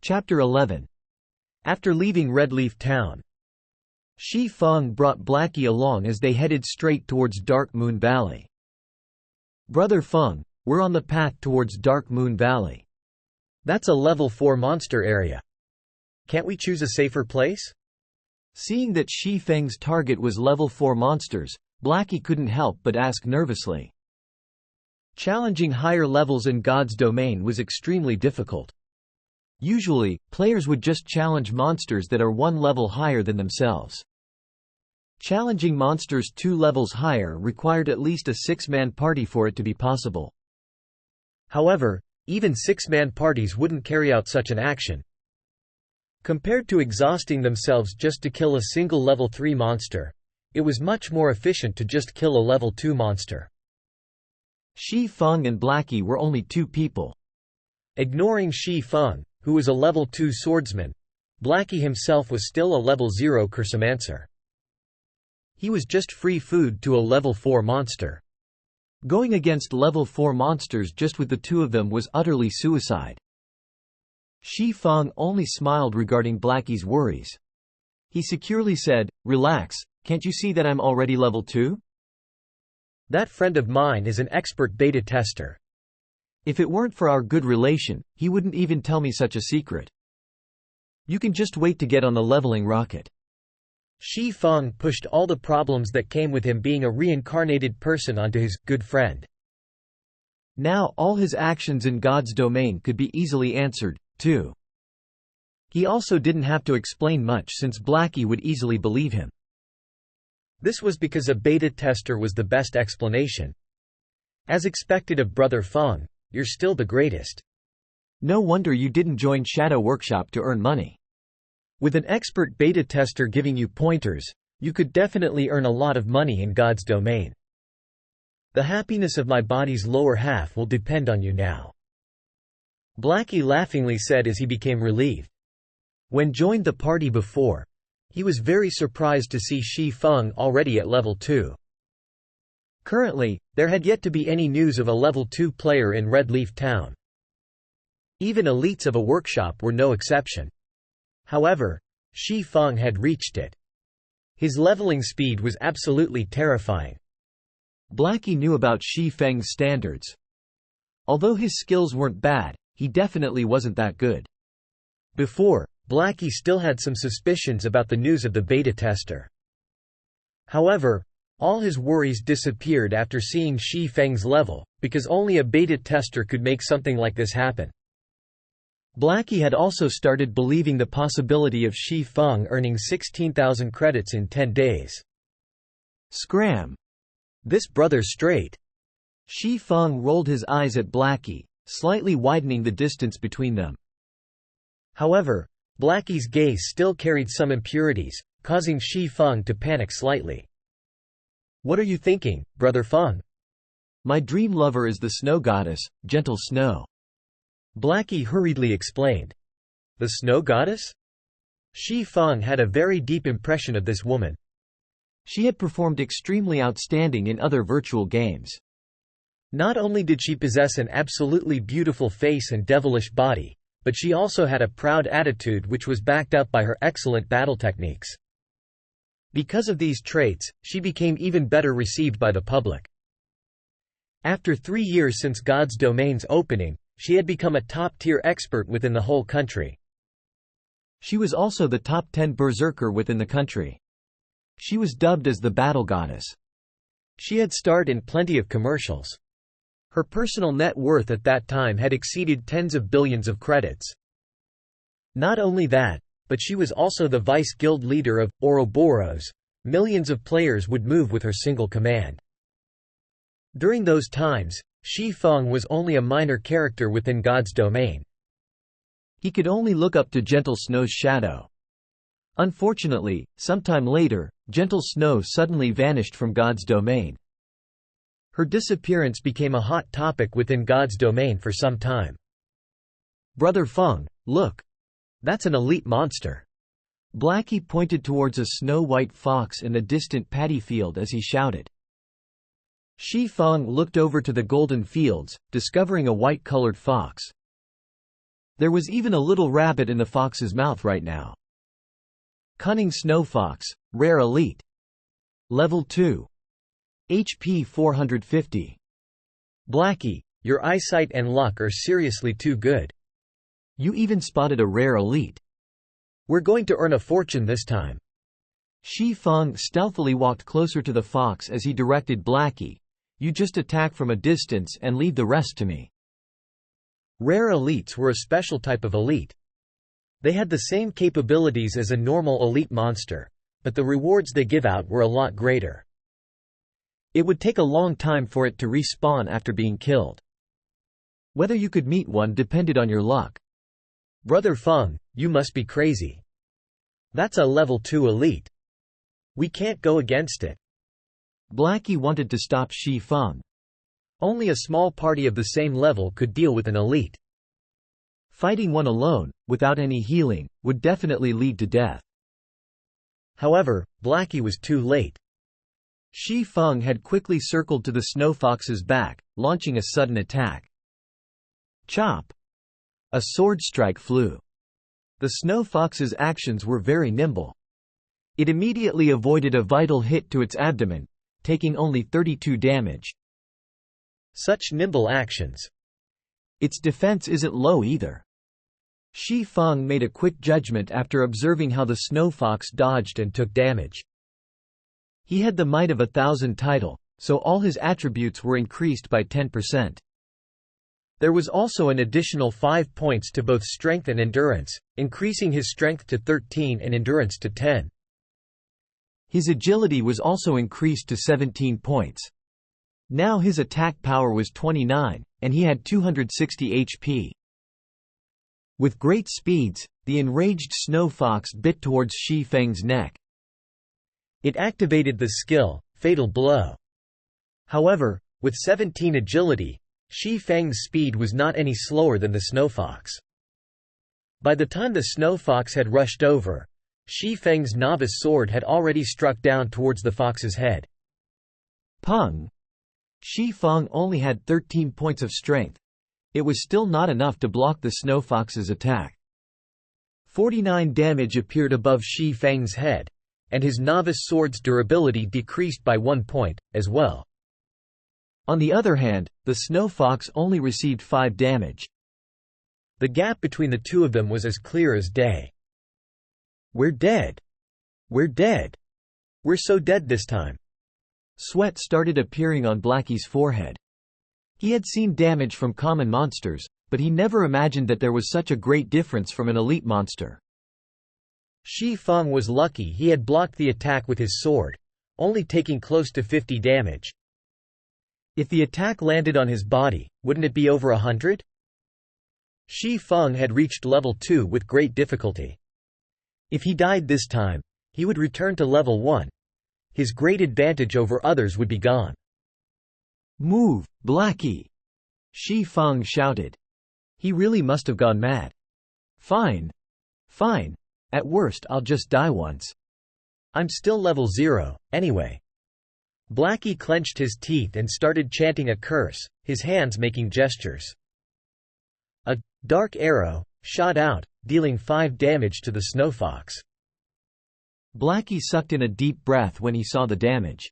Chapter 11. After leaving Redleaf Town, Shi Feng brought Blackie along as they headed straight towards Dark Moon Valley. "Brother Feng, we're on the path towards Dark Moon Valley. That's a level 4 monster area. Can't we choose a safer place?" Seeing that Shi Feng's target was level 4 monsters, Blackie couldn't help but ask nervously. Challenging higher levels in God's domain was extremely difficult. Usually, players would just challenge monsters that are one level higher than themselves. Challenging monsters 2 levels higher required at least a 6-man party for it to be possible. However, even 6-man parties wouldn't carry out such an action. Compared to exhausting themselves just to kill a single level 3 monster, it was much more efficient to just kill a level 2 monster. Shi Feng and Blackie were only 2 people. Ignoring Shi Feng, who was a level 2 swordsman, Blackie himself was still a level 0 cursomancer. He was just free food to a level 4 monster. Going against level 4 monsters just with the 2 of them was utterly suicide. Shi Feng only smiled regarding Blackie's worries. He securely said, "Relax, can't you see that I'm already level 2? That friend of mine is an expert beta tester. If it weren't for our good relation, he wouldn't even tell me such a secret. You can just wait to get on the leveling rocket." Shi Feng pushed all the problems that came with him being a reincarnated person onto his good friend. Now all his actions in God's domain could be easily answered, too. He also didn't have to explain much since Blackie would easily believe him. This was because a beta tester was the best explanation. "As expected of Brother Feng, you're still the greatest. No wonder you didn't join Shadow Workshop to earn money. With an expert beta tester giving you pointers, you could definitely earn a lot of money in God's domain. The happiness of my body's lower half will depend on you now," Blackie laughingly said as he became relieved. When joined the party before, he was very surprised to see Shi Feng already at level 2. Currently, there had yet to be any news of a level 2 player in Redleaf Town. Even elites of a workshop were no exception. However, Shi Feng had reached it. His leveling speed was absolutely terrifying. Blackie knew about Shi Feng's standards. Although his skills weren't bad, he definitely wasn't that good. Before, Blackie still had some suspicions about the news of the beta tester. However, all his worries disappeared after seeing Shi Feng's level, because only a beta tester could make something like this happen. Blackie had also started believing the possibility of Shi Feng earning 16,000 credits in 10 days. Scram! This brother's straight. Shi Feng rolled his eyes at Blackie, slightly widening the distance between them. However, Blackie's gaze still carried some impurities, causing Shi Feng to panic slightly. "What are you thinking, Brother Feng?" "My dream lover is the snow goddess, Gentle Snow," Blackie hurriedly explained. "The snow goddess?" Shi Feng had a very deep impression of this woman. She had performed extremely outstanding in other virtual games. Not only did she possess an absolutely beautiful face and devilish body, but she also had a proud attitude which was backed up by her excellent battle techniques. Because of these traits, she became even better received by the public. After 3 years since God's domain's opening, she had become a top-tier expert within the whole country. She was also the top 10 berserker within the country. She was dubbed as the Battle Goddess. She had starred in plenty of commercials. Her personal net worth at that time had exceeded tens of billions of credits. Not only that, but she was also the vice guild leader of Ouroboros. Millions of players would move with her single command. During those times, Shi Feng was only a minor character within God's domain. He could only look up to Gentle Snow's shadow. Unfortunately, sometime later, Gentle Snow suddenly vanished from God's domain. Her disappearance became a hot topic within God's domain for some time. "Brother Feng, look! That's an elite monster." Blackie pointed towards a snow-white fox in the distant paddy field as he shouted. Shi Feng looked over to the golden fields, discovering a white-colored fox. There was even a little rabbit in the fox's mouth right now. Cunning Snow Fox, Rare Elite. Level 2. HP 450. Blackie, your eyesight and luck are seriously too good. You even spotted a Rare Elite. We're going to earn a fortune this time. Shi Feng stealthily walked closer to the fox as he directed Blackie. You just attack from a distance and leave the rest to me. Rare elites were a special type of elite. They had the same capabilities as a normal elite monster, but the rewards they give out were a lot greater. It would take a long time for it to respawn after being killed. Whether you could meet one depended on your luck. Brother Feng, you must be crazy. That's a level 2 elite. We can't go against it. Blackie wanted to stop Shi Feng. Only a small party of the same level could deal with an elite. Fighting one alone, without any healing, would definitely lead to death. However, Blackie was too late. Shi Feng had quickly circled to the snow fox's back, launching a sudden attack. Chop! A sword strike flew. The snow fox's actions were very nimble. It immediately avoided a vital hit to its abdomen, taking only 32 damage. Such nimble actions. Its defense isn't low either. Shi Feng made a quick judgment after observing how the snow fox dodged and took damage. He had the Might of 1,000 title, so all his attributes were increased by 10%. There was also an additional 5 points to both strength and endurance, increasing his strength to 13 and endurance to 10. His agility was also increased to 17 points. Now his attack power was 29, and he had 260 HP. With great speeds, the enraged snow fox bit towards Shi Feng's neck. It activated the skill, Fatal Blow. However, with 17 agility, Shi Feng's speed was not any slower than the snow fox. By the time the snow fox had rushed over, Shi Feng's novice sword had already struck down towards the fox's head. Pung! Shi Feng only had 13 points of strength. It was still not enough to block the snow fox's attack. 49 damage appeared above Shi Feng's head, and his novice sword's durability decreased by 1 point, as well. On the other hand, the snow fox only received 5 damage. The gap between the two of them was as clear as day. We're dead. We're dead. We're so dead this time. Sweat started appearing on Blackie's forehead. He had seen damage from common monsters, but he never imagined that there was such a great difference from an elite monster. Shi Feng was lucky he had blocked the attack with his sword, only taking close to 50 damage. If the attack landed on his body, wouldn't it be over 100? Shi Feng had reached level 2 with great difficulty. If he died this time, he would return to level 1. His great advantage over others would be gone. Move, Blackie! Shi Feng shouted. He really must have gone mad. Fine. Fine. At worst I'll just die once. I'm still level 0, anyway. Blackie clenched his teeth and started chanting a curse, his hands making gestures. A dark arrow shot out, dealing 5 damage to the snow fox. Blackie sucked in a deep breath when he saw the damage.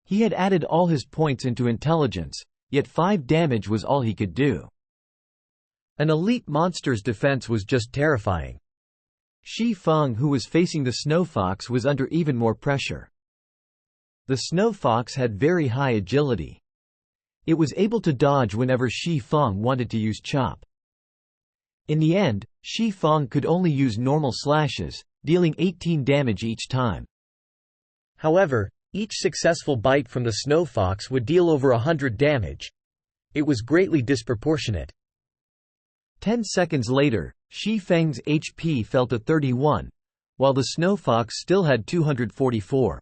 He had added all his points into intelligence, yet 5 damage was all he could do. An elite monster's defense was just terrifying. Shi Feng, who was facing the snow fox, was under even more pressure. The snow fox had very high agility. It was able to dodge whenever Shi Feng wanted to use chop. In the end, Shi Feng could only use normal slashes, dealing 18 damage each time. However, each successful bite from the snow fox would deal over 100 damage. It was greatly disproportionate. 10 seconds later, Shi Feng's HP fell to 31, while the snow fox still had 244.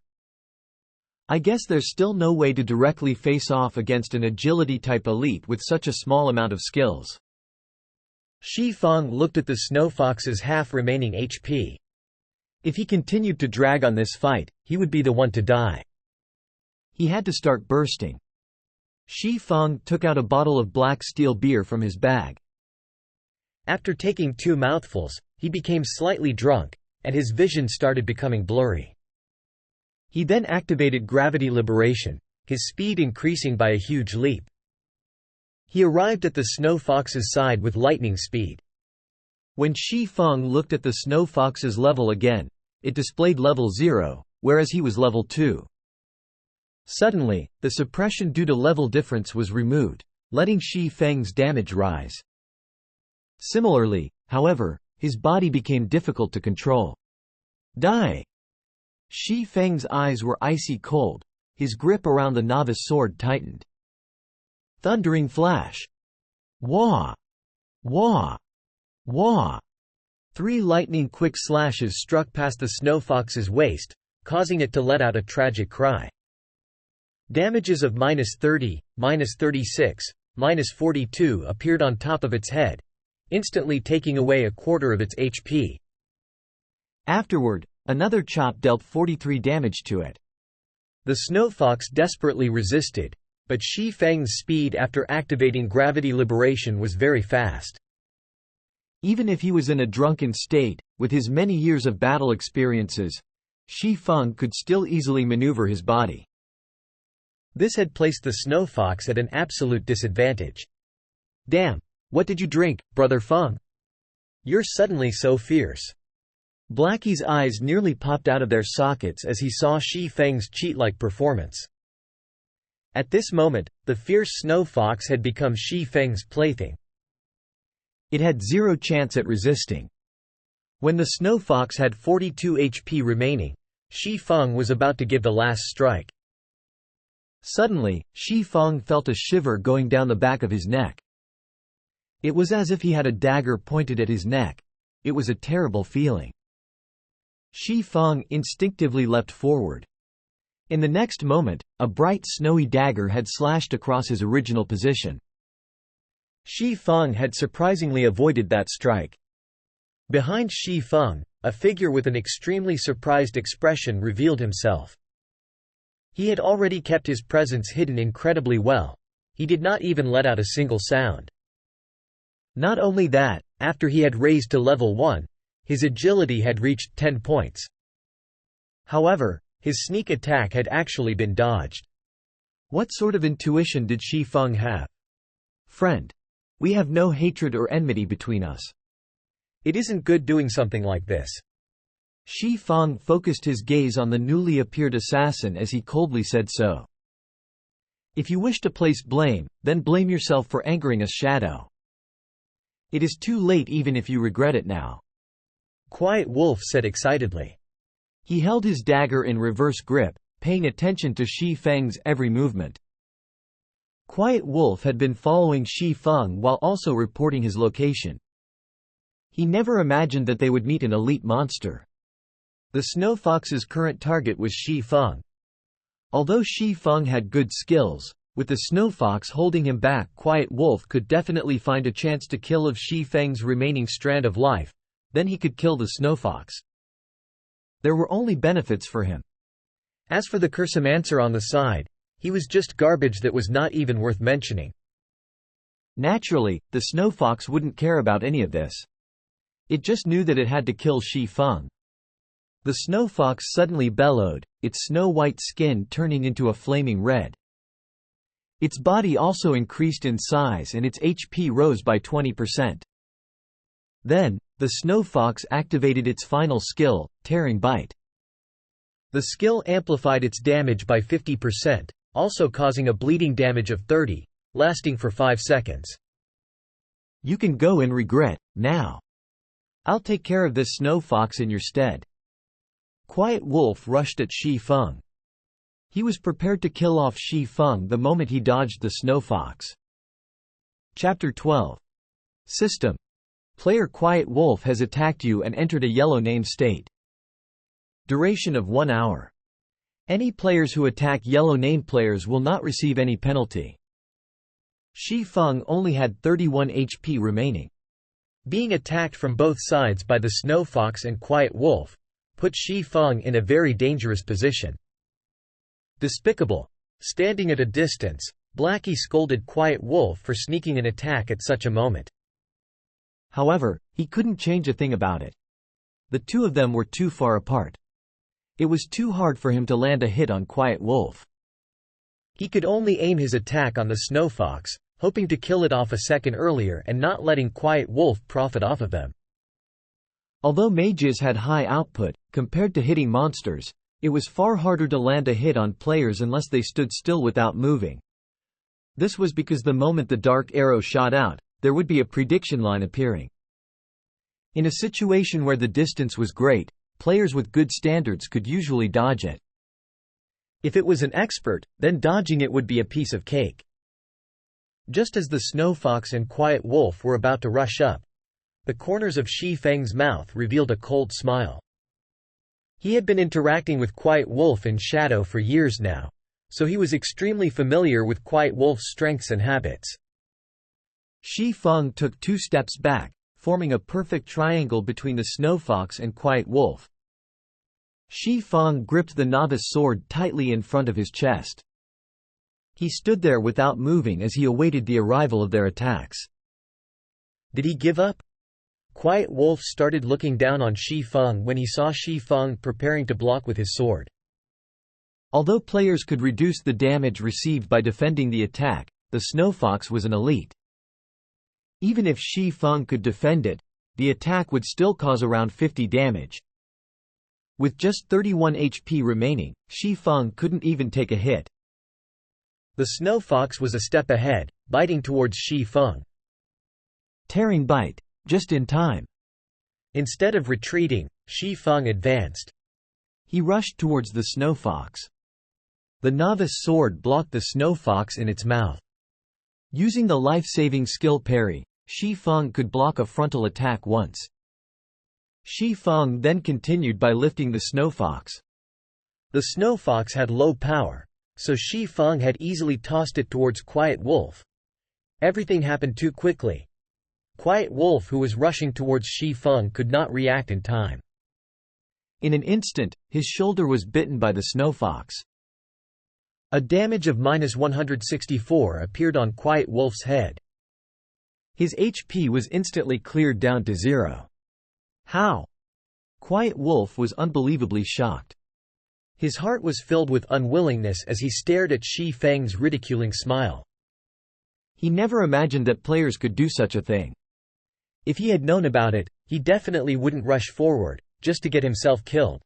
I guess there's still no way to directly face off against an agility-type elite with such a small amount of skills. Shi Feng looked at the snow fox's half-remaining HP. If he continued to drag on this fight, he would be the one to die. He had to start bursting. Shi Feng took out a bottle of black steel beer from his bag. After taking 2 mouthfuls, he became slightly drunk, and his vision started becoming blurry. He then activated gravity liberation, his speed increasing by a huge leap. He arrived at the snow fox's side with lightning speed. When Shi Feng looked at the snow fox's level again, it displayed level 0, whereas he was level 2. Suddenly, the suppression due to level difference was removed, letting Shi Feng's damage rise. Similarly, however, his body became difficult to control. Die! Shi Feng's eyes were icy cold, his grip around the novice sword tightened. Thundering flash! Wah! Wah! Wah! 3 lightning-quick slashes struck past the snow fox's waist, causing it to let out a tragic cry. Damages of -30, -36, -42 appeared on top of its head, instantly taking away a quarter of its HP. Afterward, another chop dealt 43 damage to it. The snow fox desperately resisted, but Shi Feng's speed after activating gravity liberation was very fast. Even if he was in a drunken state, with his many years of battle experiences, Shi Feng could still easily maneuver his body. This had placed the snow fox at an absolute disadvantage. "Damn, what did you drink, Brother Feng? You're suddenly so fierce." Blackie's eyes nearly popped out of their sockets as he saw Shi Feng's cheat-like performance. At this moment, the fierce snow fox had become Shi Feng's plaything. It had 0 chance at resisting. When the snow fox had 42 HP remaining, Shi Feng was about to give the last strike. Suddenly, Shi Feng felt a shiver going down the back of his neck. It was as if he had a dagger pointed at his neck. It was a terrible feeling. Shi Feng instinctively leapt forward. In the next moment, a bright snowy dagger had slashed across his original position. Shi Feng had surprisingly avoided that strike. Behind Shi Feng, a figure with an extremely surprised expression revealed himself. He had already kept his presence hidden incredibly well. He did not even let out a single sound. Not only that, after he had raised to level 1, his agility had reached 10 points. However, his sneak attack had actually been dodged. What sort of intuition did Shi Feng have? Friend, we have no hatred or enmity between us. It isn't good doing something like this. Shi Feng focused his gaze on the newly appeared assassin as he coldly said so. If you wish to place blame, then blame yourself for angering a shadow. It is too late even if you regret it now. Quiet Wolf said excitedly. He held his dagger in reverse grip, paying attention to Shi Feng's every movement. Quiet Wolf had been following Shi Feng while also reporting his location. He never imagined that they would meet an elite monster. The snow fox's current target was Shi Feng. Although Shi Feng had good skills, with the snow fox holding him back, Quiet Wolf could definitely find a chance to kill of Shi Feng's remaining strand of life, then he could kill the snow fox. There were only benefits for him. As for the Cursomancer on the side, he was just garbage that was not even worth mentioning. Naturally, the snow fox wouldn't care about any of this. It just knew that it had to kill Shi Feng. The snow fox suddenly bellowed, its snow-white skin turning into a flaming red. Its body also increased in size and its HP rose by 20%. Then, the snow fox activated its final skill, Tearing Bite. The skill amplified its damage by 50%, also causing a bleeding damage of 30, lasting for 5 seconds. You can go in regret, now. I'll take care of this snow fox in your stead. Quiet Wolf rushed at Shi Feng. He was prepared to kill off Shi Feng the moment he dodged the snow fox. Chapter 12. System. Player Quiet Wolf has attacked you and entered a yellow name state. Duration of 1 hour. Any players who attack yellow name players will not receive any penalty. Shi Feng only had 31 HP remaining. Being attacked from both sides by the snow fox and Quiet Wolf put Shi Feng in a very dangerous position. Despicable. Standing at a distance, Blackie scolded Quiet Wolf for sneaking an attack at such a moment. However, he couldn't change a thing about it. The two of them were too far apart. It was too hard for him to land a hit on Quiet Wolf. He could only aim his attack on the snow fox, hoping to kill it off a second earlier and not letting Quiet Wolf profit off of them. Although mages had high output, compared to hitting monsters, it was far harder to land a hit on players unless they stood still without moving. This was because the moment the dark arrow shot out, there would be a prediction line appearing. In a situation where the distance was great, players with good standards could usually dodge it. If it was an expert, then dodging it would be a piece of cake. Just as the snow fox and Quiet Wolf were about to rush up, the corners of Shi Feng's mouth revealed a cold smile. He had been interacting with Quiet Wolf in shadow for years now, so he was extremely familiar with Quiet Wolf's strengths and habits. Shi Feng took 2 steps back, forming a perfect triangle between the snow fox and Quiet Wolf. Shi Feng gripped the novice sword tightly in front of his chest. He stood there without moving as he awaited the arrival of their attacks. Did he give up? Quiet Wolf started looking down on Shi Feng when he saw Shi Feng preparing to block with his sword. Although players could reduce the damage received by defending the attack, the snow fox was an elite. Even if Shi Feng could defend it, the attack would still cause around 50 damage. With just 31 HP remaining, Shi Feng couldn't even take a hit. The snow fox was a step ahead, biting towards Shi Feng. Tearing bite. Just in time. Instead of retreating, Shi Feng advanced. He rushed towards the snow fox. The novice sword blocked the snow fox in its mouth. Using the life-saving skill parry, Shi Feng could block a frontal attack once. Shi Feng then continued by lifting the snow fox. The snow fox had low power, so Shi Feng had easily tossed it towards Quiet Wolf. Everything happened too quickly. Quiet Wolf, who was rushing towards Shi Feng, could not react in time. In an instant, his shoulder was bitten by the snow fox. A damage of -164 appeared on Quiet Wolf's head. His HP was instantly cleared down to 0. How? Quiet Wolf was unbelievably shocked. His heart was filled with unwillingness as he stared at Shi Feng's ridiculing smile. He never imagined that players could do such a thing. If he had known about it, he definitely wouldn't rush forward, just to get himself killed.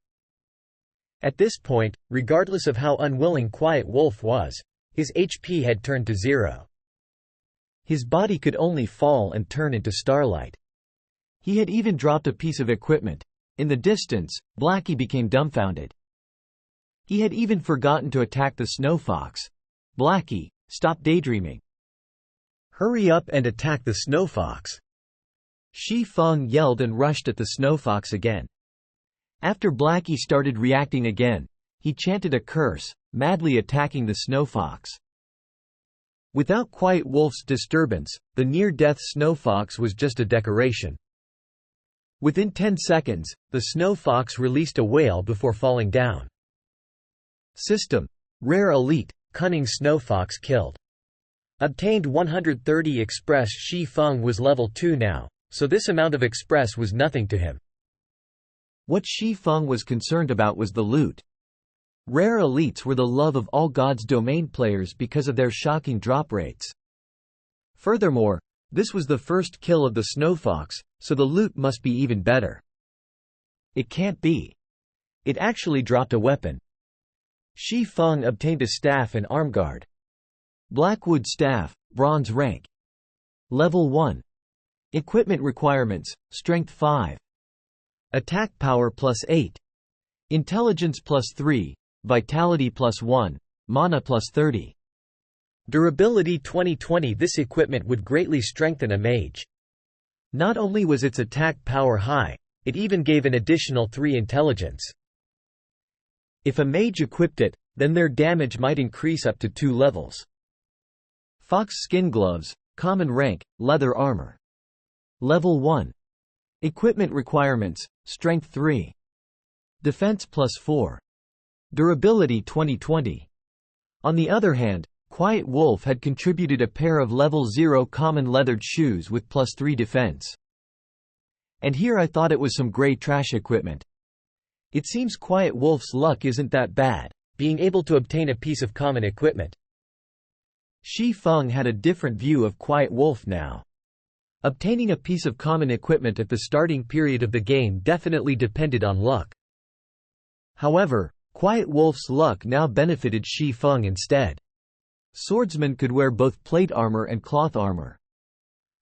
At this point, regardless of how unwilling Quiet Wolf was, his HP had turned to 0. His body could only fall and turn into starlight. He had even dropped a piece of equipment. In the distance, Blackie became dumbfounded. He had even forgotten to attack the snow fox. Blackie, stop daydreaming. Hurry up and attack the snow fox. Shi Feng yelled and rushed at the snow fox again. After Blackie started reacting again, he chanted a curse, madly attacking the snow fox. Without Quiet Wolf's disturbance, the near-death snow fox was just a decoration. Within 10 seconds, the snow fox released a wail before falling down. System: Rare Elite, Cunning Snow Fox killed. Obtained 130 Express. Shi Feng was level 2 now, so this amount of Express was nothing to him. What Shi Feng was concerned about was the loot. Rare elites were the love of all God's domain players because of their shocking drop rates. Furthermore, this was the first kill of the snow fox, so the loot must be even better. It can't be. It actually dropped a weapon. Shi Feng obtained a staff and armguard. Blackwood Staff, Bronze rank. Level 1. Equipment requirements: Strength 5. Attack power +8. Intelligence +3. Vitality +1. Mana +30. Durability 2020. This equipment would greatly strengthen a mage. Not only was its attack power high, it even gave an additional 3 intelligence. If a mage equipped it, then their damage might increase up to 2 levels. Fox Skin Gloves, Common rank, Leather armor. Level 1. Equipment requirements: Strength 3. Defense +4. Durability 2020. On the other hand, Quiet Wolf had contributed a pair of level 0 common leathered shoes with +3 defense. And here I thought it was some grey trash equipment. It seems Quiet Wolf's luck isn't that bad, being able to obtain a piece of common equipment. Shi Feng had a different view of Quiet Wolf now. Obtaining a piece of common equipment at the starting period of the game definitely depended on luck. However, Quiet Wolf's luck now benefited Shi Feng instead. Swordsmen could wear both plate armor and cloth armor.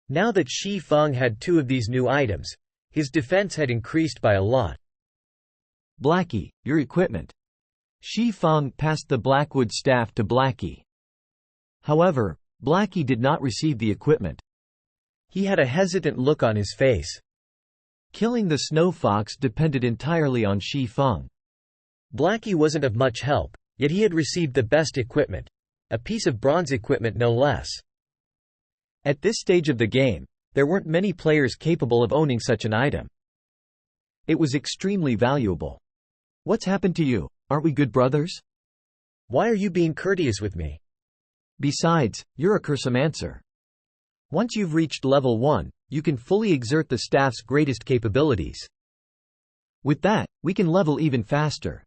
Now that Shi Feng had 2 of these new items, his defense had increased by a lot. Blackie, your equipment. Shi Feng passed the Blackwood staff to Blackie. However, Blackie did not receive the equipment. He had a hesitant look on his face. Killing the snow fox depended entirely on Shi Feng. Blackie wasn't of much help, yet he had received the best equipment. A piece of bronze equipment no less. At this stage of the game, there weren't many players capable of owning such an item. It was extremely valuable. What's happened to you? Aren't we good brothers? Why are you being courteous with me? Besides, you're a cursomancer. Once you've reached level 1, you can fully exert the staff's greatest capabilities. With that, we can level even faster.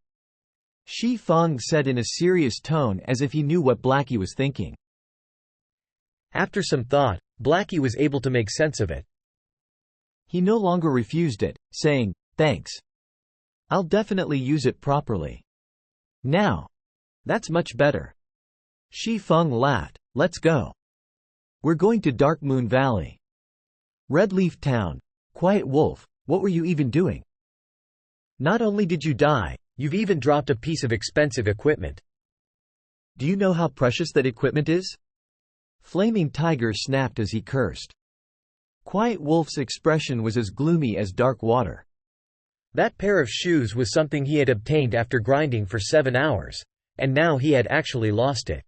Shi Feng said in a serious tone as if he knew what Blackie was thinking. After some thought, Blackie was able to make sense of it. He no longer refused it, saying, "Thanks. I'll definitely use it properly. Now. That's much better." Shi Feng laughed. "Let's go. We're going to Dark Moon Valley. Red Leaf Town. Quiet Wolf, what were you even doing? Not only did you die, you've even dropped a piece of expensive equipment. Do you know how precious that equipment is?" Flaming Tiger snapped as he cursed. Quiet Wolf's expression was as gloomy as dark water. That pair of shoes was something he had obtained after grinding for 7 hours, and now he had actually lost it.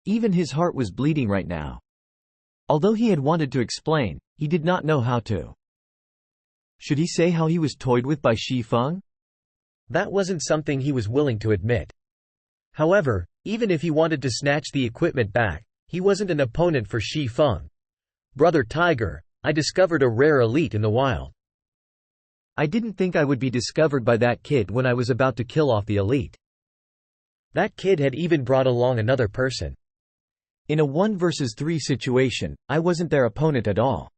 Even his heart was bleeding right now. Although he had wanted to explain, he did not know how to. Should he say how he was toyed with by Shi Feng? That wasn't something he was willing to admit. However, even if he wanted to snatch the equipment back, he wasn't an opponent for Shi Feng. "Brother Tiger, I discovered a rare elite in the wild." "I didn't think I would be discovered by that kid when I was about to kill off the elite." That kid had even brought along another person. "In a 1 versus 3 situation, I wasn't their opponent at all."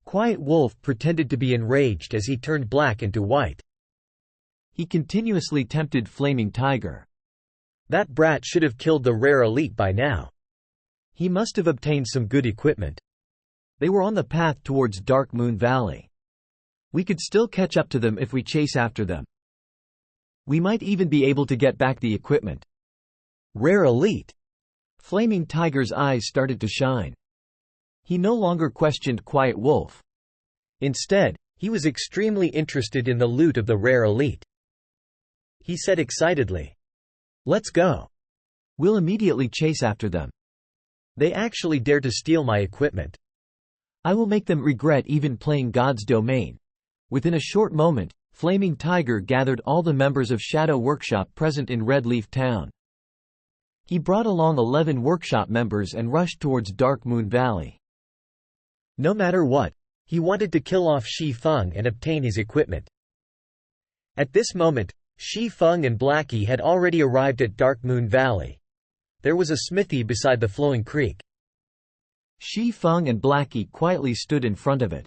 Quiet Wolf pretended to be enraged as he turned black into white. He continuously tempted Flaming Tiger. That brat should have killed the rare elite by now. He must have obtained some good equipment. They were on the path towards Dark Moon Valley. We could still catch up to them if we chase after them. We might even be able to get back the equipment. Rare elite. Flaming Tiger's eyes started to shine. He no longer questioned Quiet Wolf. Instead, he was extremely interested in the loot of the rare elite. He said excitedly, "Let's go. We'll immediately chase after them. They actually dare to steal my equipment. I will make them regret even playing God's domain." Within a short moment, Flaming Tiger gathered all the members of Shadow Workshop present in Red Leaf Town. He brought along 11 workshop members and rushed towards Dark Moon Valley. No matter what, he wanted to kill off Shi Feng and obtain his equipment. At this moment, Shi Feng and Blackie had already arrived at Dark Moon Valley. There was a smithy beside the flowing creek. Shi Feng and Blackie quietly stood in front of it.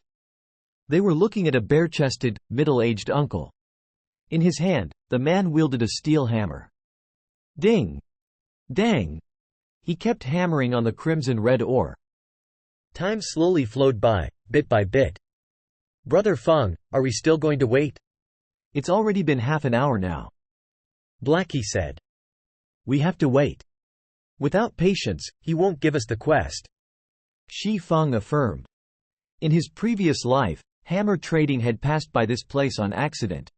They were looking at a bare-chested, middle-aged uncle. In his hand, the man wielded a steel hammer. Ding! Dang! He kept hammering on the crimson-red ore. Time slowly flowed by, bit by bit. "Brother Feng, are we still going to wait?" "It's already been half an hour now," Blackie said. "We have to wait. Without patience, he won't give us the quest," Shi Feng affirmed. In his previous life, hammer trading had passed by this place on accident.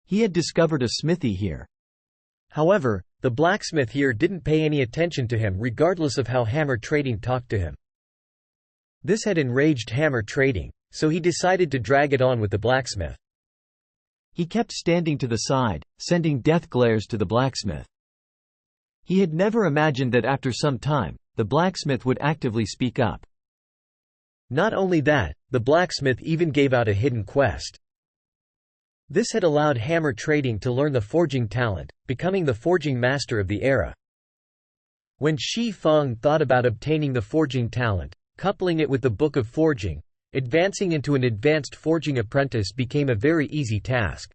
He had discovered a smithy here. However, the blacksmith here didn't pay any attention to him regardless of how hammer trading talked to him. This had enraged hammer trading, so he decided to drag it on with the blacksmith. He kept standing to the side, sending death glares to the blacksmith. He had never imagined that after some time, the blacksmith would actively speak up. Not only that, the blacksmith even gave out a hidden quest. This had allowed hammer trading to learn the forging talent, becoming the forging master of the era. When Shi Feng thought about obtaining the forging talent, coupling it with the Book of Forging, advancing into an advanced forging apprentice became a very easy task.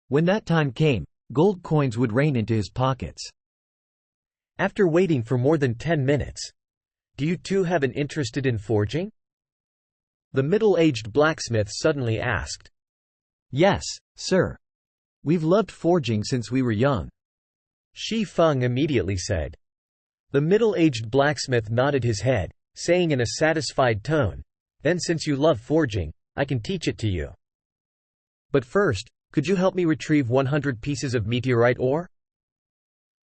When that time came, gold coins would rain into his pockets. After waiting for more than 10 minutes, "Do you too have an interest in forging?" the middle-aged blacksmith suddenly asked. "Yes, sir. We've loved forging since we were young," Shi Feng immediately said. The middle-aged blacksmith nodded his head, saying in a satisfied tone, "Then since you love forging, I can teach it to you. But first, could you help me retrieve 100 pieces of meteorite ore?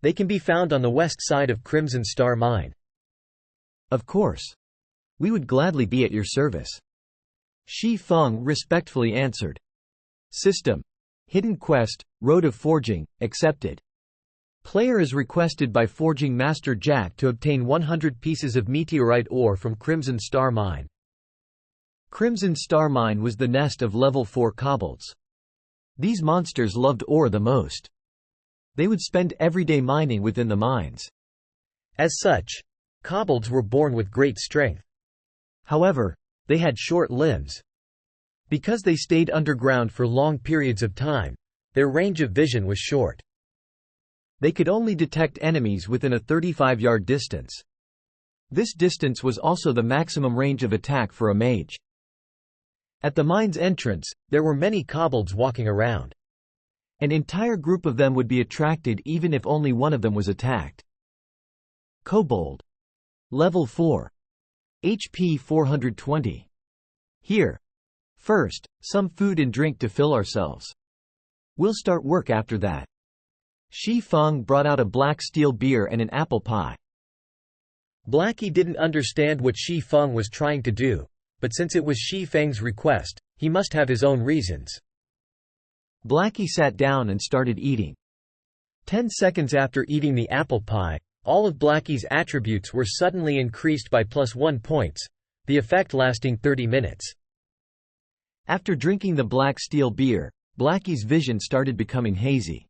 They can be found on the west side of Crimson Star Mine." "Of course. We would gladly be at your service," Shi Feng respectfully answered. System. Hidden quest, Road of Forging, accepted. Player is requested by Forging Master Jack to obtain 100 pieces of meteorite ore from Crimson Star Mine. Crimson Star Mine was the nest of level 4 kobolds. These monsters loved ore the most. They would spend every day mining within the mines. As such, kobolds were born with great strength. However, they had short limbs. Because they stayed underground for long periods of time, their range of vision was short. They could only detect enemies within a 35-yard distance. This distance was also the maximum range of attack for a mage. At the mine's entrance, there were many kobolds walking around. An entire group of them would be attracted even if only one of them was attacked. Kobold. Level 4. HP 420. Here. First, some food and drink to fill ourselves. We'll start work after that. Shi Feng brought out a black steel beer and an apple pie. Blackie didn't understand what Shi Feng was trying to do, but since it was Shi Feng's request, he must have his own reasons. Blackie sat down and started eating. 10 seconds after eating the apple pie, all of Blackie's attributes were suddenly increased by +1 points, the effect lasting 30 minutes. After drinking the black steel beer, Blackie's vision started becoming hazy.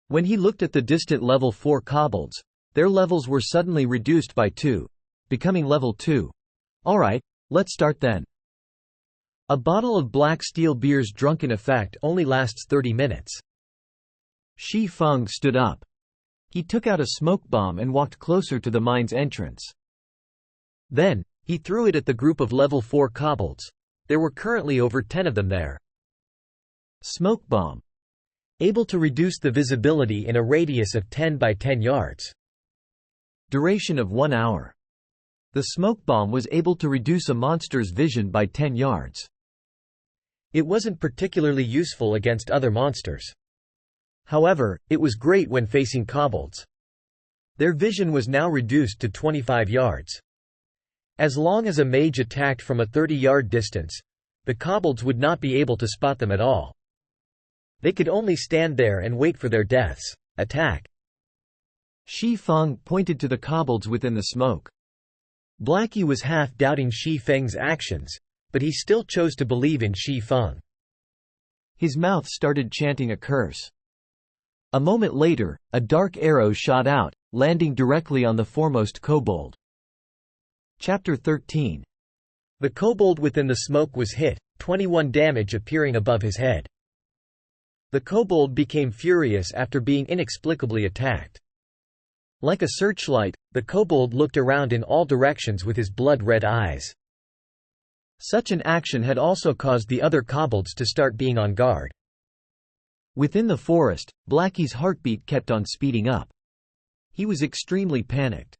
When he looked at the distant level 4 kobolds, their levels were suddenly reduced by 2, becoming level 2. Alright, let's start then. A bottle of black steel beer's drunken effect only lasts 30 minutes. Shi Feng stood up. He took out a smoke bomb and walked closer to the mine's entrance. Then, he threw it at the group of level 4 kobolds. There were currently over 10 of them there. Smoke bomb. Able to reduce the visibility in a radius of 10 by 10 yards. Duration of 1 hour. The smoke bomb was able to reduce a monster's vision by 10 yards. It wasn't particularly useful against other monsters. However, it was great when facing kobolds. Their vision was now reduced to 25 yards. As long as a mage attacked from a 30-yard distance, the kobolds would not be able to spot them at all. They could only stand there and wait for their deaths. Attack. Shi Feng pointed to the kobolds within the smoke. Blackie was half doubting Shi Feng's actions, but he still chose to believe in Shi Feng. His mouth started chanting a curse. A moment later, a dark arrow shot out, landing directly on the foremost kobold. Chapter 13. The kobold within the smoke was hit, 21 damage appearing above his head. The kobold became furious after being inexplicably attacked. Like a searchlight, the kobold looked around in all directions with his blood-red eyes. Such an action had also caused the other kobolds to start being on guard. Within the forest, Blackie's heartbeat kept on speeding up. He was extremely panicked.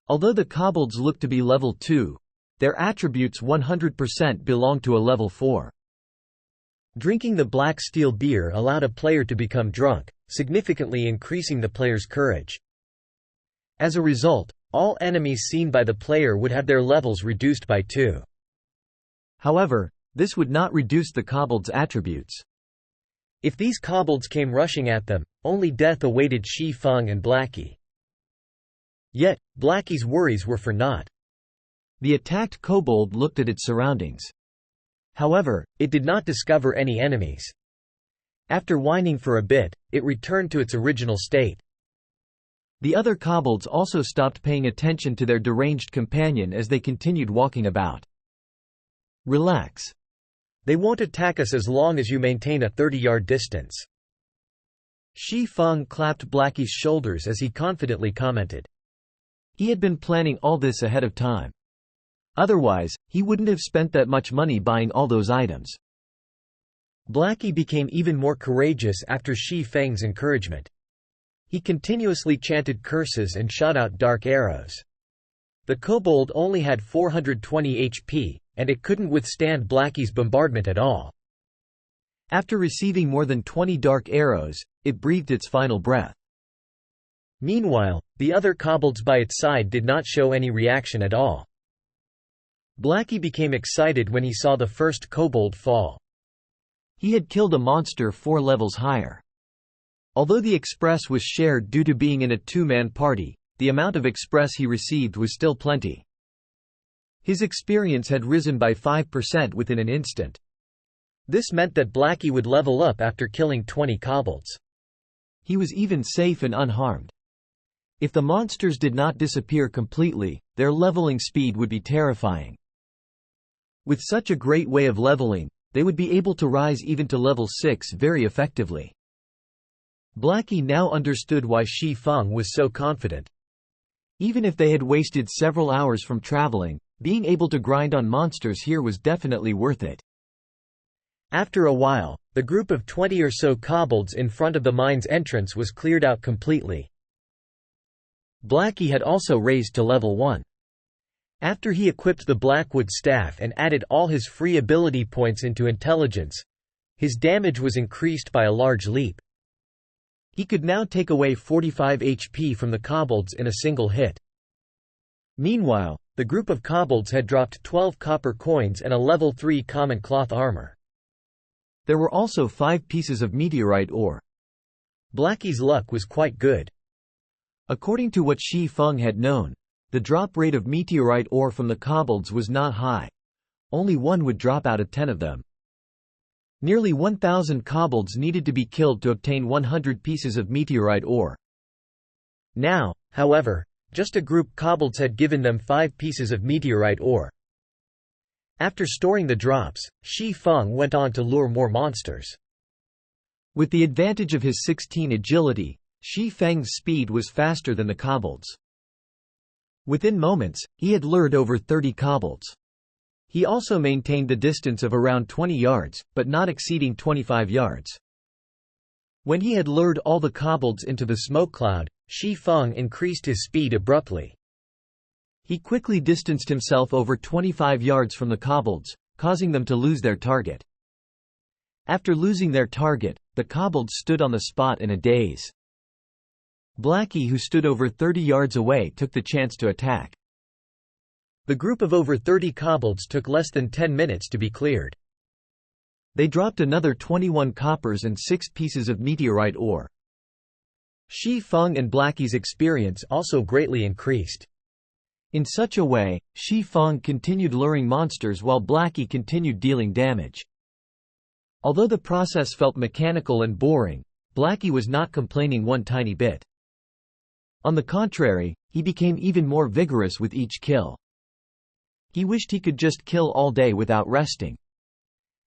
Although the kobolds looked to be level 2, their attributes 100% belonged to a level 4. Drinking the black steel beer allowed a player to become drunk, significantly increasing the player's courage. As a result, all enemies seen by the player would have their levels reduced by 2. However, this would not reduce the kobolds' attributes. If these kobolds came rushing at them, only death awaited Shi Feng and Blackie. Yet, Blackie's worries were for naught. The attacked kobold looked at its surroundings. However, it did not discover any enemies. After whining for a bit, it returned to its original state. The other kobolds also stopped paying attention to their deranged companion as they continued walking about. Relax. They won't attack us as long as you maintain a 30-yard distance. Shi Feng clapped Blackie's shoulders as he confidently commented. He had been planning all this ahead of time. Otherwise, he wouldn't have spent that much money buying all those items. Blackie became even more courageous after Shi Feng's encouragement. He continuously chanted curses and shot out dark arrows. The kobold only had 420 HP, and it couldn't withstand Blackie's bombardment at all. After receiving more than 20 dark arrows, it breathed its final breath. Meanwhile, the other kobolds by its side did not show any reaction at all. Blackie became excited when he saw the first kobold fall. He had killed a monster 4 levels higher. Although the express was shared due to being in a 2-man party, the amount of express he received was still plenty. His experience had risen by 5% within an instant. This meant that Blackie would level up after killing 20 kobolds. He was even safe and unharmed. If the monsters did not disappear completely, their leveling speed would be terrifying. With such a great way of leveling, they would be able to rise even to level 6 very effectively. Blackie now understood why Shi Feng was so confident. Even if they had wasted several hours from traveling, being able to grind on monsters here was definitely worth it. After a while, the group of 20 or so kobolds in front of the mine's entrance was cleared out completely. Blackie had also raised to level 1. After he equipped the Blackwood staff and added all his free ability points into intelligence, his damage was increased by a large leap. He could now take away 45 HP from the kobolds in a single hit. Meanwhile, the group of kobolds had dropped 12 copper coins and a level 3 common cloth armor. There were also 5 pieces of meteorite ore. Blackie's luck was quite good. According to what Shi Feng had known, the drop rate of meteorite ore from the kobolds was not high. Only 1 would drop out of 10 of them. Nearly 1,000 kobolds needed to be killed to obtain 100 pieces of meteorite ore. Now, however, just a group kobolds had given them 5 pieces of meteorite ore. After storing the drops, Shi Feng went on to lure more monsters. With the advantage of his 16 agility, Shi Feng's speed was faster than the kobolds. Within moments, he had lured over 30 kobolds. He also maintained the distance of around 20 yards, but not exceeding 25 yards. When he had lured all the kobolds into the smoke cloud, Shi Feng increased his speed abruptly. He quickly distanced himself over 25 yards from the kobolds, causing them to lose their target. After losing their target, the kobolds stood on the spot in a daze. Blackie, who stood over 30 yards away, took the chance to attack. The group of over 30 kobolds took less than 10 minutes to be cleared. They dropped another 21 coppers and 6 pieces of meteorite ore. Shi Feng and Blackie's experience also greatly increased. In such a way, Shi Feng continued luring monsters while Blackie continued dealing damage. Although the process felt mechanical and boring, Blackie was not complaining one tiny bit. On the contrary, he became even more vigorous with each kill. He wished he could just kill all day without resting.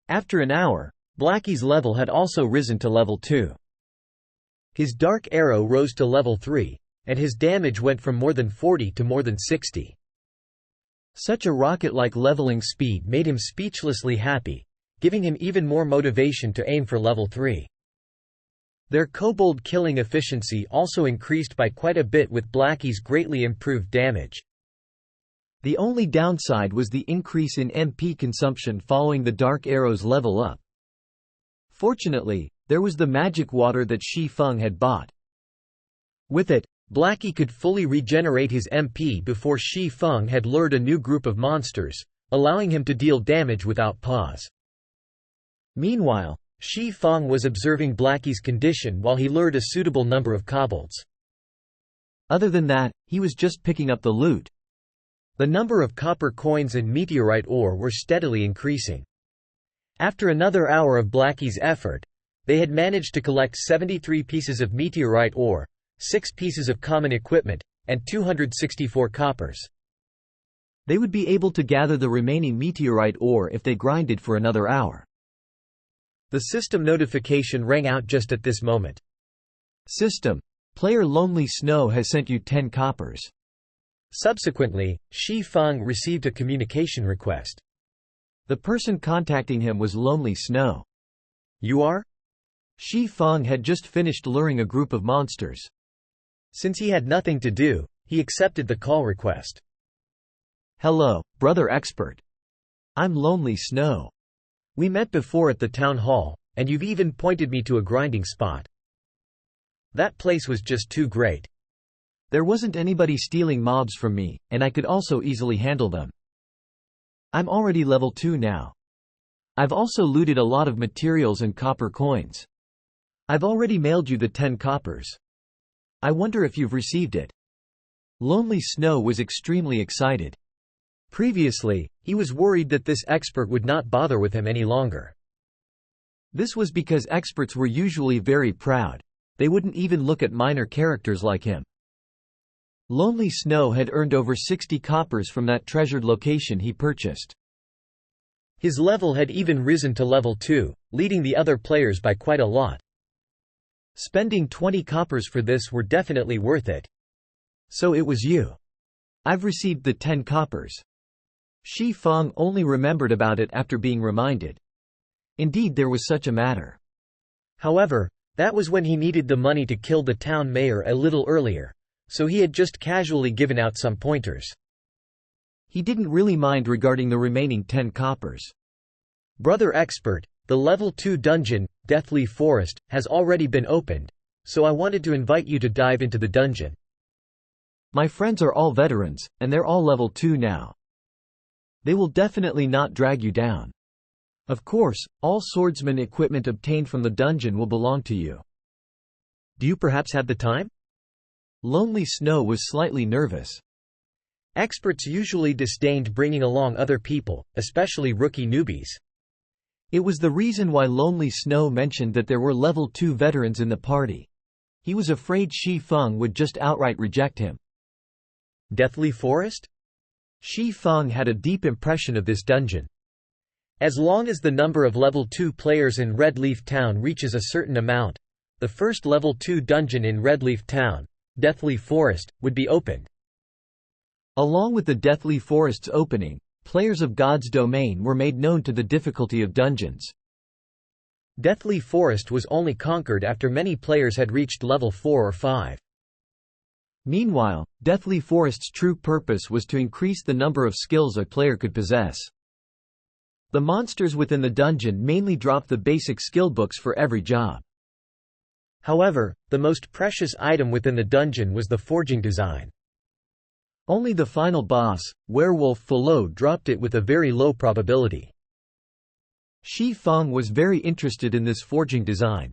After an hour, Blackie's level had also risen to level 2. His dark arrow rose to level 3, and his damage went from more than 40 to more than 60. Such a rocket-like leveling speed made him speechlessly happy, giving him even more motivation to aim for level 3. Their kobold killing efficiency also increased by quite a bit with Blackie's greatly improved damage. The only downside was the increase in MP consumption following the dark arrow's level up. Fortunately, there was the magic water that Shi Feng had bought. With it, Blackie could fully regenerate his MP before Shi Feng had lured a new group of monsters, allowing him to deal damage without pause. Meanwhile, Shi Feng was observing Blackie's condition while he lured a suitable number of kobolds. Other than that, he was just picking up the loot. The number of copper coins and meteorite ore were steadily increasing. After another hour of Blackie's effort, they had managed to collect 73 pieces of meteorite ore, 6 pieces of common equipment, and 264 coppers. They would be able to gather the remaining meteorite ore if they grinded for another hour. The system notification rang out just at this moment. System. Player Lonely Snow has sent you 10 coppers. Subsequently, Shi Feng received a communication request. The person contacting him was Lonely Snow. You are? Shi Feng had just finished luring a group of monsters. Since he had nothing to do, he accepted the call request. Hello, brother expert. I'm Lonely Snow. We met before at the town hall, and you've even pointed me to a grinding spot. That place was just too great. There wasn't anybody stealing mobs from me, and I could also easily handle them. I'm already level 2 now. I've also looted a lot of materials and copper coins. I've already mailed you the 10 coppers. I wonder if you've received it. Lonely Snow was extremely excited. Previously, he was worried that this expert would not bother with him any longer. This was because experts were usually very proud. They wouldn't even look at minor characters like him. Lonely Snow had earned over 60 coppers from that treasured location he purchased. His level had even risen to level 2, leading the other players by quite a lot. Spending 20 coppers for this were definitely worth it. So it was you. I've received the 10 coppers. Shi Feng only remembered about it after being reminded. Indeed, there was such a matter. However, that was when he needed the money to kill the town mayor a little earlier, so he had just casually given out some pointers. He didn't really mind regarding the remaining 10 coppers. Brother expert, the level 2 dungeon, Deathly Forest, has already been opened, so I wanted to invite you to dive into the dungeon. My friends are all veterans, and they're all level 2 now. They will definitely not drag you down. Of course, all swordsman equipment obtained from the dungeon will belong to you. Do you perhaps have the time? Lonely Snow was slightly nervous. Experts usually disdained bringing along other people, especially rookie newbies. It was the reason why Lonely Snow mentioned that there were level 2 veterans in the party. He was afraid Shi Feng would just outright reject him. Deathly Forest? Shi Feng had a deep impression of this dungeon. As long as the number of level 2 players in Red Leaf Town reaches a certain amount, the first level 2 dungeon in Red Leaf Town, Deathly Forest, would be opened. Along with the Deathly Forest's opening, players of God's domain were made known to the difficulty of dungeons. Deathly Forest was only conquered after many players had reached level 4 or 5. Meanwhile, Deathly Forest's true purpose was to increase the number of skills a player could possess. The monsters within the dungeon mainly dropped the basic skill books for every job. However, the most precious item within the dungeon was the forging design. Only the final boss, Werewolf Falo, dropped it with a very low probability. Shi Feng was very interested in this forging design.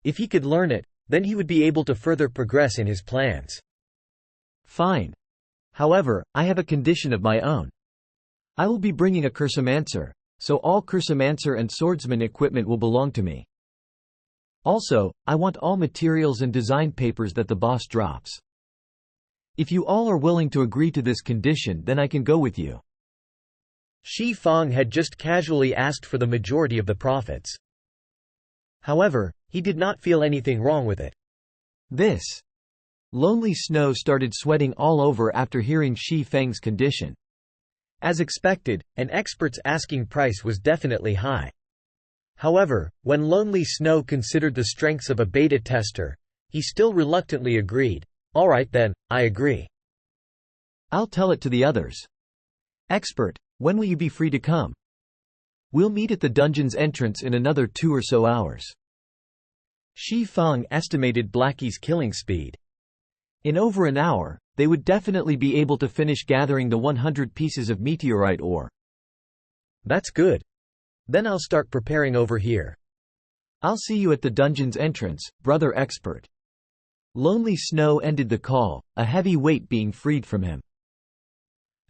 If he could learn it, then he would be able to further progress in his plans. Fine. However, I have a condition of my own. I will be bringing a Cursomancer, so all Cursomancer and swordsman equipment will belong to me. Also, I want all materials and design papers that the boss drops. If you all are willing to agree to this condition, then I can go with you. Shi Feng had just casually asked for the majority of the profits. However, he did not feel anything wrong with it. This. Lonely Snow started sweating all over after hearing Shi Feng's condition. As expected, an expert's asking price was definitely high. However, when Lonely Snow considered the strengths of a beta tester, he still reluctantly agreed. Alright then, I agree. I'll tell it to the others. Expert, when will you be free to come? We'll meet at the dungeon's entrance in another 2 or so hours. Shi Feng estimated Blackie's killing speed. In over an hour, they would definitely be able to finish gathering the 100 pieces of meteorite ore. That's good. Then I'll start preparing over here. I'll see you at the dungeon's entrance, brother expert. Lonely Snow ended the call, a heavy weight being freed from him.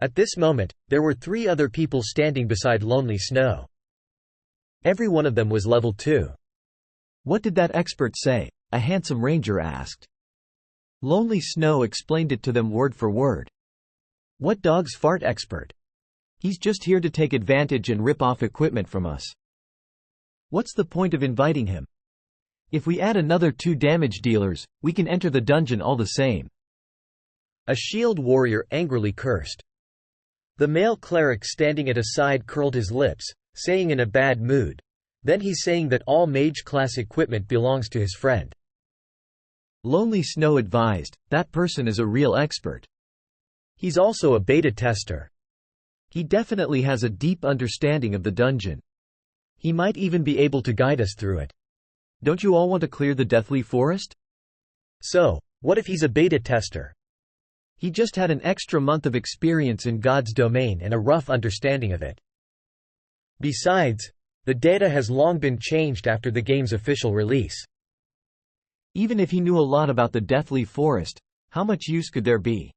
At this moment, there were 3 other people standing beside Lonely Snow. Every one of them was level 2. What did that expert say? A handsome ranger asked. Lonely Snow explained it to them word for word. What dog's fart expert? He's just here to take advantage and rip off equipment from us. What's the point of inviting him? If we add another 2 damage dealers, we can enter the dungeon all the same. A shield warrior angrily cursed. The male cleric standing at a side curled his lips, saying in a bad mood, "Then he's saying that all mage class equipment belongs to his friend." Lonely Snow advised, that person is a real expert. He's also a beta tester. He definitely has a deep understanding of the dungeon. He might even be able to guide us through it. Don't you all want to clear the Deathly Forest? So, what if he's a beta tester? He just had an extra month of experience in God's domain and a rough understanding of it. Besides, the data has long been changed after the game's official release. Even if he knew a lot about the Deathly Forest, how much use could there be?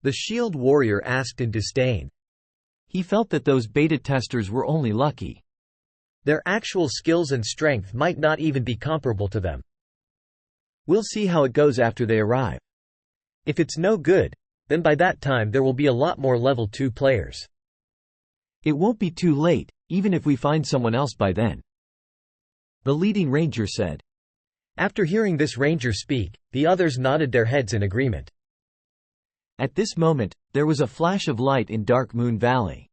The shield warrior asked in disdain. He felt that those beta testers were only lucky. Their actual skills and strength might not even be comparable to them. We'll see how it goes after they arrive. If it's no good, then by that time there will be a lot more level 2 players. It won't be too late, even if we find someone else by then. The leading ranger said. After hearing this ranger speak, the others nodded their heads in agreement. At this moment, there was a flash of light in Dark Moon Valley.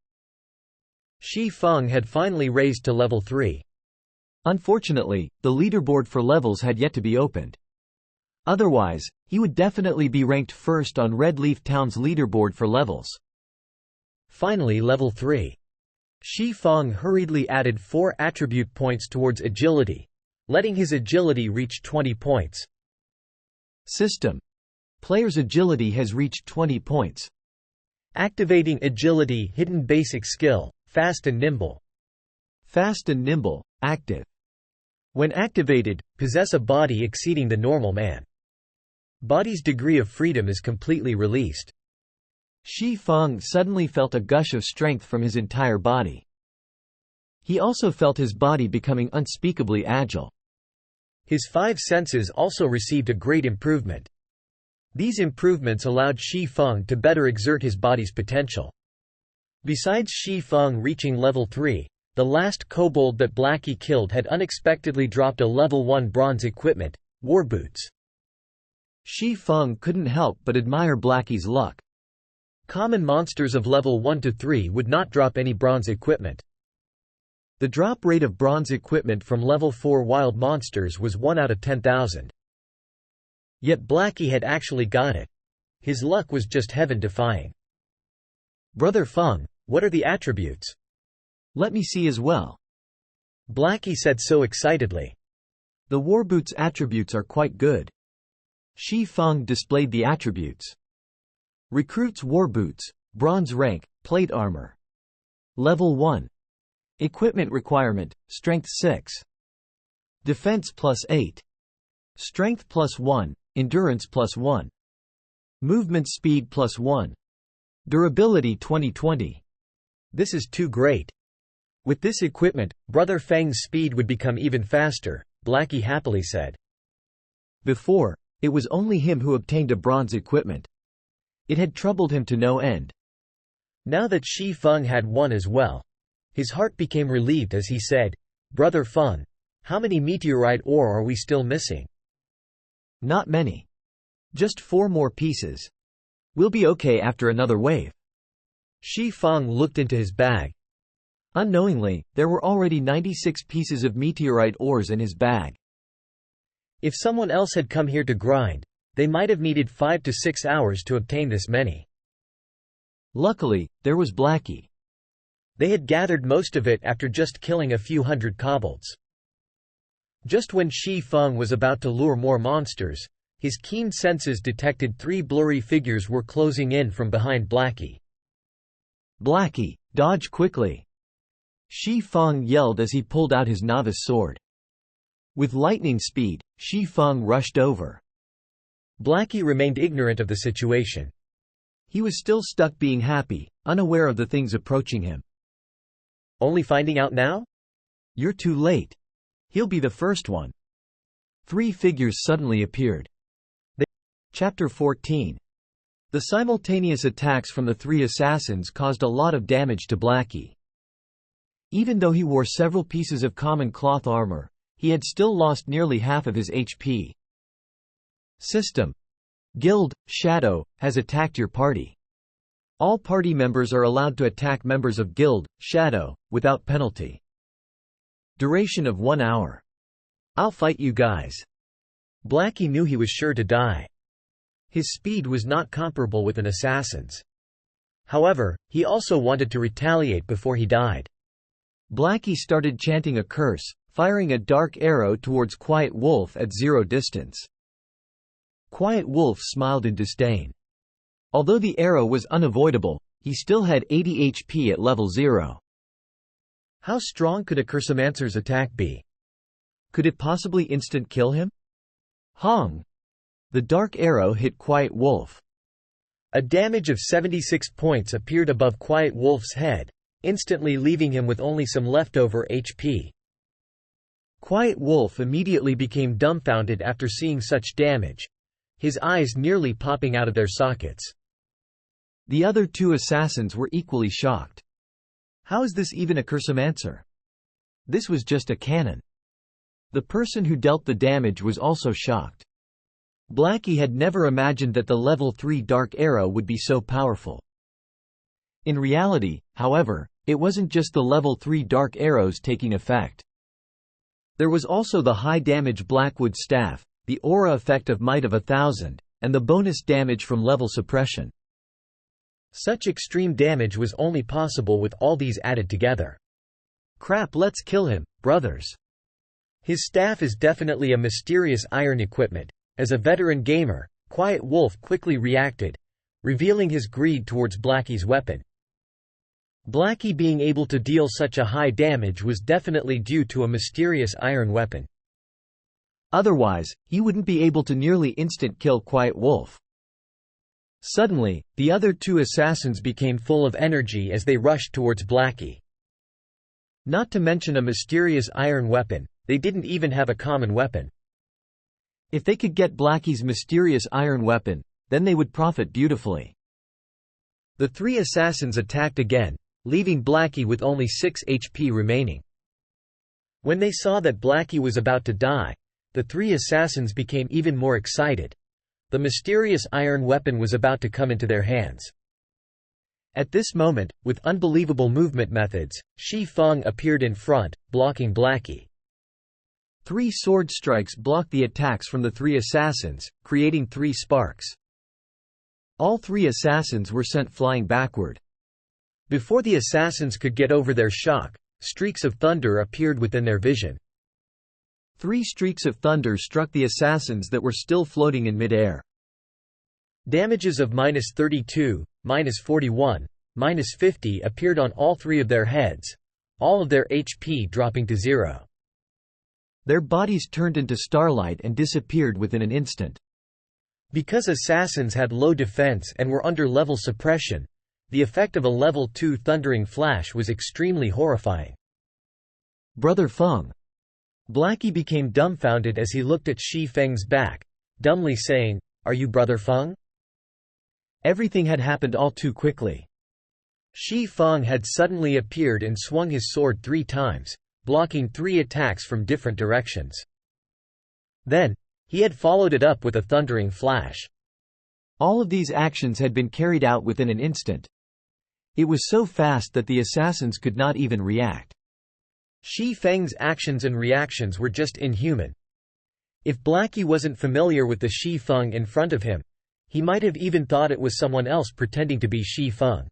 Shi Feng had finally raised to level 3. Unfortunately, the leaderboard for levels had yet to be opened. Otherwise, he would definitely be ranked first on Red Leaf Town's leaderboard for levels. Finally level 3. Shi Feng hurriedly added 4 attribute points towards agility, letting his agility reach 20 points. System. Player's agility has reached 20 points. Activating agility hidden basic skill, fast and nimble. Fast and nimble, active. When activated, possess a body exceeding the normal man. Body's degree of freedom is completely released. Shi Feng suddenly felt a gush of strength from his entire body. He also felt his body becoming unspeakably agile. His 5 senses also received a great improvement. These improvements allowed Shi Feng to better exert his body's potential. Besides Shi Feng reaching level 3, the last kobold that Blackie killed had unexpectedly dropped a level 1 bronze equipment, war boots. Shi Feng couldn't help but admire Blackie's luck. Common monsters of level 1 to 3 would not drop any bronze equipment. The drop rate of bronze equipment from level 4 wild monsters was 1 out of 10,000. Yet Blackie had actually got it. His luck was just heaven-defying. "Brother Feng, what are the attributes?" "Let me see as well," Blackie said so excitedly. "The warboots attributes are quite good." Shi Feng displayed the attributes. Recruits warboots, bronze rank, plate armor. Level 1. Equipment requirement, strength 6. Defense +8. Strength +1, endurance +1. Movement speed +1. Durability 20/20. This is too great. With this equipment, Brother Feng's speed would become even faster, Blackie happily said. Before, it was only him who obtained a bronze equipment. It had troubled him to no end. Now that Shi Feng had one as well, his heart became relieved as he said, "Brother Feng, how many meteorite ore are we still missing?" "Not many. Just 4 more pieces. We'll be okay after another wave." Shi Feng looked into his bag. Unknowingly, there were already 96 pieces of meteorite ores in his bag. If someone else had come here to grind, they might have needed 5 to 6 hours to obtain this many. Luckily, there was Blackie. They had gathered most of it after just killing a few hundred kobolds. Just when Shi Feng was about to lure more monsters, his keen senses detected 3 blurry figures were closing in from behind Blackie. "Blackie, dodge quickly!" Shi Feng yelled as he pulled out his novice sword. With lightning speed, Shi Feng rushed over. Blackie remained ignorant of the situation. He was still stuck being happy, unaware of the things approaching him. Only finding out now? You're too late. He'll be the first one. 3 figures suddenly appeared. Chapter 14. The simultaneous attacks from the 3 assassins caused a lot of damage to Blackie. Even though he wore several pieces of common cloth armor, he had still lost nearly half of his HP. System. Guild, Shadow, has attacked your party. All party members are allowed to attack members of Guild, Shadow, without penalty. Duration of 1 hour. I'll fight you guys. Blackie knew he was sure to die. His speed was not comparable with an assassin's. However, he also wanted to retaliate before he died. Blackie started chanting a curse, firing a dark arrow towards Quiet Wolf at 0 distance. Quiet Wolf smiled in disdain. Although the arrow was unavoidable, he still had 80 HP at level 0. How strong could a Cursomancer's attack be? Could it possibly instant kill him? Hong! The dark arrow hit Quiet Wolf. A damage of 76 points appeared above Quiet Wolf's head, instantly leaving him with only some leftover HP. Quiet Wolf immediately became dumbfounded after seeing such damage, his eyes nearly popping out of their sockets. The other 2 assassins were equally shocked. How is this even a Cursomancer? This was just a cannon. The person who dealt the damage was also shocked. Blackie had never imagined that the level 3 dark arrow would be so powerful. In reality, however, it wasn't just the level 3 dark arrows taking effect. There was also the high damage Blackwood staff, the aura effect of Might of 1000, and the bonus damage from level suppression. Such extreme damage was only possible with all these added together. Crap, let's kill him, brothers. His staff is definitely a mysterious iron equipment. As a veteran gamer, Quiet Wolf quickly reacted, revealing his greed towards Blackie's weapon. Blackie being able to deal such a high damage was definitely due to a mysterious iron weapon. Otherwise, he wouldn't be able to nearly instant kill Quiet Wolf. Suddenly, the other 2 assassins became full of energy as they rushed towards Blackie. Not to mention a mysterious iron weapon, they didn't even have a common weapon. If they could get Blackie's mysterious iron weapon, then they would profit beautifully. The 3 assassins attacked again, leaving Blackie with only 6 HP remaining. When they saw that Blackie was about to die, the 3 assassins became even more excited. The mysterious iron weapon was about to come into their hands. At this moment, with unbelievable movement methods, Shi Feng appeared in front, blocking Blackie. 3 sword strikes blocked the attacks from the 3 assassins, creating 3 sparks. All 3 assassins were sent flying backward. Before the assassins could get over their shock, streaks of thunder appeared within their vision. 3 streaks of thunder struck the assassins that were still floating in mid-air. Damages of -32, -41, -50 appeared on all 3 of their heads, all of their HP dropping to 0. Their bodies turned into starlight and disappeared within an instant. Because assassins had low defense and were under level suppression, the effect of a level 2 thundering flash was extremely horrifying. Brother Feng. Blackie became dumbfounded as he looked at Shi Feng's back, dumbly saying, "Are you Brother Feng?" Everything had happened all too quickly. Shi Feng had suddenly appeared and swung his sword 3 times, blocking 3 attacks from different directions. Then, he had followed it up with a thundering flash. All of these actions had been carried out within an instant. It was so fast that the assassins could not even react. Shi Feng's actions and reactions were just inhuman. If Blackie wasn't familiar with the Shi Feng in front of him, he might have even thought it was someone else pretending to be Shi Feng.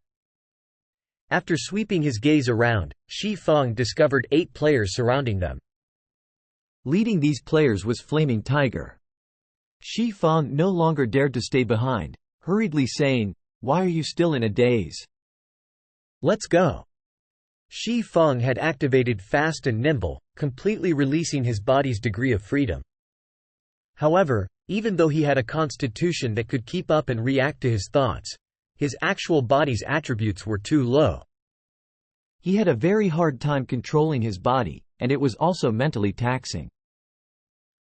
After sweeping his gaze around, Shi Feng discovered 8 players surrounding them. Leading these players was Flaming Tiger. Shi Feng no longer dared to stay behind, hurriedly saying, "Why are you still in a daze? Let's go." Shi Feng had activated Fast and Nimble, completely releasing his body's degree of freedom. However, even though he had a constitution that could keep up and react to his thoughts, his actual body's attributes were too low. He had a very hard time controlling his body, and it was also mentally taxing.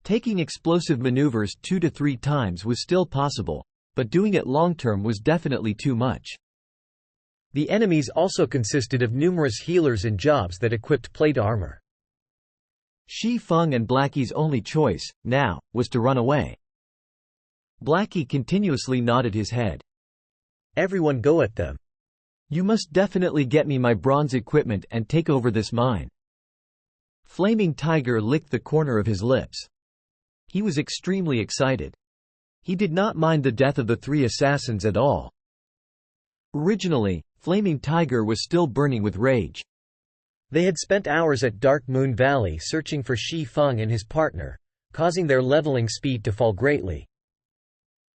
Taking explosive maneuvers 2 to 3 times was still possible, but doing it long-term was definitely too much. The enemies also consisted of numerous healers and jobs that equipped plate armor. Shi Feng and Blackie's only choice, now, was to run away. Blackie continuously nodded his head. Everyone go at them. You must definitely get me my bronze equipment and take over this mine. Flaming Tiger licked the corner of his lips. He was extremely excited. He did not mind the death of the 3 assassins at all. Originally, Flaming Tiger was still burning with rage. They had spent hours at Dark Moon Valley searching for Shi Feng and his partner, causing their leveling speed to fall greatly.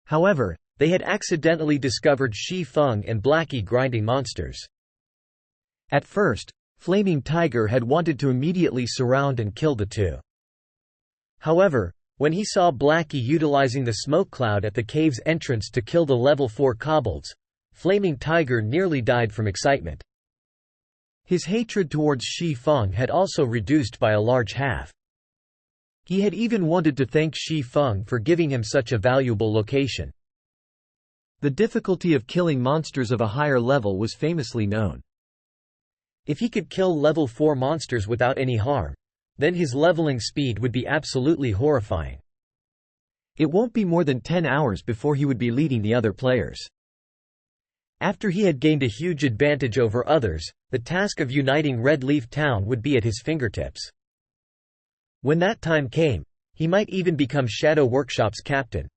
However, they had accidentally discovered Shi Feng and Blackie grinding monsters. At first, Flaming Tiger had wanted to immediately surround and kill the 2. However, when he saw Blackie utilizing the smoke cloud at the cave's entrance to kill the level 4 kobolds, Flaming Tiger nearly died from excitement. His hatred towards Shi Feng had also reduced by a large half. He had even wanted to thank Shi Feng for giving him such a valuable location. The difficulty of killing monsters of a higher level was famously known. If he could kill level 4 monsters without any harm, then his leveling speed would be absolutely horrifying. It won't be more than 10 hours before he would be leading the other players. After he had gained a huge advantage over others, the task of uniting Red Leaf Town would be at his fingertips. When that time came, he might even become Shadow Workshop's captain.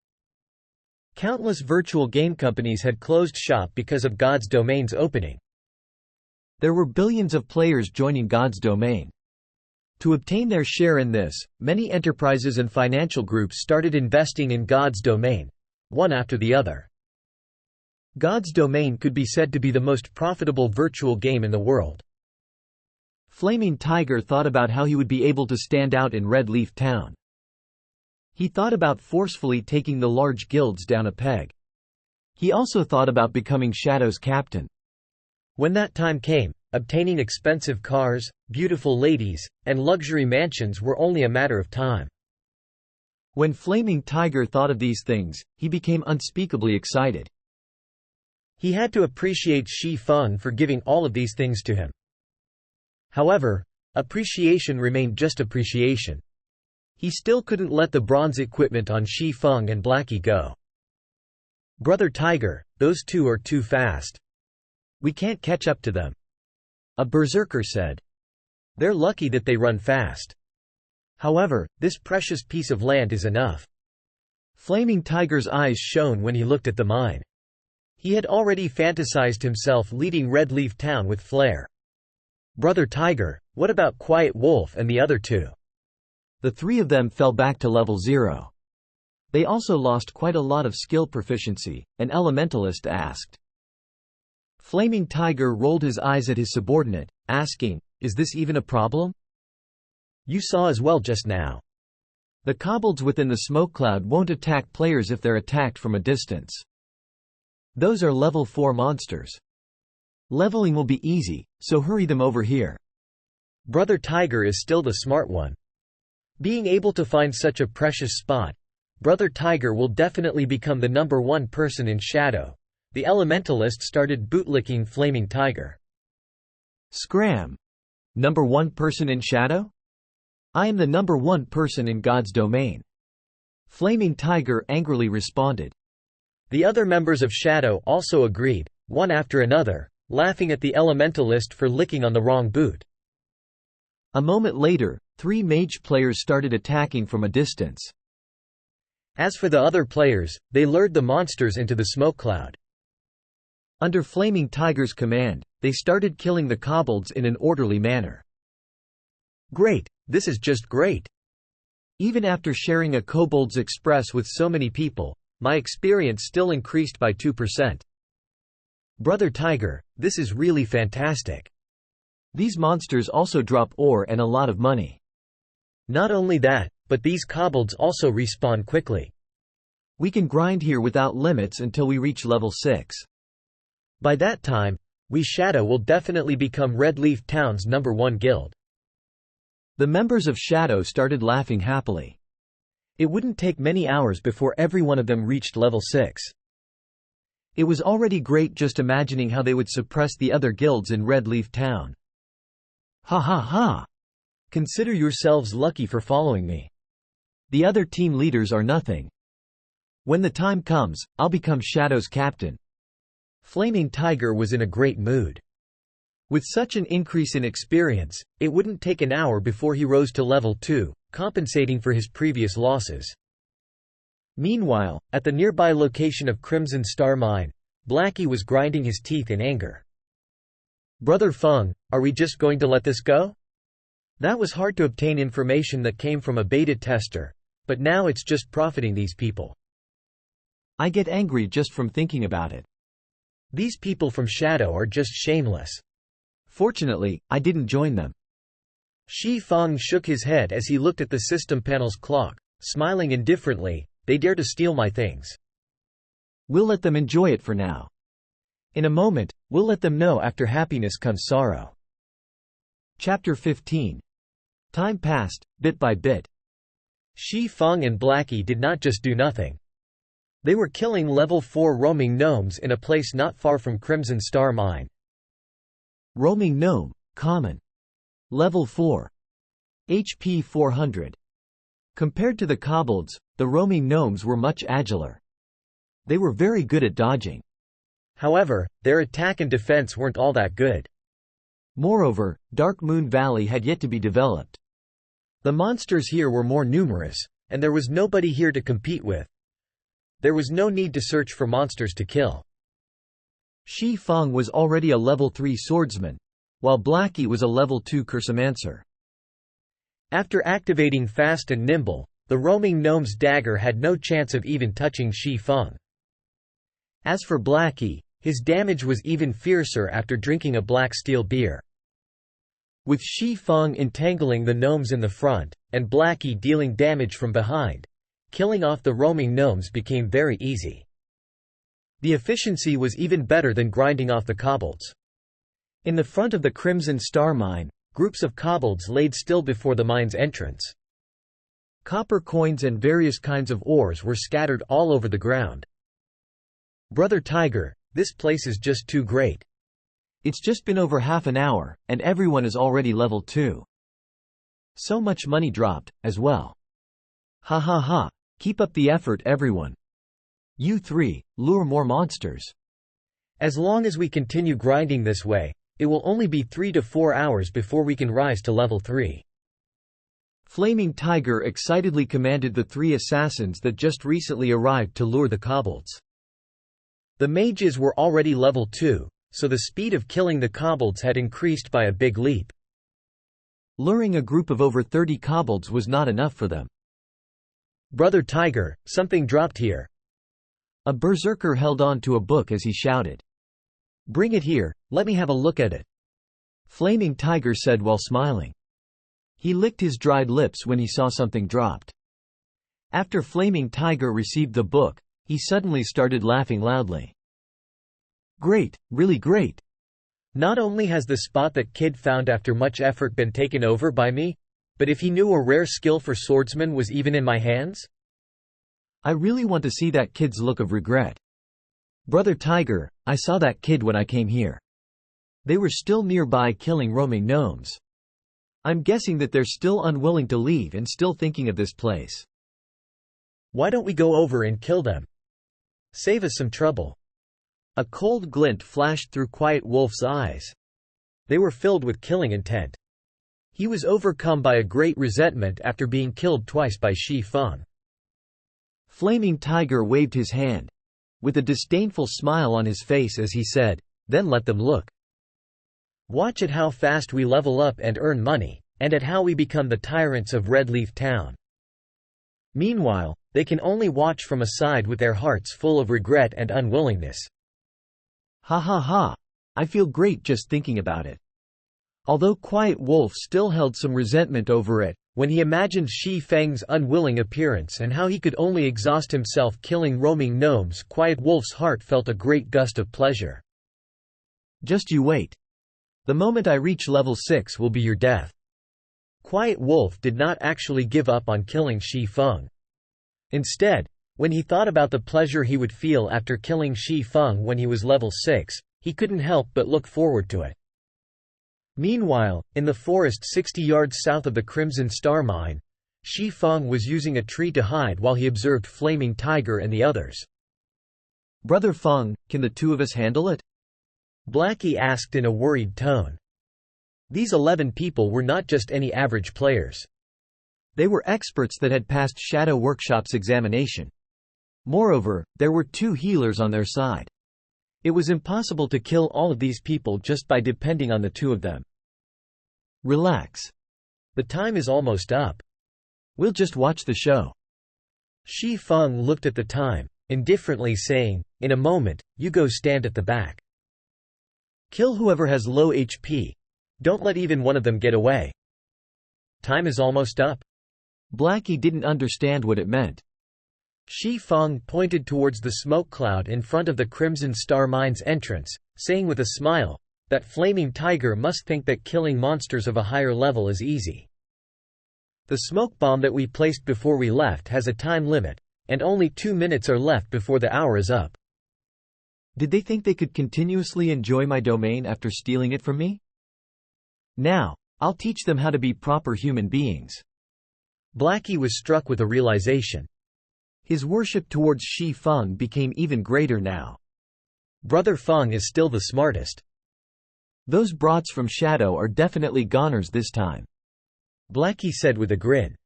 Countless virtual game companies had closed shop because of God's Domain's opening. There were billions of players joining God's Domain. To obtain their share in this, many enterprises and financial groups started investing in God's Domain, one after the other. God's Domain could be said to be the most profitable virtual game in the world. Flaming Tiger thought about how he would be able to stand out in Red Leaf Town. He thought about forcefully taking the large guilds down a peg. He also thought about becoming Shadow's captain. When that time came, obtaining expensive cars, beautiful ladies, and luxury mansions were only a matter of time. When Flaming Tiger thought of these things, he became unspeakably excited. He had to appreciate Shi Feng for giving all of these things to him. However, appreciation remained just appreciation. He still couldn't let the bronze equipment on Shi Feng and Blackie go. "Brother Tiger, those 2 are too fast. We can't catch up to them," a berserker said. "They're lucky that they run fast. However, this precious piece of land is enough." Flaming Tiger's eyes shone when he looked at the mine. He had already fantasized himself leading Red Leaf Town with flair. "Brother Tiger, what about Quiet Wolf and the other 2? The 3 of them fell back to level 0. They also lost quite a lot of skill proficiency, an elementalist asked. Flaming Tiger rolled his eyes at his subordinate, asking, "Is this even a problem?" "You saw as well just now. The kobolds within the smoke cloud won't attack players if they're attacked from a distance. Those are level 4 monsters. Leveling will be easy, so hurry them over here." Brother Tiger is still the smart one. Being able to find such a precious spot, Brother Tiger will definitely become the number 1 person in Shadow. The elementalist started bootlicking Flaming Tiger. "Scram! Number 1 person in Shadow? I am the number 1 person in God's Domain." Flaming Tiger angrily responded. The other members of Shadow also agreed, one after another, laughing at the elementalist for licking on the wrong boot. A moment later, 3 mage players started attacking from a distance. As for the other players, they lured the monsters into the smoke cloud. Under Flaming Tiger's command, they started killing the kobolds in an orderly manner. "Great, this is just great. Even after sharing a Kobolds Express with so many people, my experience still increased by 2%. Brother Tiger, this is really fantastic. These monsters also drop ore and a lot of money. Not only that, but these kobolds also respawn quickly. We can grind here without limits until we reach level 6. By that time, we Shadow will definitely become Red Leaf Town's #1 guild." The members of Shadow started laughing happily. It wouldn't take many hours before every one of them reached level 6. It was already great just imagining how they would suppress the other guilds in Red Leaf Town. Ha ha ha! Consider yourselves lucky for following me. The other team leaders are nothing. When the time comes, I'll become Shadow's captain. Flaming Tiger was in a great mood. With such an increase in experience, it wouldn't take an hour before he rose to level 2, compensating for his previous losses. Meanwhile, at the nearby location of Crimson Star Mine, Blackie was grinding his teeth in anger. "Brother Feng, are we just going to let this go?" That was hard to obtain information that came from a beta tester, but now it's just profiting these people. I get angry just from thinking about it. These people from Shadow are just shameless. Fortunately, I didn't join them. Shi Feng shook his head as he looked at the system panel's clock, smiling indifferently. "They dare to steal my things. We'll let them enjoy it for now. In a moment, we'll let them know after happiness comes sorrow." Chapter 15. Time passed, bit by bit. Shi Feng and Blackie did not just do nothing. They were killing level 4 roaming gnomes in a place not far from Crimson Star Mine. Roaming gnome, common. Level 4. HP 400. Compared to the kobolds, the roaming gnomes were much agiler. They were very good at dodging. However, their attack and defense weren't all that good. Moreover, Dark Moon Valley had yet to be developed. The monsters here were more numerous, and there was nobody here to compete with. There was no need to search for monsters to kill. Shi Feng was already a level 3 swordsman, while Blackie was a level 2 cursomancer. After activating Fast and Nimble, the roaming gnome's dagger had no chance of even touching Shi Feng. As for Blackie, his damage was even fiercer after drinking a black steel beer. With Shi Feng entangling the gnomes in the front, and Blackie dealing damage from behind, killing off the roaming gnomes became very easy. The efficiency was even better than grinding off the kobolds. In the front of the Crimson Star Mine, groups of kobolds laid still before the mine's entrance. Copper coins and various kinds of ores were scattered all over the ground. "Brother Tiger, this place is just too great. It's just been over half an hour, and everyone is already level 2. So much money dropped, as well. Ha ha ha, keep up the effort everyone. You 3, lure more monsters. As long as we continue grinding this way, it will only be 3 to 4 hours before we can rise to level 3. Flaming Tiger excitedly commanded the 3 assassins that just recently arrived to lure the kobolds. The mages were already level 2, so the speed of killing the kobolds had increased by a big leap. Luring a group of over 30 kobolds was not enough for them. "Brother Tiger, something dropped here." A berserker held on to a book as he shouted. "Bring it here, let me have a look at it," Flaming Tiger said while smiling. He licked his dried lips when he saw something dropped. After Flaming Tiger received the book, he suddenly started laughing loudly. "Great, really great. Not only has the spot that kid found after much effort been taken over by me, but if he knew a rare skill for swordsman was even in my hands? I really want to see that kid's look of regret. Brother Tiger, I saw that kid when I came here. They were still nearby killing roaming gnomes. I'm guessing that they're still unwilling to leave and still thinking of this place. Why don't we go over and kill them? Save us some trouble." A cold glint flashed through Quiet Wolf's eyes. They were filled with killing intent. He was overcome by a great resentment after being killed twice by Shi Feng. Flaming Tiger waved his hand, with a disdainful smile on his face as he said, "Then let them look. Watch at how fast we level up and earn money, and at how we become the tyrants of Red Leaf Town. Meanwhile, they can only watch from a side with their hearts full of regret and unwillingness." Ha ha ha. I feel great just thinking about it. Although Quiet Wolf still held some resentment over it, when he imagined Shi Feng's unwilling appearance and how he could only exhaust himself killing roaming gnomes, Quiet Wolf's heart felt a great gust of pleasure. Just you wait. The moment I reach level 6 will be your death. Quiet Wolf did not actually give up on killing Shi Feng. Instead, when he thought about the pleasure he would feel after killing Shi Feng when he was level 6, he couldn't help but look forward to it. Meanwhile, in the forest 60 yards south of the Crimson Star Mine, Shi Feng was using a tree to hide while he observed Flaming Tiger and the others. Brother Feng, can the two of us handle it? Blackie asked in a worried tone. These 11 people were not just any average players. They were experts that had passed Shadow Workshop's examination. Moreover, there were 2 healers on their side. It was impossible to kill all of these people just by depending on the 2 of them. Relax. The time is almost up. We'll just watch the show. Shi Feng looked at the time, indifferently saying, "In a moment, you go stand at the back. Kill whoever has low HP. Don't let even one of them get away." Time is almost up. Blackie didn't understand what it meant. Shi Feng pointed towards the smoke cloud in front of the Crimson Star Mine's entrance, saying with a smile, "That Flaming Tiger must think that killing monsters of a higher level is easy. The smoke bomb that we placed before we left has a time limit, and only 2 minutes are left before the hour is up." Did they think they could continuously enjoy my domain after stealing it from me? Now, I'll teach them how to be proper human beings. Blackie was struck with a realization. His worship towards Shi Feng became even greater now. Brother Feng is still the smartest. Those brats from Shadow are definitely goners this time. Blackie said with a grin.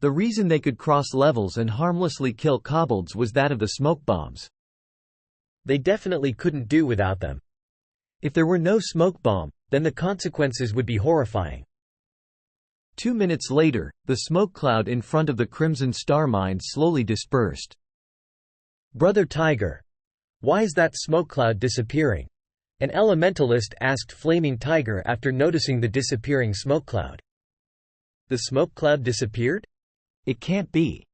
The reason they could cross levels and harmlessly kill kobolds was that of the smoke bombs. They definitely couldn't do without them. If there were no smoke bomb, then the consequences would be horrifying. 2 minutes later, the smoke cloud in front of the Crimson Star Mine slowly dispersed. "Brother Tiger, why is that smoke cloud disappearing?" an elementalist asked Flaming Tiger after noticing the disappearing smoke cloud. "The smoke cloud disappeared? It can't be."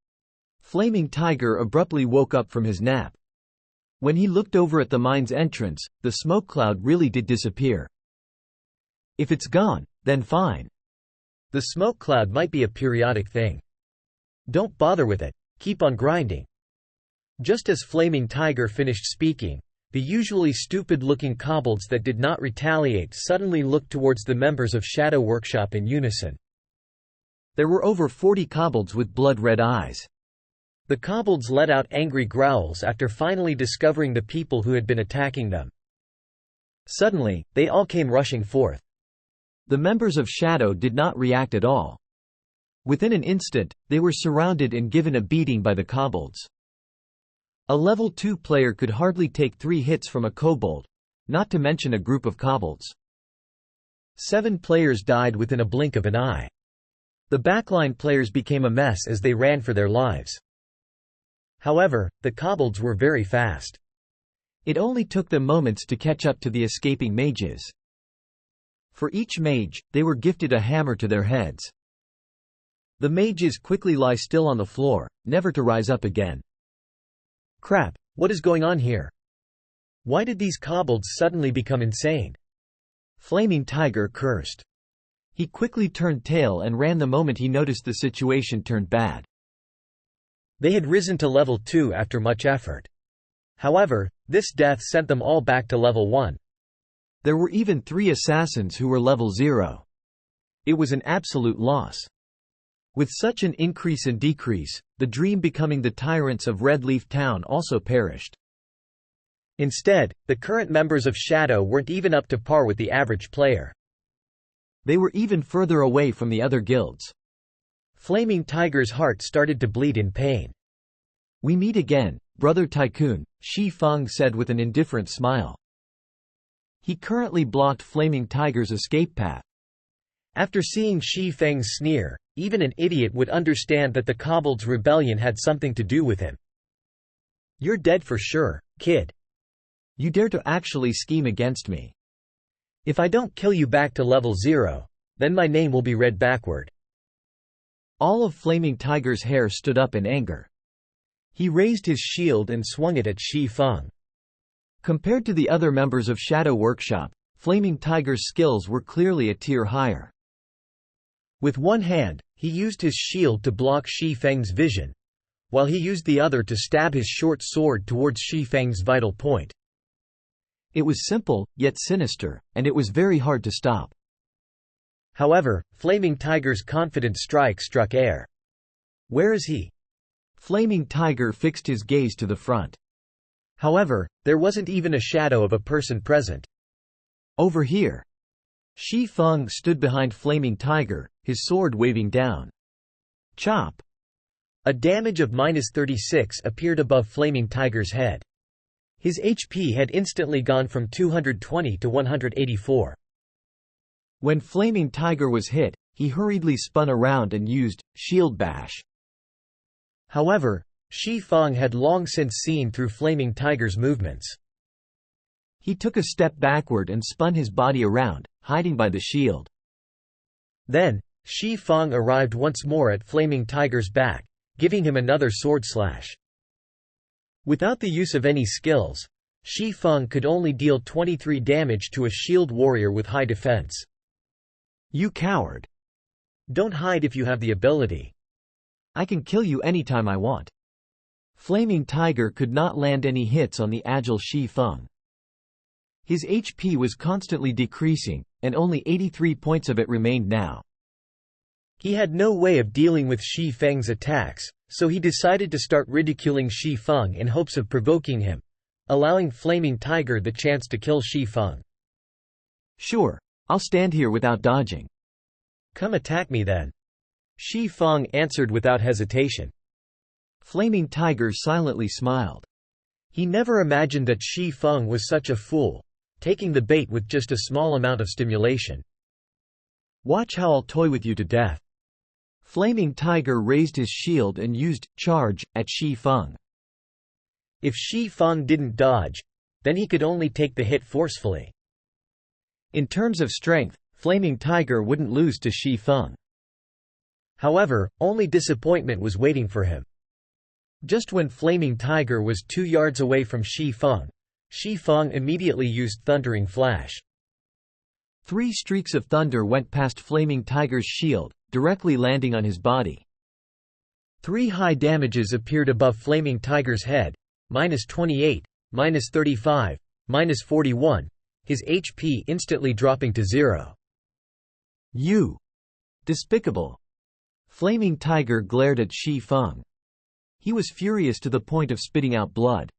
Flaming Tiger abruptly woke up from his nap. When he looked over at the mine's entrance, the smoke cloud really did disappear. If it's gone, then fine. The smoke cloud might be a periodic thing. Don't bother with it, keep on grinding. Just as Flaming Tiger finished speaking, the usually stupid-looking kobolds that did not retaliate suddenly looked towards the members of Shadow Workshop in unison. There were over 40 kobolds with blood-red eyes. The kobolds let out angry growls after finally discovering the people who had been attacking them. Suddenly, they all came rushing forth. The members of Shadow did not react at all. Within an instant, they were surrounded and given a beating by the kobolds. A level 2 player could hardly take 3 hits from a kobold, not to mention a group of kobolds. 7 players died within a blink of an eye. The backline players became a mess as they ran for their lives. However, the kobolds were very fast. It only took them moments to catch up to the escaping mages. For each mage, they were gifted a hammer to their heads. The mages quickly lie still on the floor, never to rise up again. Crap, what is going on here? Why did these kobolds suddenly become insane? Flaming Tiger cursed. He quickly turned tail and ran the moment he noticed the situation turned bad. They had risen to level 2 after much effort. However, this death sent them all back to level 1. There were even 3 assassins who were level 0. It was an absolute loss. With such an increase and decrease, the dream becoming the tyrants of Red Leaf Town also perished. Instead, the current members of Shadow weren't even up to par with the average player. They were even further away from the other guilds. Flaming Tiger's heart started to bleed in pain. "We meet again, Brother Tycoon," Shi Feng said with an indifferent smile. He currently blocked Flaming Tiger's escape path. After seeing Shi Feng's sneer, even an idiot would understand that the kobolds' rebellion had something to do with him. "You're dead for sure, kid. You dare to actually scheme against me. If I don't kill you back to level 0, then my name will be read backward." All of Flaming Tiger's hair stood up in anger. He raised his shield and swung it at Shi Feng. Compared to the other members of Shadow Workshop, Flaming Tiger's skills were clearly a tier higher. With one hand, he used his shield to block Shi Feng's vision, while he used the other to stab his short sword towards Shi Feng's vital point. It was simple, yet sinister, and it was very hard to stop. However, Flaming Tiger's confident strike struck air. "Where is he?" Flaming Tiger fixed his gaze to the front. However, there wasn't even a shadow of a person present. "Over here." Shi Feng stood behind Flaming Tiger, his sword waving down. Chop! A damage of -36 appeared above Flaming Tiger's head. His HP had instantly gone from 220 to 184. When Flaming Tiger was hit, he hurriedly spun around and used Shield Bash. However, Shi Feng had long since seen through Flaming Tiger's movements. He took a step backward and spun his body around, hiding by the shield. Then, Shi Feng arrived once more at Flaming Tiger's back, giving him another sword slash. Without the use of any skills, Shi Feng could only deal 23 damage to a shield warrior with high defense. "You coward! Don't hide if you have the ability. I can kill you anytime I want." Flaming Tiger could not land any hits on the agile Shi Feng. His HP was constantly decreasing, and only 83 points of it remained now. He had no way of dealing with Shi Feng's attacks, so he decided to start ridiculing Shi Feng in hopes of provoking him, allowing Flaming Tiger the chance to kill Shi Feng. "Sure, I'll stand here without dodging." "Come attack me then," Shi Feng answered without hesitation. Flaming Tiger silently smiled. He never imagined that Shi Feng was such a fool, taking the bait with just a small amount of stimulation. "Watch how I'll toy with you to death." Flaming Tiger raised his shield and used Charge at Shi Feng. If Shi Feng didn't dodge, then he could only take the hit forcefully. In terms of strength, Flaming Tiger wouldn't lose to Shi Feng. However, only disappointment was waiting for him. Just when Flaming Tiger was 2 yards away from Shi Feng immediately used Thundering Flash. 3 streaks of thunder went past Flaming Tiger's shield, directly landing on his body. 3 high damages appeared above Flaming Tiger's head, -28, -35, -41, his HP instantly dropping to 0. "You! Despicable!" Flaming Tiger glared at Shi Feng. He was furious to the point of spitting out blood.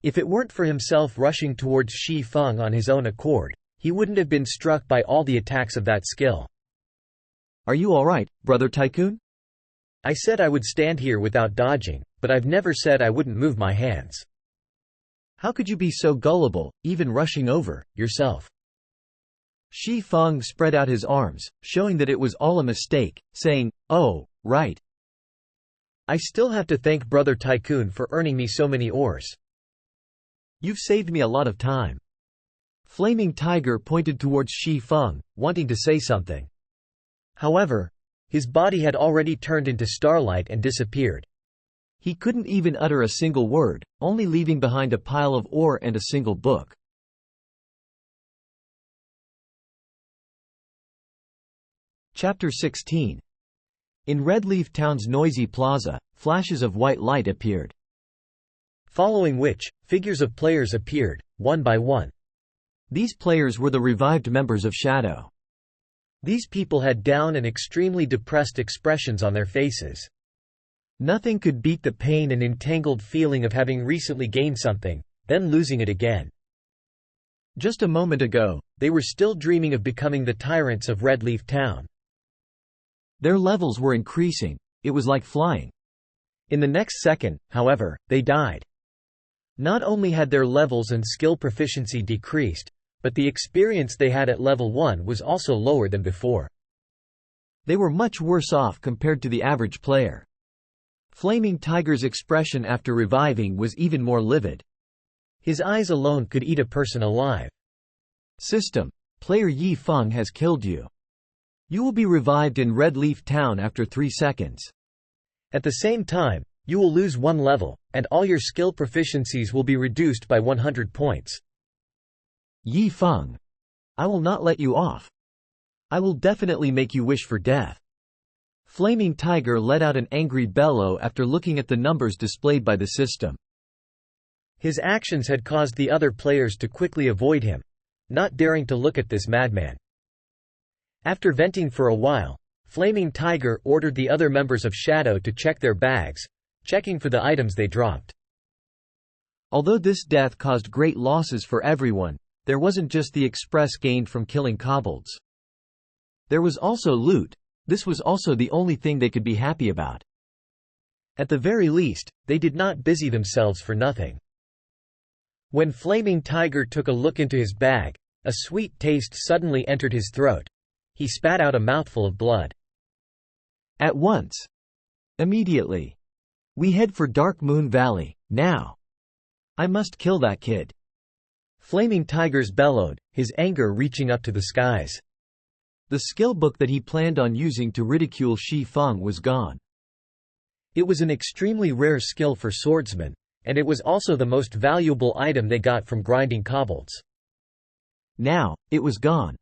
If it weren't for himself rushing towards Shi Feng on his own accord, he wouldn't have been struck by all the attacks of that skill. "Are you alright, Brother Tycoon?" "I said I would stand here without dodging, but I've never said I wouldn't move my hands." "How could you be so gullible, even rushing over, yourself?" Shi Feng spread out his arms, showing that it was all a mistake, saying, "Oh, right. I still have to thank Brother Tycoon for earning me so many ores. You've saved me a lot of time." Flaming Tiger pointed towards Shi Feng, wanting to say something. However, his body had already turned into starlight and disappeared. He couldn't even utter a single word, only leaving behind a pile of ore and a single book. Chapter 16. In Redleaf Town's noisy plaza, flashes of white light appeared. Following which, figures of players appeared, one by one. These players were the revived members of Shadow. These people had down and extremely depressed expressions on their faces. Nothing could beat the pain and entangled feeling of having recently gained something, then losing it again. Just a moment ago, they were still dreaming of becoming the tyrants of Redleaf Town. Their levels were increasing, it was like flying. In the next second, however, they died. Not only had their levels and skill proficiency decreased, but the experience they had at level 1 was also lower than before. They were much worse off compared to the average player. Flaming Tiger's expression after reviving was even more livid. His eyes alone could eat a person alive. "System. Player Yi Feng has killed you. You will be revived in Redleaf Town after 3 seconds. At the same time, You will lose 1 level, and all your skill proficiencies will be reduced by 100 points. Yi Feng. I will not let you off. I will definitely make you wish for death. Flaming Tiger let out an angry bellow after looking at the numbers displayed by the system. His actions had caused the other players to quickly avoid him, not daring to look at this madman. After venting for a while, Flaming Tiger ordered the other members of Shadow to check their bags, checking for the items they dropped. Although this death caused great losses for everyone, there wasn't just the express gained from killing kobolds. There was also loot. This was also the only thing they could be happy about. At the very least, they did not busy themselves for nothing. When Flaming Tiger took a look into his bag, a sweet taste suddenly entered his throat. He spat out a mouthful of blood. At once. Immediately. We head for Dark Moon Valley, now. I must kill that kid. Flaming Tigers bellowed, his anger reaching up to the skies. The skill book that he planned on using to ridicule Shi Feng was gone. It was an extremely rare skill for swordsmen, and it was also the most valuable item they got from grinding kobolds. Now, it was gone.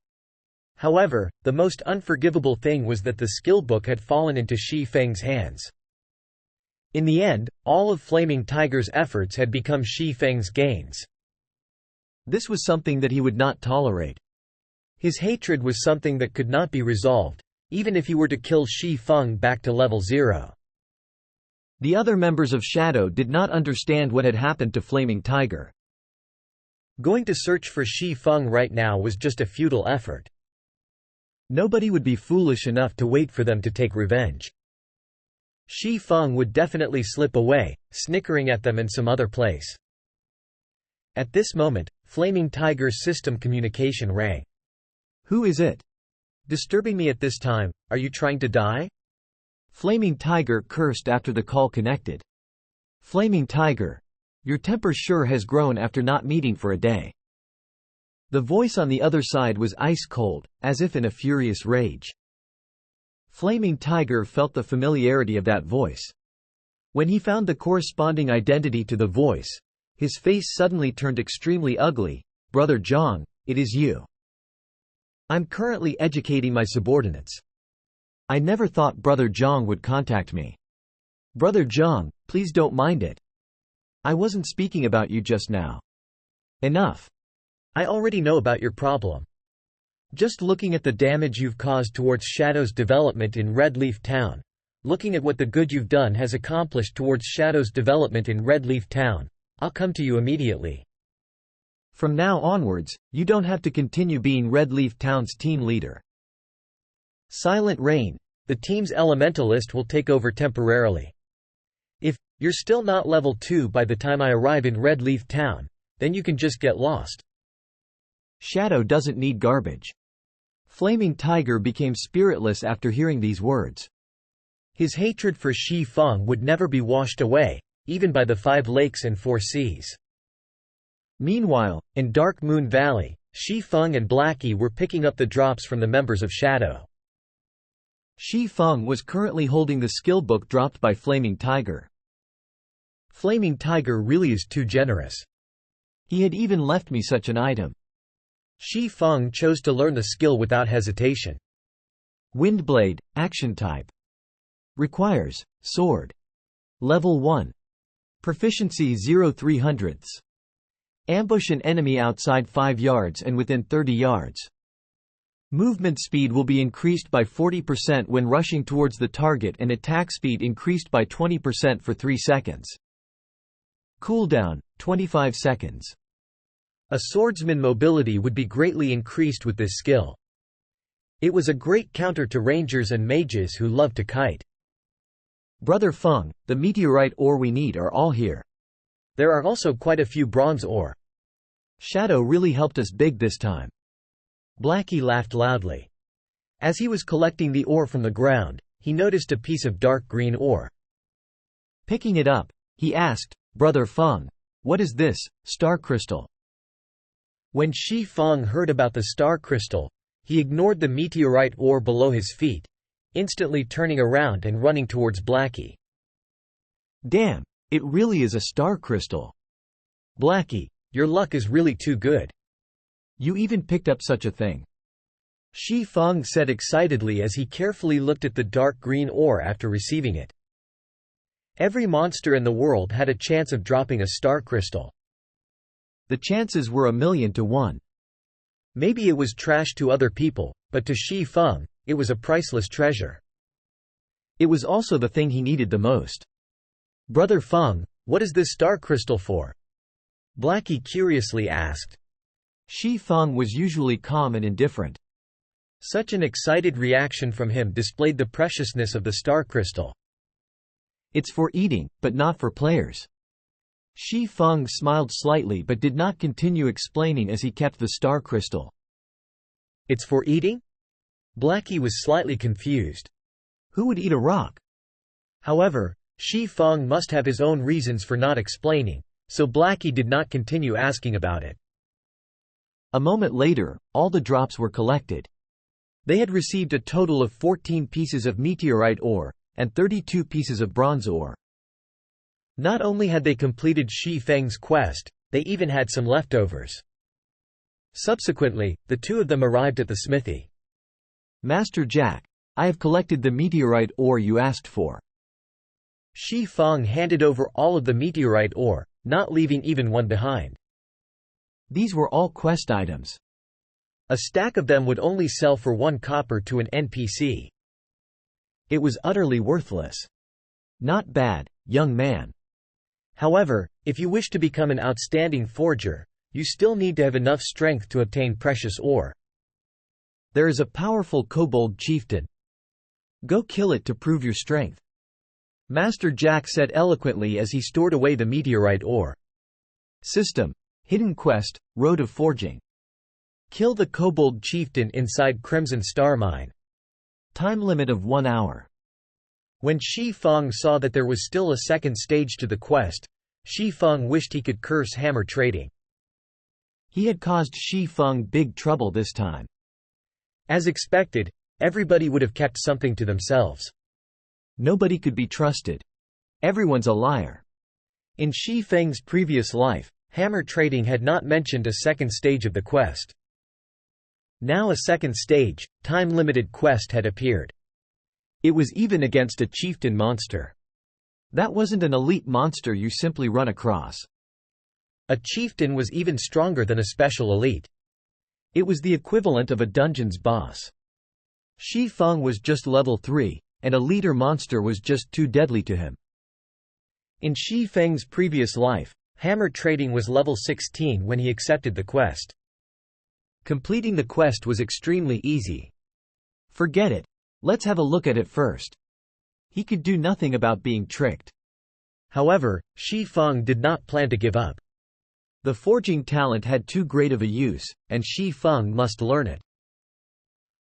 However, the most unforgivable thing was that the skill book had fallen into Shi Feng's hands. In the end, all of Flaming Tiger's efforts had become Shi Feng's gains. This was something that he would not tolerate. His hatred was something that could not be resolved, even if he were to kill Shi Feng back to level 0. The other members of Shadow did not understand what had happened to Flaming Tiger. Going to search for Shi Feng right now was just a futile effort. Nobody would be foolish enough to wait for them to take revenge. Shi Feng would definitely slip away, snickering at them in some other place. At this moment, Flaming Tiger's system communication rang. Who is it? Disturbing me at this time, are you trying to die? Flaming Tiger cursed after the call connected. Flaming Tiger. Your temper sure has grown after not meeting for a day. The voice on the other side was ice cold, as if in a furious rage. Flaming Tiger felt the familiarity of that voice. When he found the corresponding identity to the voice, his face suddenly turned extremely ugly. Brother Zhang, it is you. I'm currently educating my subordinates. I never thought Brother Zhang would contact me. Brother Zhang, please don't mind it. I wasn't speaking about you just now. Enough. I already know about your problem. Just looking at the damage you've caused towards Shadow's development in Red Leaf Town, looking at what the good you've done has accomplished towards Shadow's development in Red Leaf Town, I'll come to you immediately. From now onwards, you don't have to continue being Red Leaf Town's team leader. Silent Rain, the team's elementalist, will take over temporarily. If you're still not level 2 by the time I arrive in Red Leaf Town, then you can just get lost. Shadow doesn't need garbage. Flaming Tiger became spiritless after hearing these words. His hatred for Shi Feng would never be washed away, even by the 5 lakes and 4 seas. Meanwhile, in Dark Moon Valley, Shi Feng and Blackie were picking up the drops from the members of Shadow. Shi Feng was currently holding the skill book dropped by Flaming Tiger. Flaming Tiger really is too generous. He had even left me such an item. Shi Feng chose to learn the skill without hesitation. Windblade, action type. Requires, sword. Level 1. Proficiency 0/300. Ambush an enemy outside 5 yards and within 30 yards. Movement speed will be increased by 40% when rushing towards the target, and attack speed increased by 20% for 3 seconds. Cooldown, 25 seconds. A swordsman mobility would be greatly increased with this skill. It was a great counter to rangers and mages who love to kite. Brother Feng, the meteorite ore we need are all here. There are also quite a few bronze ore. Shadow really helped us big this time. Blackie laughed loudly. As he was collecting the ore from the ground, he noticed a piece of dark green ore. Picking it up, he asked, Brother Feng, what is this, star crystal? When Shi Feng heard about the star crystal, he ignored the meteorite ore below his feet, instantly turning around and running towards Blackie. Damn, it really is a star crystal. Blackie, your luck is really too good. You even picked up such a thing. Shi Feng said excitedly as he carefully looked at the dark green ore after receiving it. Every monster in the world had a chance of dropping a star crystal. The chances were 1,000,000 to 1. Maybe it was trash to other people, but to Shi Feng, it was a priceless treasure. It was also the thing he needed the most. Brother Feng, what is this star crystal for? Blackie curiously asked. Shi Feng was usually calm and indifferent. Such an excited reaction from him displayed the preciousness of the star crystal. It's for eating, but not for players. Shi Feng smiled slightly but did not continue explaining as he kept the star crystal. It's for eating? Blackie was slightly confused. Who would eat a rock? However, Shi Feng must have his own reasons for not explaining, so Blackie did not continue asking about it. A moment later, all the drops were collected. They had received a total of 14 pieces of meteorite ore, and 32 pieces of bronze ore. Not only had they completed Shi Feng's quest, they even had some leftovers. Subsequently, the two of them arrived at the smithy. Master Jack, I have collected the meteorite ore you asked for. Shi Feng handed over all of the meteorite ore, not leaving even one behind. These were all quest items. A stack of them would only sell for 1 copper to an NPC. It was utterly worthless. Not bad, young man. However, if you wish to become an outstanding forger, you still need to have enough strength to obtain precious ore. There is a powerful kobold chieftain. Go kill it to prove your strength. Master Jack said eloquently as he stored away the meteorite ore. System: Hidden quest, Road of Forging. Kill the kobold chieftain inside Crimson Star Mine. Time limit of 1 hour. When Shi Feng saw that there was still a second stage to the quest, Shi Feng wished he could curse hammer trading. He had caused Shi Feng big trouble this time. As expected, everybody would have kept something to themselves. Nobody could be trusted. Everyone's a liar. In Shi Feng's previous life, hammer trading had not mentioned a second stage of the quest. Now a second stage, time-limited quest had appeared. It was even against a chieftain monster. That wasn't an elite monster you simply run across. A chieftain was even stronger than a special elite. It was the equivalent of a dungeon's boss. Shi Feng was just level 3, and a leader monster was just too deadly to him. In Shi Feng's previous life, hammer trading was level 16 when he accepted the quest. Completing the quest was extremely easy. Forget it. Let's have a look at it first. He could do nothing about being tricked. However, Shi Feng did not plan to give up. The forging talent had too great of a use, and Shi Feng must learn it.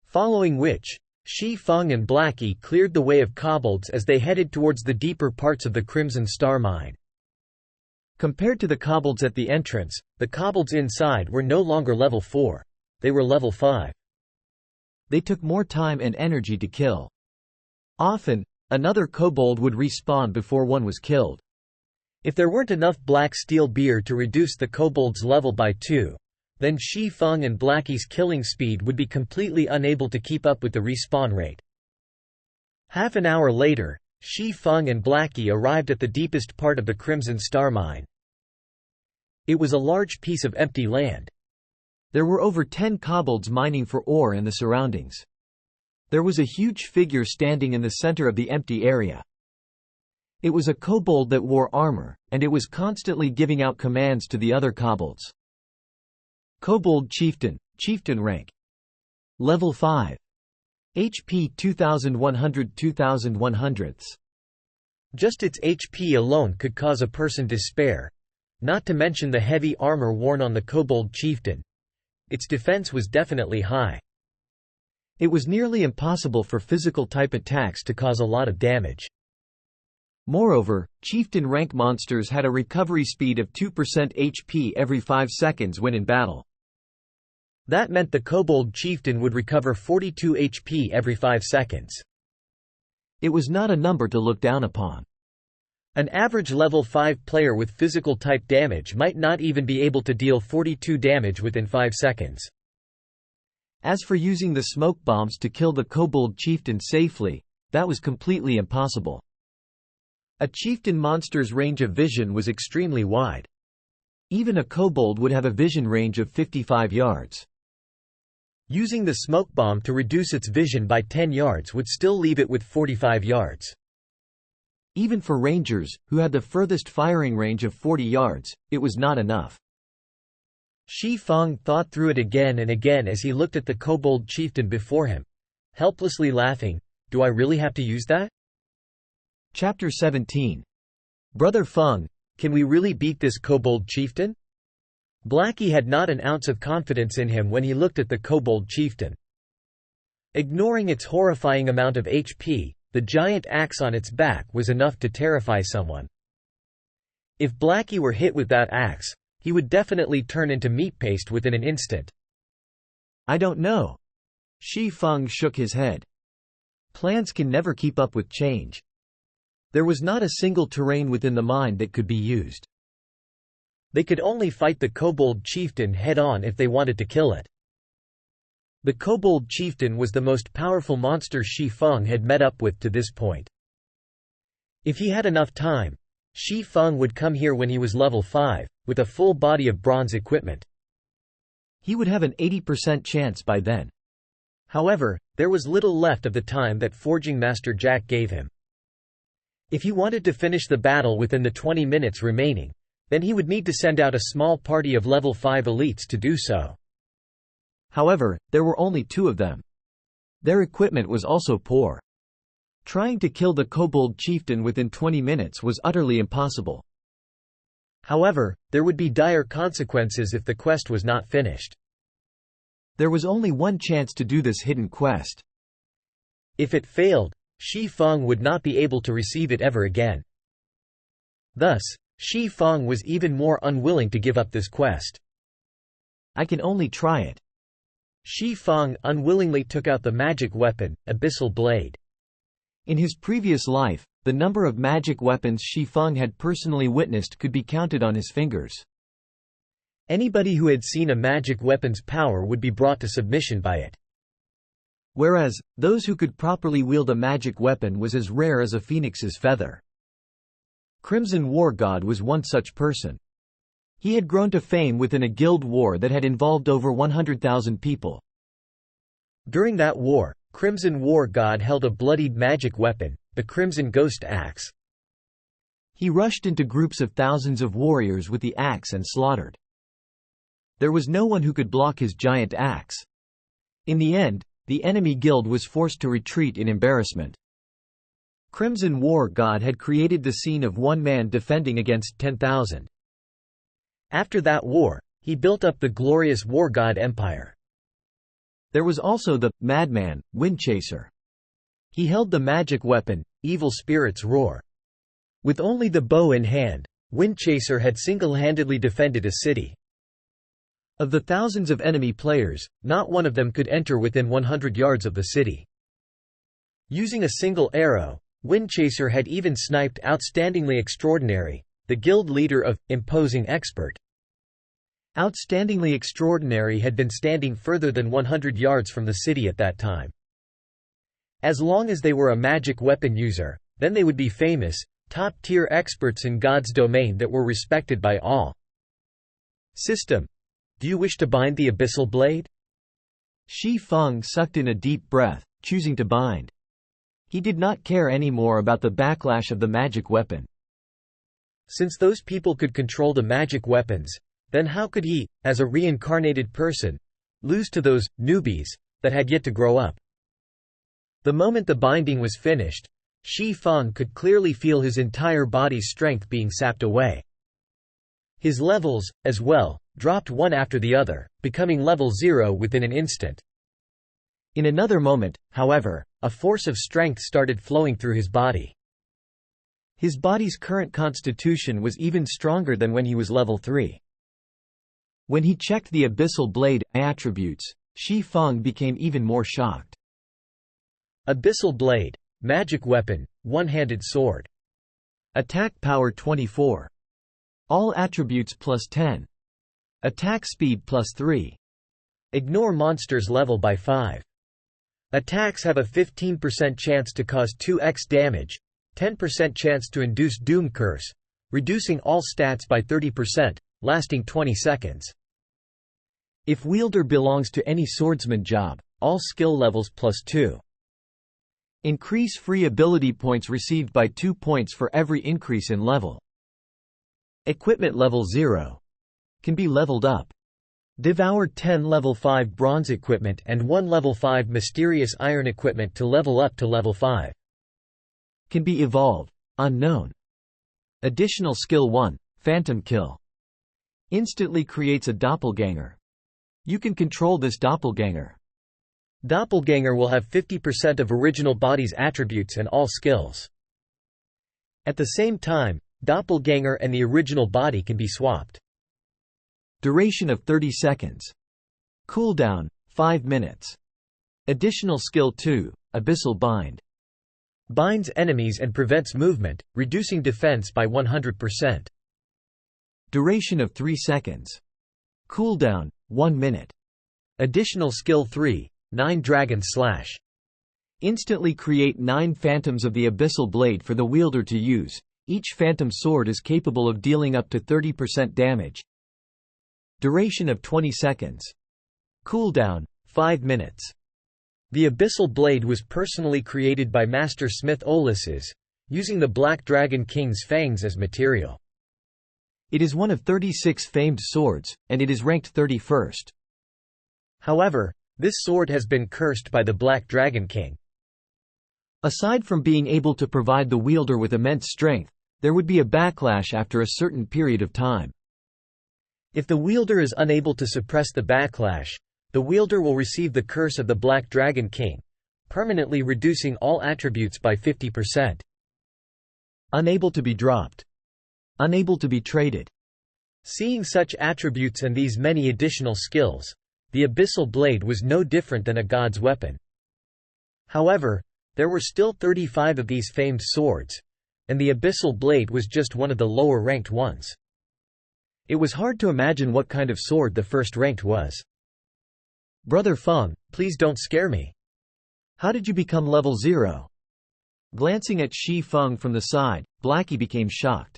Following which, Shi Feng and Blackie cleared the way of kobolds as they headed towards the deeper parts of the Crimson Star Mine. Compared to the kobolds at the entrance, the kobolds inside were no longer level 4. They were level 5. They took more time and energy to kill. Often, another kobold would respawn before one was killed. If there weren't enough black steel beer to reduce the kobold's level by 2, then Shi Feng and Blackie's killing speed would be completely unable to keep up with the respawn rate. Half an hour later, Shi Feng and Blackie arrived at the deepest part of the Crimson Star Mine. It was a large piece of empty land. There were over 10 kobolds mining for ore in the surroundings. There was a huge figure standing in the center of the empty area. It was a kobold that wore armor, and it was constantly giving out commands to the other kobolds. Kobold Chieftain, Chieftain rank. Level 5. HP 2100-2100. Just its HP alone could cause a person despair, not to mention the heavy armor worn on the Kobold Chieftain. Its defense was definitely high. It was nearly impossible for physical-type attacks to cause a lot of damage. Moreover, Chieftain rank monsters had a recovery speed of 2% HP every 5 seconds when in battle. That meant the Kobold Chieftain would recover 42 HP every 5 seconds. It was not a number to look down upon. An average level 5 player with physical type damage might not even be able to deal 42 damage within 5 seconds. As for using the smoke bombs to kill the kobold chieftain safely, that was completely impossible. A chieftain monster's range of vision was extremely wide. Even a kobold would have a vision range of 55 yards. Using the smoke bomb to reduce its vision by 10 yards would still leave it with 45 yards. Even for rangers, who had the furthest firing range of 40 yards, it was not enough. Xi Feng thought through it again and again as he looked at the kobold chieftain before him, helplessly laughing. Do I really have to use that? Chapter 17. Brother Feng, can we really beat this kobold chieftain? Blackie had not an ounce of confidence in him when he looked at the kobold chieftain. Ignoring its horrifying amount of HP, the giant axe on its back was enough to terrify someone. If Blackie were hit with that axe, he would definitely turn into meat paste within an instant. I don't know. Xi Feng shook his head. Plans can never keep up with change. There was not a single terrain within the mine that could be used. They could only fight the kobold chieftain head-on if they wanted to kill it. The kobold chieftain was the most powerful monster Xi Feng had met up with to this point. If he had enough time, Xi Feng would come here when he was level 5, with a full body of bronze equipment. He would have an 80% chance by then. However, there was little left of the time that Forging Master Jack gave him. If he wanted to finish the battle within the 20 minutes remaining, then he would need to send out a small party of level 5 elites to do so. However, there were only 2 of them. Their equipment was also poor. Trying to kill the kobold chieftain within 20 minutes was utterly impossible. However, there would be dire consequences if the quest was not finished. There was only one chance to do this hidden quest. If it failed, Xi Feng would not be able to receive it ever again. Thus, Xi Feng was even more unwilling to give up this quest. I can only try it. Xi Feng unwillingly took out the magic weapon, Abyssal Blade. In his previous life, the number of magic weapons Xi Feng had personally witnessed could be counted on his fingers. Anybody who had seen a magic weapon's power would be brought to submission by it. Whereas, those who could properly wield a magic weapon was as rare as a phoenix's feather. Crimson War God was one such person. He had grown to fame within a guild war that had involved over 100,000 people. During that war, Crimson War God held a bloodied magic weapon, the Crimson Ghost Axe. He rushed into groups of thousands of warriors with the axe and slaughtered. There was no one who could block his giant axe. In the end, the enemy guild was forced to retreat in embarrassment. Crimson War God had created the scene of one man defending against 10,000. After that war, he built up the glorious War God Empire. There was also the madman, Windchaser. He held the magic weapon, Evil Spirit's Roar. With only the bow in hand, Windchaser had single-handedly defended a city. Of the thousands of enemy players, not one of them could enter within 100 yards of the city. Using a single arrow, Windchaser had even sniped Outstandingly Extraordinary, the guild leader of Imposing Expert. Outstandingly Extraordinary had been standing further than 100 yards from the city at that time. As long as they were a magic weapon user, then they would be famous, top-tier experts in God's domain that were respected by all. System. Do you wish to bind the Abyssal Blade? Xi Feng sucked in a deep breath, choosing to bind. He did not care anymore about the backlash of the magic weapon. Since those people could control the magic weapons, then how could he, as a reincarnated person, lose to those newbies that had yet to grow up? The moment the binding was finished, Xi Feng could clearly feel his entire body's strength being sapped away. His levels, as well, dropped one after the other, becoming level 0 within an instant. In another moment, however, a force of strength started flowing through his body. His body's current constitution was even stronger than when he was level 3. When he checked the Abyssal Blade attributes, Xi Feng became even more shocked. Abyssal Blade, magic weapon, one-handed sword. Attack power 24. All attributes plus 10. Attack speed plus 3. Ignore monsters level by 5. Attacks have a 15% chance to cause 2x damage, 10% chance to induce Doom Curse, reducing all stats by 30%, lasting 20 seconds. If wielder belongs to any swordsman job, all skill levels plus 2. Increase free ability points received by 2 points for every increase in level. Equipment level 0. Can be leveled up. Devour 10 level 5 bronze equipment and 1 level 5 mysterious iron equipment to level up to level 5. Can be evolved. Unknown. Additional skill 1, Phantom Kill. Instantly creates a doppelganger. You can control this doppelganger. Doppelganger will have 50% of original body's attributes and all skills. At the same time, doppelganger and the original body can be swapped. Duration of 30 seconds. Cooldown, 5 minutes. Additional skill 2, Abyssal Bind. Binds enemies and prevents movement, reducing defense by 100%. Duration of 3 seconds. Cooldown, 1 minute. Additional skill 3, 9 Dragon Slash. Instantly create 9 phantoms of the Abyssal Blade for the wielder to use. Each phantom sword is capable of dealing up to 30% damage. Duration of 20 seconds. Cooldown, 5 minutes. The Abyssal Blade was personally created by Master Smith Ulysses, using the Black Dragon King's fangs as material. It is one of 36 famed swords, and it is ranked 31st. However, this sword has been cursed by the Black Dragon King. Aside from being able to provide the wielder with immense strength, there would be a backlash after a certain period of time. If the wielder is unable to suppress the backlash, the wielder will receive the curse of the Black Dragon King, permanently reducing all attributes by 50%. Unable to be dropped. Unable to be traded. Seeing such attributes and these many additional skills, the Abyssal Blade was no different than a god's weapon. However, there were still 35 of these famed swords, and the Abyssal Blade was just one of the lower-ranked ones. It was hard to imagine what kind of sword the first-ranked was. Brother Feng, please don't scare me. How did you become level 0? Glancing at Shi Feng from the side, Blackie became shocked.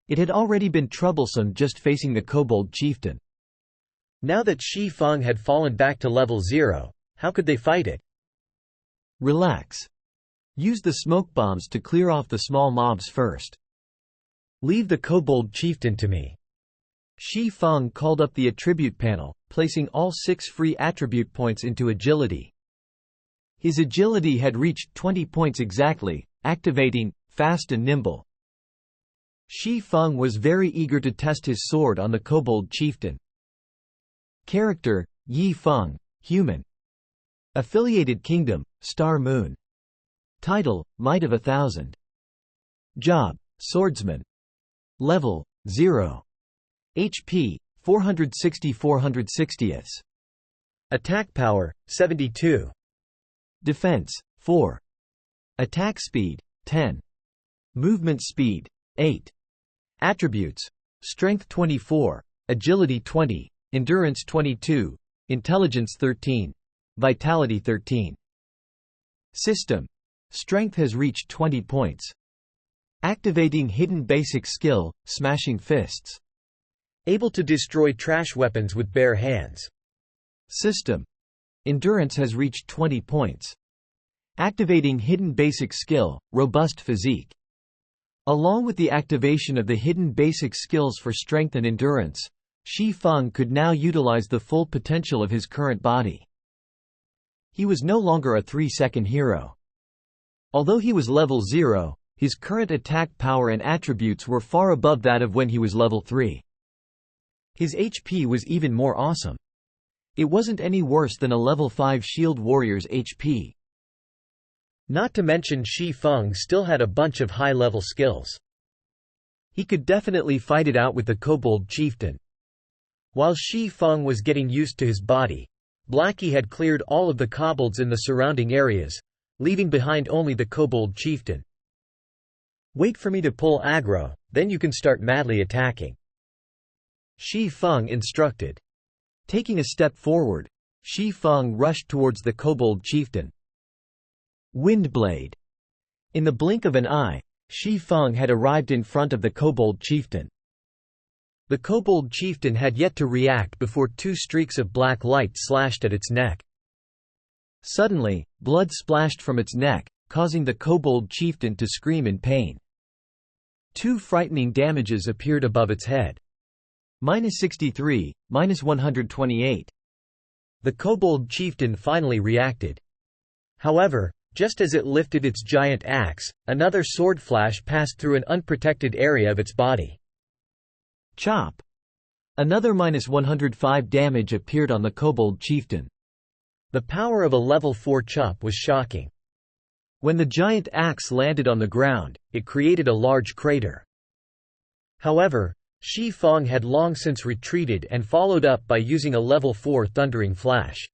It had already been troublesome just facing the kobold chieftain. Now that Shi Feng had fallen back to level 0, how could they fight it? Relax. Use the smoke bombs to clear off the small mobs first. Leave the kobold chieftain to me. Shi Feng called up the attribute panel, placing all 6 free attribute points into agility. His agility had reached 20 points exactly, activating fast and nimble. Shi Feng was very eager to test his sword on the kobold chieftain. Character: Yi Feng, human. Affiliated kingdom: Star Moon. Title: Might of 1,000. Job: Swordsman. Level: 0. HP: 460/460. Attack power: 72. Defense: 4. Attack speed: 10. Movement speed: 8. Attributes: Strength 24, Agility 20, Endurance 22, Intelligence 13, Vitality 13. System: Strength has reached 20 points. Activating hidden basic skill, Smashing Fists. Able to destroy trash weapons with bare hands. System: Endurance has reached 20 points. Activating hidden basic skill, Robust Physique. Along with the activation of the hidden basic skills for strength and endurance, Shi Feng could now utilize the full potential of his current body. He was no longer a 3-second hero. Although he was level 0, his current attack power and attributes were far above that of when he was level 3. His HP was even more awesome. It wasn't any worse than a level 5 shield warrior's HP. Not to mention Shi Feng still had a bunch of high-level skills. He could definitely fight it out with the kobold chieftain. While Shi Feng was getting used to his body, Blackie had cleared all of the kobolds in the surrounding areas, leaving behind only the kobold chieftain. Wait for me to pull aggro, then you can start madly attacking," Shi Feng instructed. Taking a step forward, Shi Feng rushed towards the kobold chieftain. Windblade. In the blink of an eye, Shi Feng had arrived in front of the kobold chieftain. The kobold chieftain had yet to react before two streaks of black light slashed at its neck. Suddenly, blood splashed from its neck, causing the kobold chieftain to scream in pain. Two frightening damages appeared above its head. -63, -128. The kobold chieftain finally reacted. However, just as it lifted its giant axe, another sword flash passed through an unprotected area of its body. Chop. Another -105 damage appeared on the kobold chieftain. The power of a level 4 chop was shocking. When the giant axe landed on the ground, it created a large crater. However, Shi Feng had long since retreated and followed up by using a level 4 thundering flash.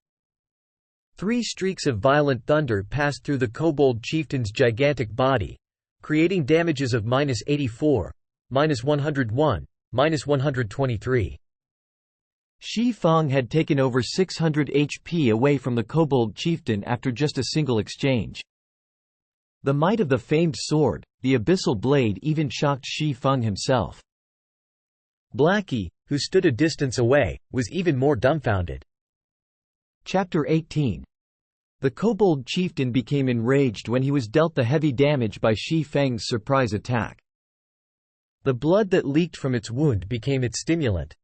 3 streaks of violent thunder passed through the kobold chieftain's gigantic body, creating damages of -84, -101, -123. Shi Feng had taken over 600 HP away from the kobold chieftain after just a single exchange. The might of the famed sword, the abyssal blade, even shocked Shi Feng himself. Blackie, who stood a distance away, was even more dumbfounded. Chapter 18. The kobold chieftain became enraged when he was dealt the heavy damage by Shi Feng's surprise attack. The blood that leaked from its wound became its stimulant.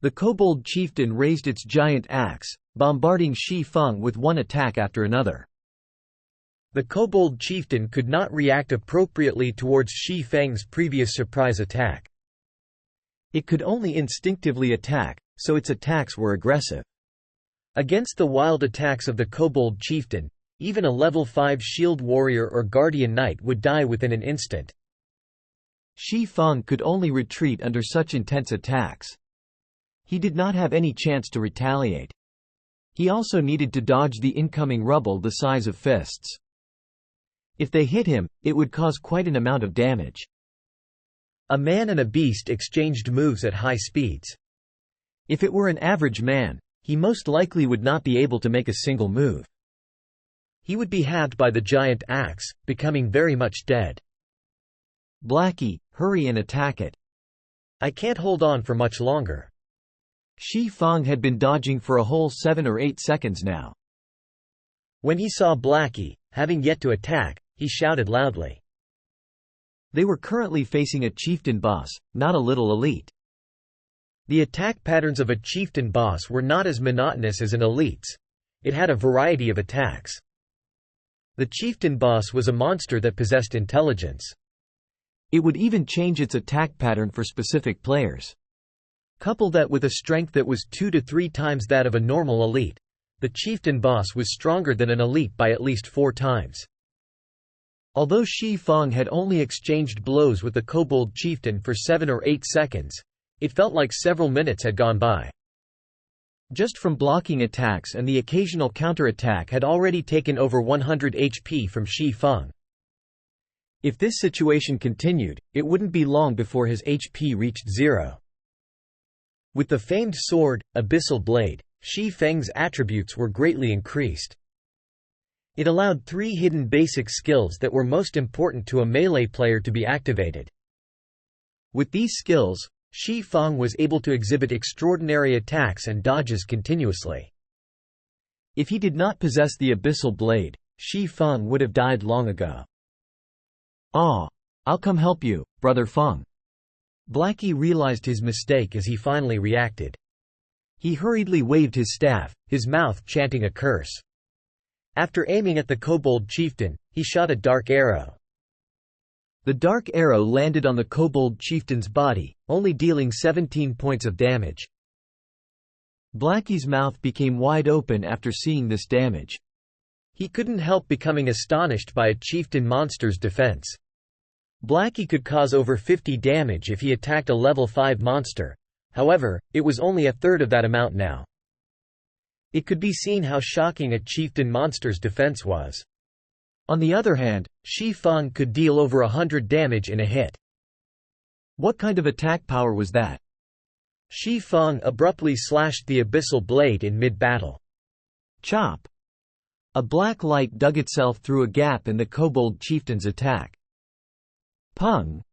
The kobold chieftain raised its giant axe, bombarding Shi Feng with one attack after another. The kobold chieftain could not react appropriately towards Shi Feng's previous surprise attack. It could only instinctively attack, so its attacks were aggressive. Against the wild attacks of the kobold chieftain, even a level 5 shield warrior or guardian knight would die within an instant. Shi Feng could only retreat under such intense attacks. He did not have any chance to retaliate. He also needed to dodge the incoming rubble the size of fists. If they hit him, it would cause quite an amount of damage. A man and a beast exchanged moves at high speeds. If it were an average man, he most likely would not be able to make a single move. He would be halved by the giant axe, becoming very much dead. Blackie, hurry and attack it. I can't hold on for much longer. Shi Feng had been dodging for a whole 7 or 8 seconds now. When he saw Blackie, having yet to attack, he shouted loudly. They were currently facing a chieftain boss, not a little elite. The attack patterns of a chieftain boss were not as monotonous as an elite's. It had a variety of attacks. The chieftain boss was a monster that possessed intelligence. It would even change its attack pattern for specific players. Couple that with a strength that was 2 to 3 times that of a normal elite. The chieftain boss was stronger than an elite by at least 4 times. Although Shi Feng had only exchanged blows with the kobold chieftain for 7 or 8 seconds, it felt like several minutes had gone by. Just from blocking attacks and the occasional counterattack had already taken over 100 HP from Shi Feng. If this situation continued, it wouldn't be long before his HP reached 0. With the famed sword, Abyssal Blade, Shi Feng's attributes were greatly increased. It allowed 3 hidden basic skills that were most important to a melee player to be activated. With these skills, Shi Feng was able to exhibit extraordinary attacks and dodges continuously. If he did not possess the Abyssal Blade, Shi Feng would have died long ago. "Ah, I'll come help you, Brother Feng." Blackie realized his mistake as he finally reacted. He hurriedly waved his staff, his mouth chanting a curse. After aiming at the kobold chieftain, he shot a dark arrow. The dark arrow landed on the kobold chieftain's body, only dealing 17 points of damage. Blackie's mouth became wide open after seeing this damage. He couldn't help becoming astonished by a chieftain monster's defense. Blackie could cause over 50 damage if he attacked a level 5 monster, however, it was only a third of that amount now. It could be seen how shocking a chieftain monster's defense was. On the other hand, Shi Feng could deal over 100 damage in a hit. What kind of attack power was that? Shi Feng abruptly slashed the abyssal blade in mid-battle. Chop! A black light dug itself through a gap in the kobold chieftain's attack. Pung!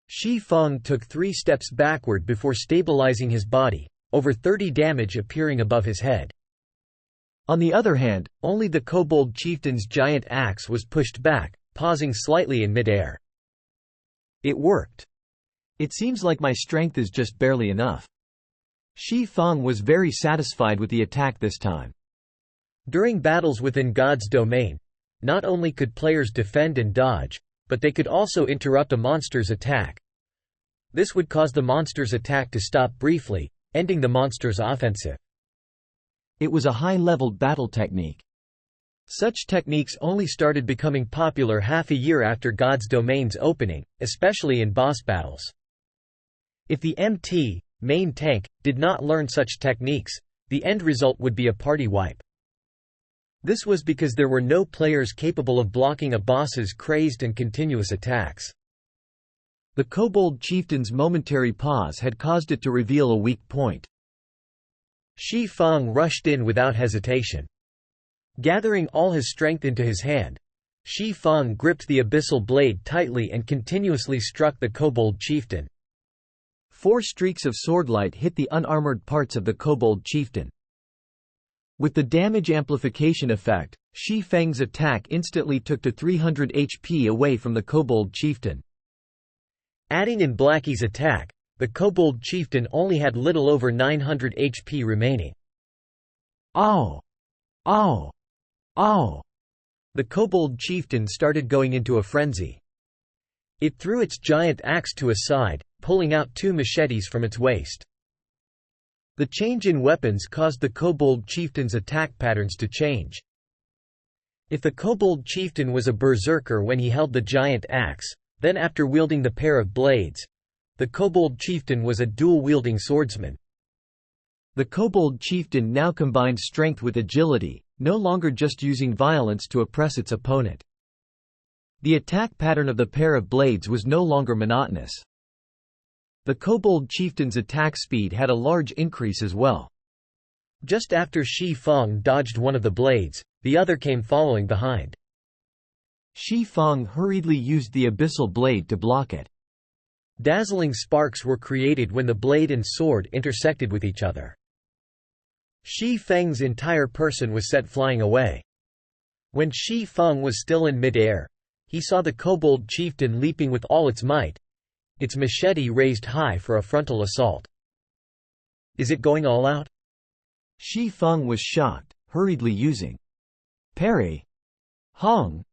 Shi Feng took 3 steps backward before stabilizing his body, over 30 damage appearing above his head. On the other hand, only the kobold chieftain's giant axe was pushed back, pausing slightly in mid-air. It worked. It seems like my strength is just barely enough. Shi Feng was very satisfied with the attack this time. During battles within God's domain, not only could players defend and dodge, but they could also interrupt a monster's attack. This would cause the monster's attack to stop briefly, ending the monster's offensive. It was a high-leveled battle technique. Such techniques only started becoming popular half a year after God's domain's opening, especially in boss battles. If the MT, main tank, did not learn such techniques, the end result would be a party wipe. This was because there were no players capable of blocking a boss's crazed and continuous attacks. The kobold chieftain's momentary pause had caused it to reveal a weak point. Shi Feng rushed in without hesitation. Gathering all his strength into his hand, Shi Feng gripped the abyssal blade tightly and continuously struck the kobold chieftain. 4 streaks of swordlight hit the unarmored parts of the kobold chieftain. With the damage amplification effect, Shi Feng's attack instantly took to 300 HP away from the kobold chieftain. Adding in Blackie's attack, the kobold chieftain only had little over 900 HP remaining. Oh! Oh! Oh! The kobold chieftain started going into a frenzy. It threw its giant axe to a side, pulling out 2 machetes from its waist. The change in weapons caused the kobold chieftain's attack patterns to change. If the kobold chieftain was a berserker when he held the giant axe, then after wielding the pair of blades, the kobold chieftain was a dual-wielding swordsman. The kobold chieftain now combined strength with agility, no longer just using violence to oppress its opponent. The attack pattern of the pair of blades was no longer monotonous. The kobold chieftain's attack speed had a large increase as well. Just after Shi Feng dodged one of the blades, the other came following behind. Shi Feng hurriedly used the abyssal blade to block it. Dazzling sparks were created when the blade and sword intersected with each other. Shi Feng's entire person was set flying away. When Shi Feng was still in mid-air, he saw the kobold chieftain leaping with all its might, its machete raised high for a frontal assault. Is it going all out? Shi Feng was shocked, hurriedly using parry. Hong!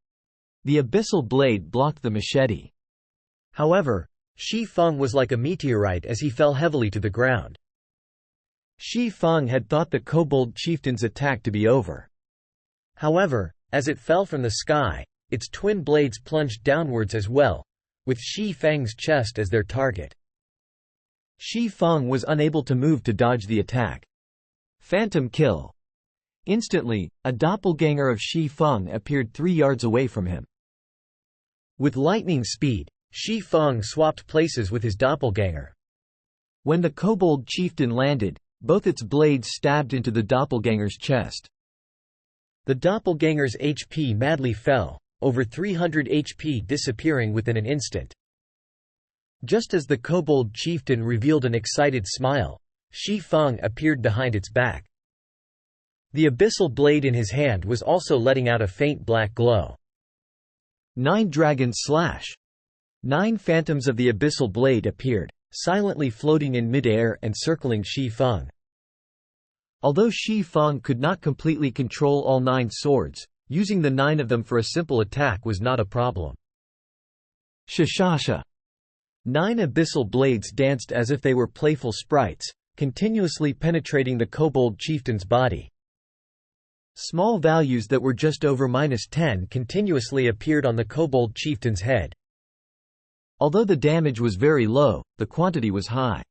The abyssal blade blocked the machete. However, Shi Feng was like a meteorite as he fell heavily to the ground. Shi Feng had thought the kobold chieftain's attack to be over. However, as it fell from the sky, its twin blades plunged downwards as well, with Shi Feng's chest as their target. Shi Feng was unable to move to dodge the attack. Phantom kill. Instantly, a doppelganger of Shi Feng appeared 3 yards away from him. With lightning speed, Shi Feng swapped places with his doppelganger. When the kobold chieftain landed, both its blades stabbed into the doppelganger's chest. The doppelganger's HP madly fell, over 300 HP disappearing within an instant. Just as the kobold chieftain revealed an excited smile, Shi Feng appeared behind its back. The abyssal blade in his hand was also letting out a faint black glow. 9 dragon slash. 9 phantoms of the abyssal blade appeared, silently floating in mid-air and circling Shi Feng. Although Shi Feng could not completely control all 9 swords, using the 9 of them for a simple attack was not a problem. Shashasha. 9 abyssal blades danced as if they were playful sprites, continuously penetrating the kobold chieftain's body. Small values that were just over -10 continuously appeared on the kobold chieftain's head. Although the damage was very low, the quantity was high.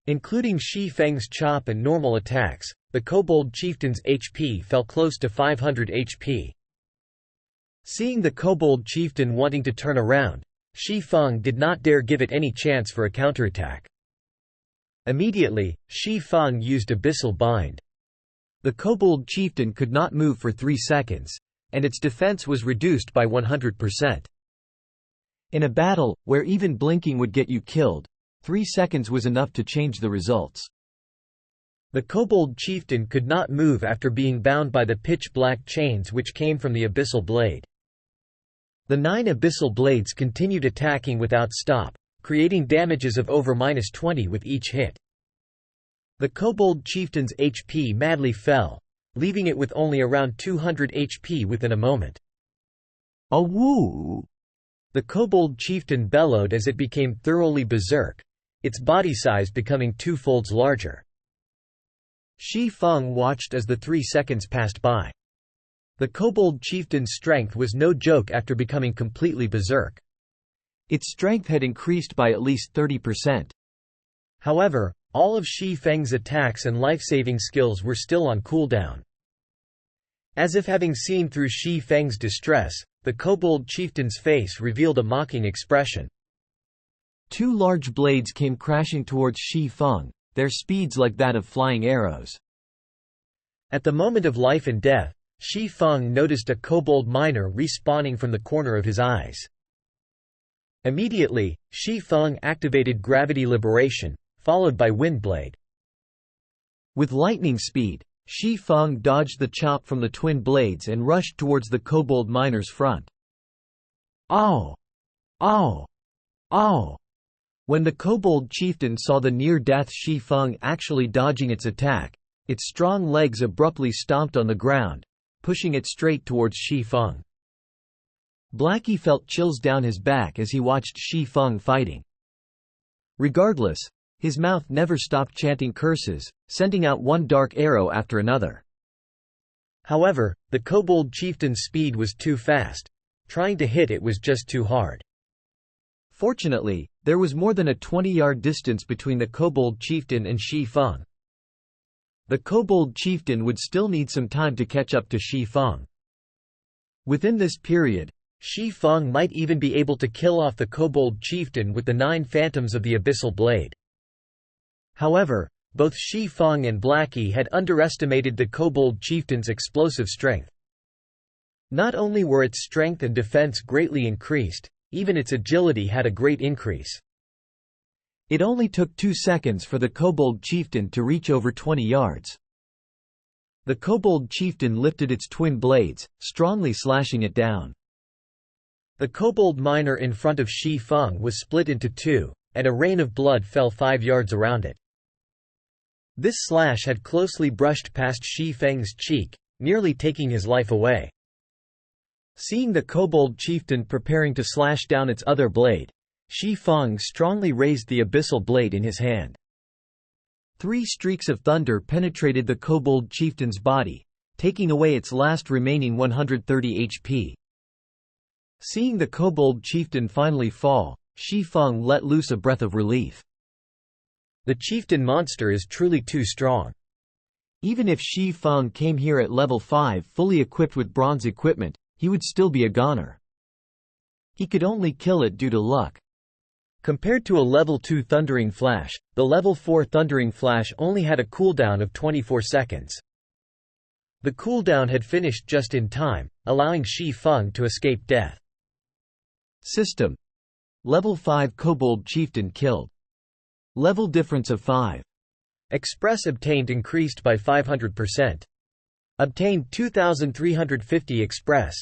Including Shi Feng's chop and normal attacks, the kobold chieftain's HP fell close to 500 HP. Seeing the kobold chieftain wanting to turn around, Shi Feng did not dare give it any chance for a counterattack. Immediately, Shi Feng used Abyssal Bind. The kobold chieftain could not move for 3 seconds, and its defense was reduced by 100%. In a battle, where even blinking would get you killed, 3 seconds was enough to change the results. The kobold chieftain could not move after being bound by the pitch-black chains which came from the abyssal blade. The 9 abyssal blades continued attacking without stop, creating damages of over -20 with each hit. The kobold chieftain's HP madly fell, leaving it with only around 200 HP within a moment. Awoo! The kobold chieftain bellowed as it became thoroughly berserk, its body size becoming 2 folds larger. Shi Feng watched as the 3 seconds passed by. The kobold chieftain's strength was no joke after becoming completely berserk. Its strength had increased by at least 30%. However, all of Shi Feng's attacks and life-saving skills were still on cooldown. As if having seen through Shi Feng's distress, the kobold chieftain's face revealed a mocking expression. 2 large blades came crashing towards Shi Feng, their speeds like that of flying arrows. At the moment of life and death, Shi Feng noticed a kobold miner respawning from the corner of his eyes. Immediately, Shi Feng activated gravity liberation, followed by Windblade. With lightning speed, Shi Feng dodged the chop from the twin blades and rushed towards the kobold miner's front. Ow! Ow! Ow! When the kobold chieftain saw the near-death Shi Feng actually dodging its attack, its strong legs abruptly stomped on the ground, pushing it straight towards Shi Feng. Blackie felt chills down his back as he watched Shi Feng fighting. Regardless, his mouth never stopped chanting curses, sending out one dark arrow after another. However, the kobold chieftain's speed was too fast. Trying to hit it was just too hard. Fortunately, there was more than a 20-yard distance between the kobold chieftain and Shi Feng. The kobold chieftain would still need some time to catch up to Shi Feng. Within this period, Shi Feng might even be able to kill off the kobold chieftain with the 9 phantoms of the abyssal blade. However, both Shi Feng and Blackie had underestimated the kobold chieftain's explosive strength. Not only were its strength and defense greatly increased, even its agility had a great increase. It only took 2 seconds for the kobold chieftain to reach over 20 yards. The kobold chieftain lifted its twin blades, strongly slashing it down. The kobold miner in front of Shi Feng was split into 2, and a rain of blood fell 5 yards around it. This slash had closely brushed past Shi Feng's cheek, nearly taking his life away. Seeing the kobold chieftain preparing to slash down its other blade, Shi Feng strongly raised the abyssal blade in his hand. 3 streaks of thunder penetrated the kobold chieftain's body, taking away its last remaining 130 HP. Seeing the kobold chieftain finally fall, Shi Feng let loose a breath of relief. The chieftain monster is truly too strong. Even if Shi Feng came here at level 5 fully equipped with bronze equipment, he would still be a goner. He could only kill it due to luck. Compared to a level 2 Thundering Flash, the level 4 Thundering Flash only had a cooldown of 24 seconds. The cooldown had finished just in time, allowing Shi Feng to escape death. System: Level 5 Kobold Chieftain killed. Level difference of 5. Express obtained increased by 500%. Obtained 2350 Express.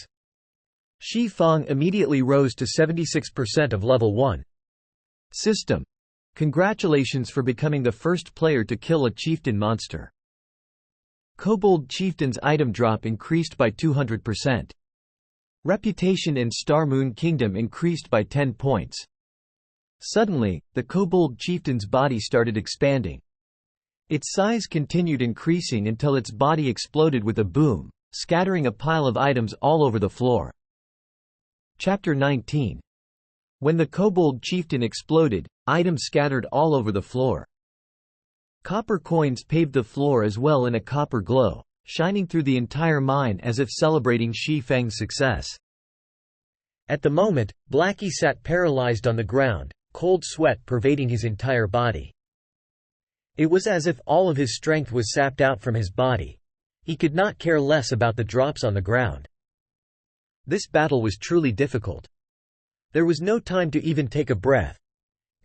Shi Feng immediately rose to 76% of level 1. System: Congratulations for becoming the first player to kill a chieftain monster. Kobold Chieftain's item drop increased by 200%. Reputation in Star Moon Kingdom increased by 10 points. Suddenly, the Kobold Chieftain's body started expanding. Its size continued increasing until its body exploded with a boom, scattering a pile of items all over the floor. Chapter 19. When the Kobold Chieftain exploded, items scattered all over the floor. Copper coins paved the floor as well in a copper glow, shining through the entire mine as if celebrating Shi Feng's success. At the moment, Blackie sat paralyzed on the ground, cold sweat pervading his entire body. It was as if all of his strength was sapped out from his body. He could not care less about the drops on the ground. This battle was truly difficult. There was no time to even take a breath.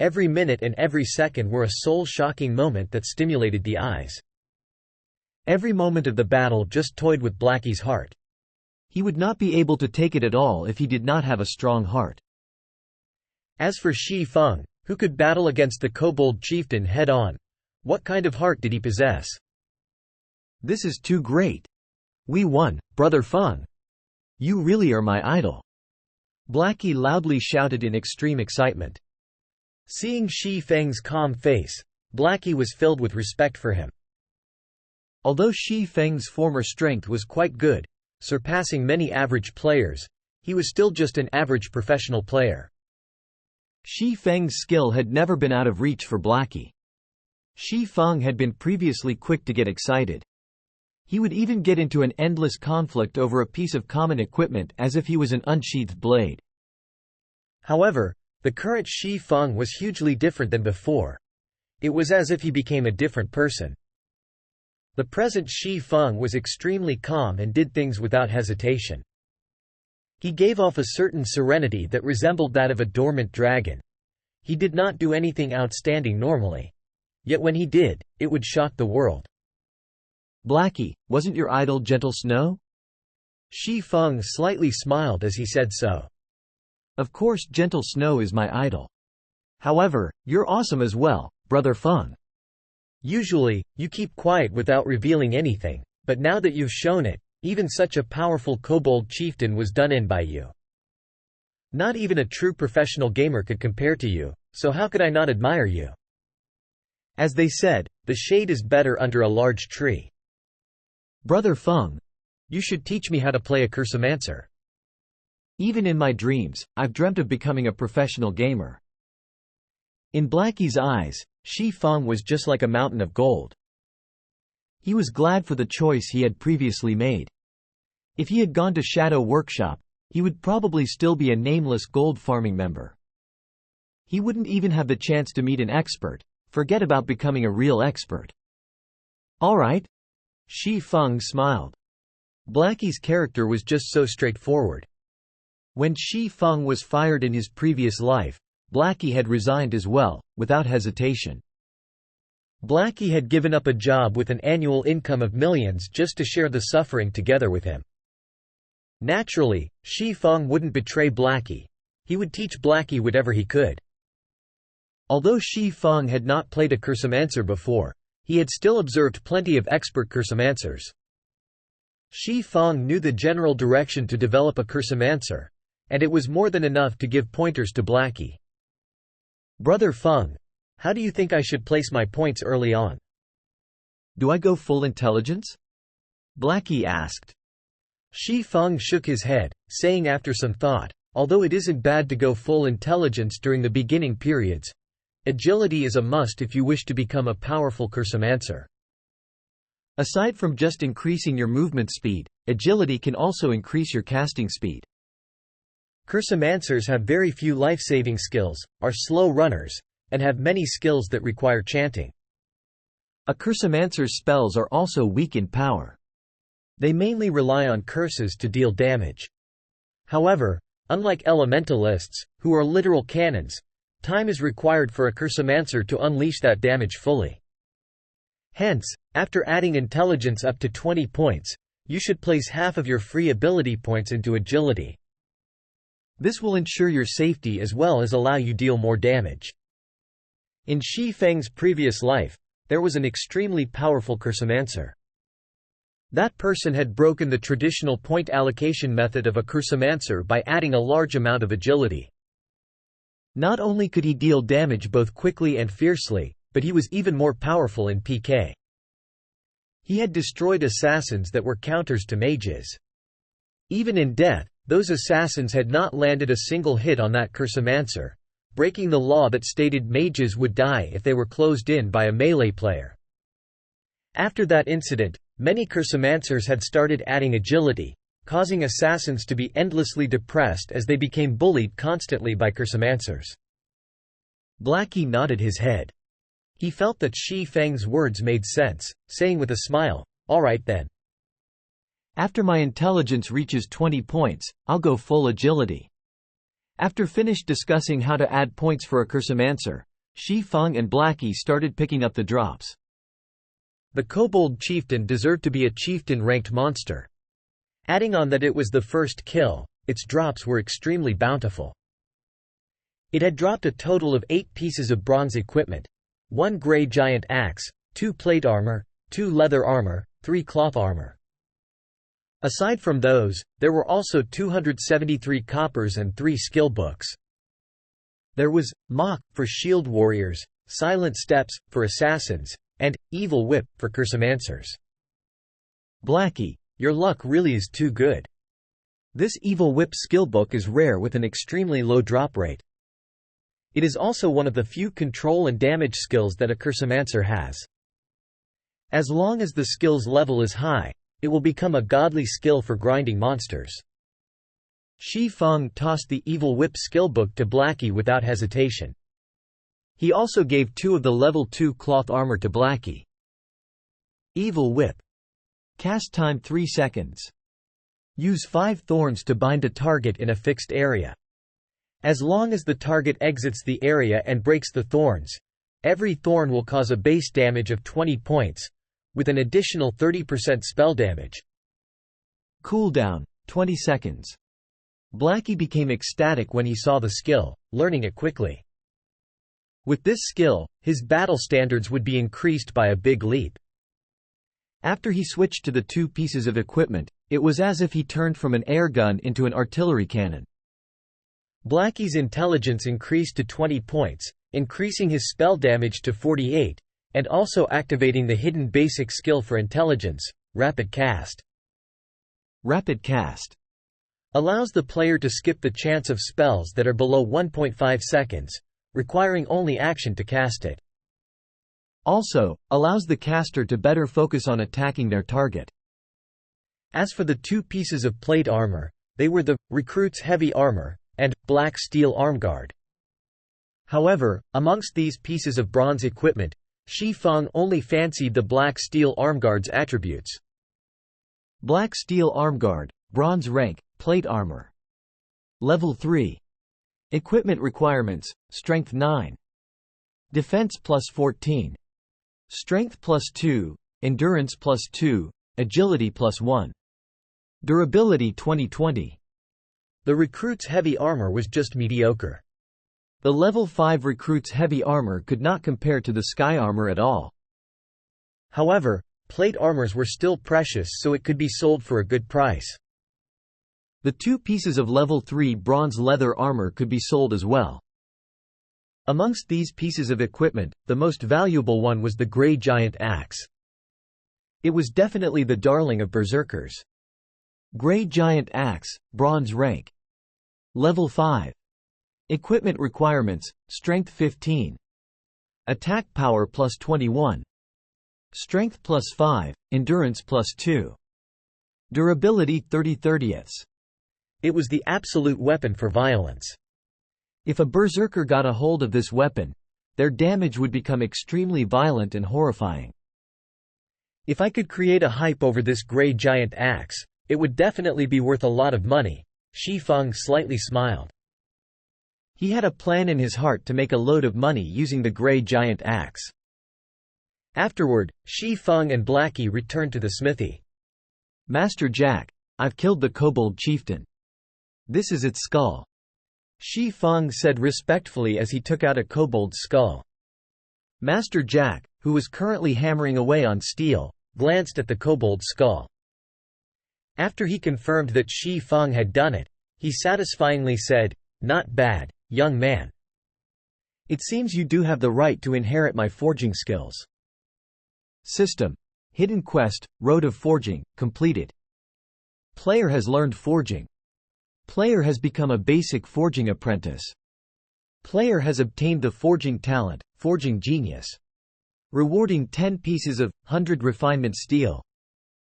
Every minute and every second were a soul-shocking moment that stimulated the eyes. Every moment of the battle just toyed with Blackie's heart. He would not be able to take it at all if he did not have a strong heart. As for Shi Feng, who could battle against the kobold chieftain head-on, what kind of heart did he possess? This is too great. We won, Brother Feng. You really are my idol. Blackie loudly shouted in extreme excitement. Seeing Shi Feng's calm face, Blackie was filled with respect for him. Although Shi Feng's former strength was quite good, surpassing many average players, he was still just an average professional player. Shi Feng's skill had never been out of reach for Blackie. Shi Feng had been previously quick to get excited. He would even get into an endless conflict over a piece of common equipment as if he was an unsheathed blade. However, the current Shi Feng was hugely different than before. It was as if he became a different person. The present Shi Feng was extremely calm and did things without hesitation. He gave off a certain serenity that resembled that of a dormant dragon. He did not do anything outstanding normally. Yet when he did, it would shock the world. Blackie, wasn't your idol Gentle Snow? Shi Feng slightly smiled as he said so. Of course Gentle Snow is my idol. However, you're awesome as well, Brother Feng. Usually, you keep quiet without revealing anything, but now that you've shown it, even such a powerful kobold chieftain was done in by you. Not even a true professional gamer could compare to you, so how could I not admire you? As they said, the shade is better under a large tree. Brother Feng, you should teach me how to play a cursomancer. Even in my dreams, I've dreamt of becoming a professional gamer. In Blackie's eyes, Shi Feng was just like a mountain of gold. He was glad for the choice he had previously made. If he had gone to Shadow Workshop, he would probably still be a nameless gold farming member. He wouldn't even have the chance to meet an expert. Forget about becoming a real expert. All right. Shi Feng smiled. Blackie's character was just so straightforward. When Shi Feng was fired in his previous life, Blackie had resigned as well, without hesitation. Blackie had given up a job with an annual income of millions just to share the suffering together with him. Naturally, Shi Feng wouldn't betray Blackie. He would teach Blackie whatever he could. Although Shi Feng had not played a cursomancer before, he had still observed plenty of expert cursomancers. Shi Feng knew the general direction to develop a cursomancer, and it was more than enough to give pointers to Blackie. Brother Feng, how do you think I should place my points early on? Do I go full intelligence? Blackie asked. Shi Feng shook his head, saying after some thought, although it isn't bad to go full intelligence during the beginning periods, agility is a must if you wish to become a powerful cursomancer. Aside from just increasing your movement speed, agility can also increase your casting speed. Cursomancers have very few life-saving skills, are slow runners, and have many skills that require chanting. A cursomancer's spells are also weak in power. They mainly rely on curses to deal damage. However, unlike elementalists, who are literal cannons, time is required for a cursomancer to unleash that damage fully. Hence, after adding intelligence up to 20 points, you should place half of your free ability points into agility. This will ensure your safety as well as allow you deal more damage. In Shi Feng's previous life, there was an extremely powerful cursomancer. That person had broken the traditional point allocation method of a cursomancer by adding a large amount of agility. Not only could he deal damage both quickly and fiercely, but he was even more powerful in PK. He had destroyed assassins that were counters to mages. Even in death, those assassins had not landed a single hit on that cursomancer, breaking the law that stated mages would die if they were closed in by a melee player. After that incident, many cursomancers had started adding agility, causing assassins to be endlessly depressed as they became bullied constantly by cursomancers. Blackie nodded his head. He felt that Shi Feng's words made sense, saying with a smile, "All right then. After my intelligence reaches 20 points, I'll go full agility." After finished discussing how to add points for a cursomancer, Shi Feng and Blackie started picking up the drops. The kobold chieftain deserved to be a chieftain-ranked monster. Adding on that it was the first kill, its drops were extremely bountiful. It had dropped a total of 8 pieces of bronze equipment, 1 gray giant axe, 2 plate armor, 2 leather armor, 3 cloth armor. Aside from those, there were also 273 coppers and 3 skill books. There was Mach for shield warriors, Silent Steps for assassins, and Evil Whip for cursomancers. Blackie, your luck really is too good. This Evil Whip skill book is rare with an extremely low drop rate. It is also one of the few control and damage skills that a cursomancer has. As long as the skill's level is high, it will become a godly skill for grinding monsters. Shi Feng tossed the Evil Whip skill book to Blackie without hesitation. He also gave 2 of the level 2 cloth armor to Blackie. Evil Whip. Cast time 3 seconds. Use 5 thorns to bind a target in a fixed area. As long as the target exits the area and breaks the thorns, every thorn will cause a base damage of 20 points, with an additional 30% spell damage. Cooldown, 20 seconds. Blackie became ecstatic when he saw the skill, learning it quickly. With this skill, his battle standards would be increased by a big leap. After he switched to the 2 pieces of equipment, it was as if he turned from an air gun into an artillery cannon. Blackie's intelligence increased to 20 points, increasing his spell damage to 48, and also activating the hidden basic skill for intelligence, Rapid Cast. Rapid Cast allows the player to skip the chance of spells that are below 1.5 seconds, requiring only action to cast it. Also, allows the caster to better focus on attacking their target. As for the 2 pieces of plate armor, they were the Recruit's Heavy Armor and Black Steel Armguard. However, amongst these pieces of bronze equipment, Shi Feng only fancied the Black Steel Armguard's attributes. Black Steel Armguard, bronze rank, plate armor. Level 3. Equipment requirements: Strength 9. Defense plus 14. Strength plus 2, Endurance plus 2, Agility plus 1. Durability 20/20. The Recruit's Heavy Armor was just mediocre. The level 5 Recruit's Heavy Armor could not compare to the Sky Armor at all. However, plate armors were still precious, so it could be sold for a good price. The 2 pieces of level 3 bronze leather armor could be sold as well. Amongst these pieces of equipment, the most valuable one was the Grey Giant Axe. It was definitely the darling of berserkers. Grey Giant Axe, bronze rank. Level 5. Equipment requirements: Strength 15. Attack power plus 21. Strength plus 5, Endurance plus 2. Durability 30/30. It was the absolute weapon for violence. If a berserker got a hold of this weapon, their damage would become extremely violent and horrifying. If I could create a hype over this Grey Giant Axe, it would definitely be worth a lot of money. Shi Feng slightly smiled. He had a plan in his heart to make a load of money using the Grey Giant Axe. Afterward, Shi Feng and Blackie returned to the smithy. Master Jack, I've killed the kobold chieftain. This is its skull. Shi Feng said respectfully as he took out a kobold's skull. Master Jack, who was currently hammering away on steel, glanced at the kobold's skull. After he confirmed that Shi Feng had done it, he satisfyingly said, "Not bad, young man. It seems you do have the right to inherit my forging skills." System: Hidden Quest, Road of Forging, completed. Player has learned forging. Player has become a basic forging apprentice. Player has obtained the forging talent, Forging Genius. Rewarding 10 pieces of 100 refinement steel.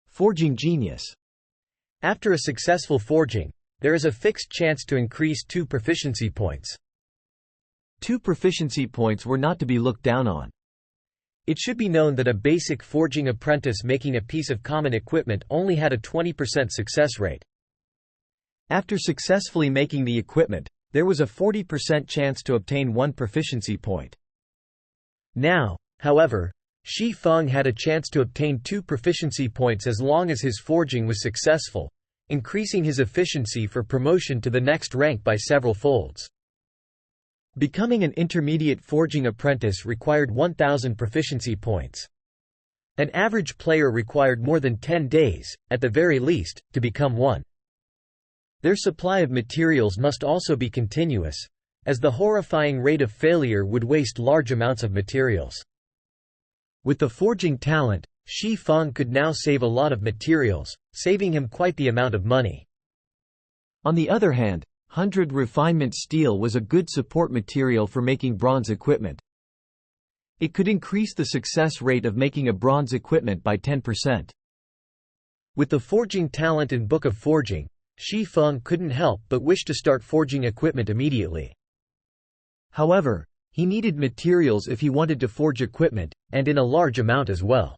Forging Genius. After a successful forging, there is a fixed chance to increase 2 proficiency points. 2 proficiency points were not to be looked down on. It should be known that a basic forging apprentice making a piece of common equipment only had a 20% success rate. After successfully making the equipment, there was a 40% chance to obtain 1 proficiency point. Now, however, Shi Feng had a chance to obtain 2 proficiency points as long as his forging was successful, increasing his efficiency for promotion to the next rank by several folds. Becoming an intermediate forging apprentice required 1,000 proficiency points. An average player required more than 10 days, at the very least, to become one. Their supply of materials must also be continuous, as the horrifying rate of failure would waste large amounts of materials. With the forging talent, Shi Feng could now save a lot of materials, saving him quite the amount of money. On the other hand, 100 refinement steel was a good support material for making bronze equipment. It could increase the success rate of making a bronze equipment by 10%. With the forging talent and Book of Forging, Shi Feng couldn't help but wish to start forging equipment immediately. However, he needed materials if he wanted to forge equipment, and in a large amount as well.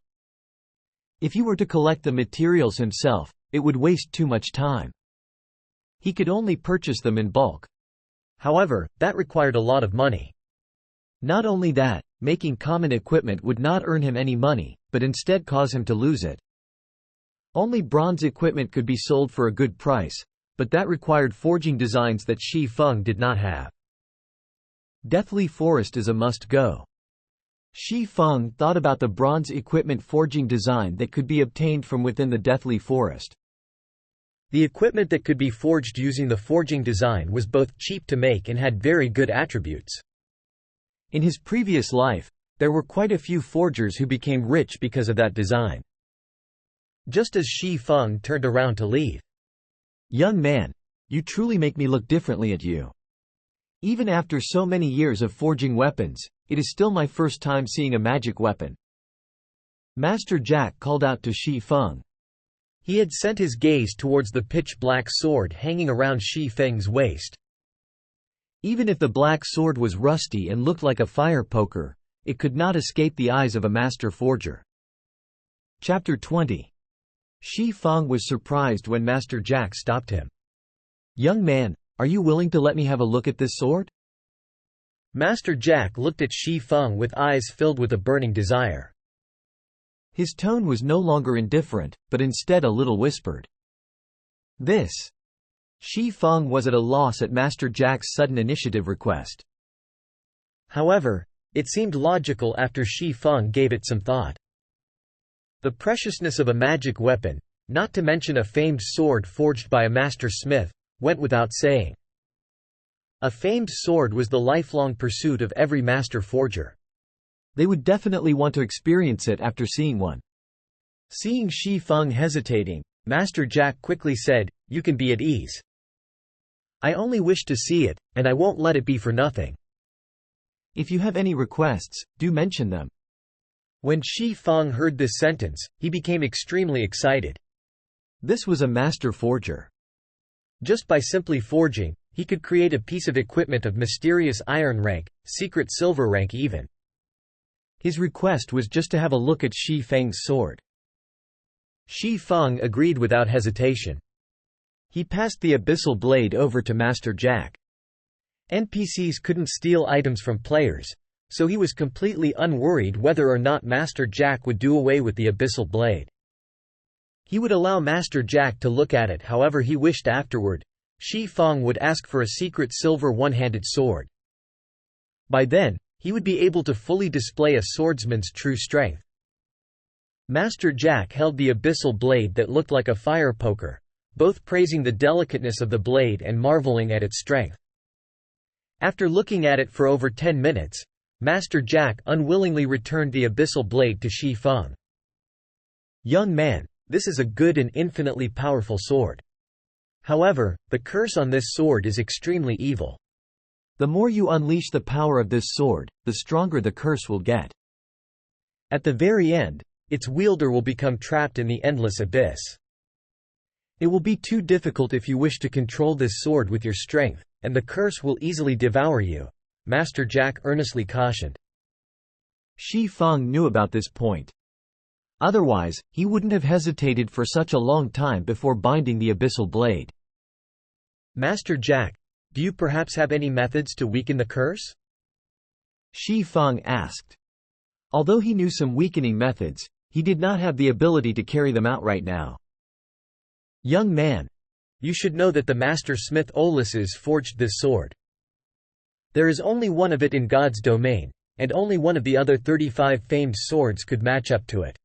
If he were to collect the materials himself, it would waste too much time. He could only purchase them in bulk. However, that required a lot of money. Not only that, making common equipment would not earn him any money, but instead cause him to lose it. Only bronze equipment could be sold for a good price, but that required forging designs that Shi Feng did not have. Deathly Forest is a must-go. Shi Feng thought about the bronze equipment forging design that could be obtained from within the Deathly Forest. The equipment that could be forged using the forging design was both cheap to make and had very good attributes. In his previous life, there were quite a few forgers who became rich because of that design. Just as Shi Feng turned around to leave. "Young man, you truly make me look differently at you. Even after so many years of forging weapons, it is still my first time seeing a magic weapon." Master Jack called out to Shi Feng. He had sent his gaze towards the pitch-black sword hanging around Shi Feng's waist. Even if the black sword was rusty and looked like a fire poker, it could not escape the eyes of a master forger. Chapter 20. Shi Feng was surprised when Master Jack stopped him. "Young man, are you willing to let me have a look at this sword?" Master Jack looked at Shi Feng with eyes filled with a burning desire. His tone was no longer indifferent, but instead a little whispered. "This." Shi Feng was at a loss at Master Jack's sudden initiative request. However, it seemed logical after Shi Feng gave it some thought. The preciousness of a magic weapon, not to mention a famed sword forged by a master smith, went without saying. A famed sword was the lifelong pursuit of every master forger. They would definitely want to experience it after seeing one. Seeing Shi Feng hesitating, Master Jack quickly said, "You can be at ease. I only wish to see it, and I won't let it be for nothing. If you have any requests, do mention them." When Shi Feng heard this sentence, he became extremely excited. This was a master forger. Just by simply forging, he could create a piece of equipment of mysterious iron rank, secret silver rank even. His request was just to have a look at Shi Feng's sword. Shi Feng agreed without hesitation. He passed the abyssal blade over to Master Jack. NPCs couldn't steal items from players, so he was completely unworried whether or not Master Jack would do away with the abyssal blade. He would allow Master Jack to look at it however he wished afterward. Shi Feng would ask for a secret silver one-handed sword. By then, he would be able to fully display a swordsman's true strength. Master Jack held the abyssal blade that looked like a fire poker, both praising the delicateness of the blade and marveling at its strength. After looking at it for over 10 minutes, Master Jack unwillingly returned the abyssal blade to Shi Feng. "Young man, this is a good and infinitely powerful sword. However, the curse on this sword is extremely evil. The more you unleash the power of this sword, the stronger the curse will get. At the very end, its wielder will become trapped in the endless abyss. It will be too difficult if you wish to control this sword with your strength, and the curse will easily devour you, Master Jack earnestly cautioned. Shi Feng knew about this point. Otherwise, he wouldn't have hesitated for such a long time before binding the abyssal blade. Master Jack, do you perhaps have any methods to weaken the curse? Shi Feng asked. Although he knew some weakening methods, he did not have the ability to carry them out right now. Young man, you should know that the master smith Ulysses forged this sword. There is only one of it in God's domain, and only one of the other 35 famed swords could match up to it.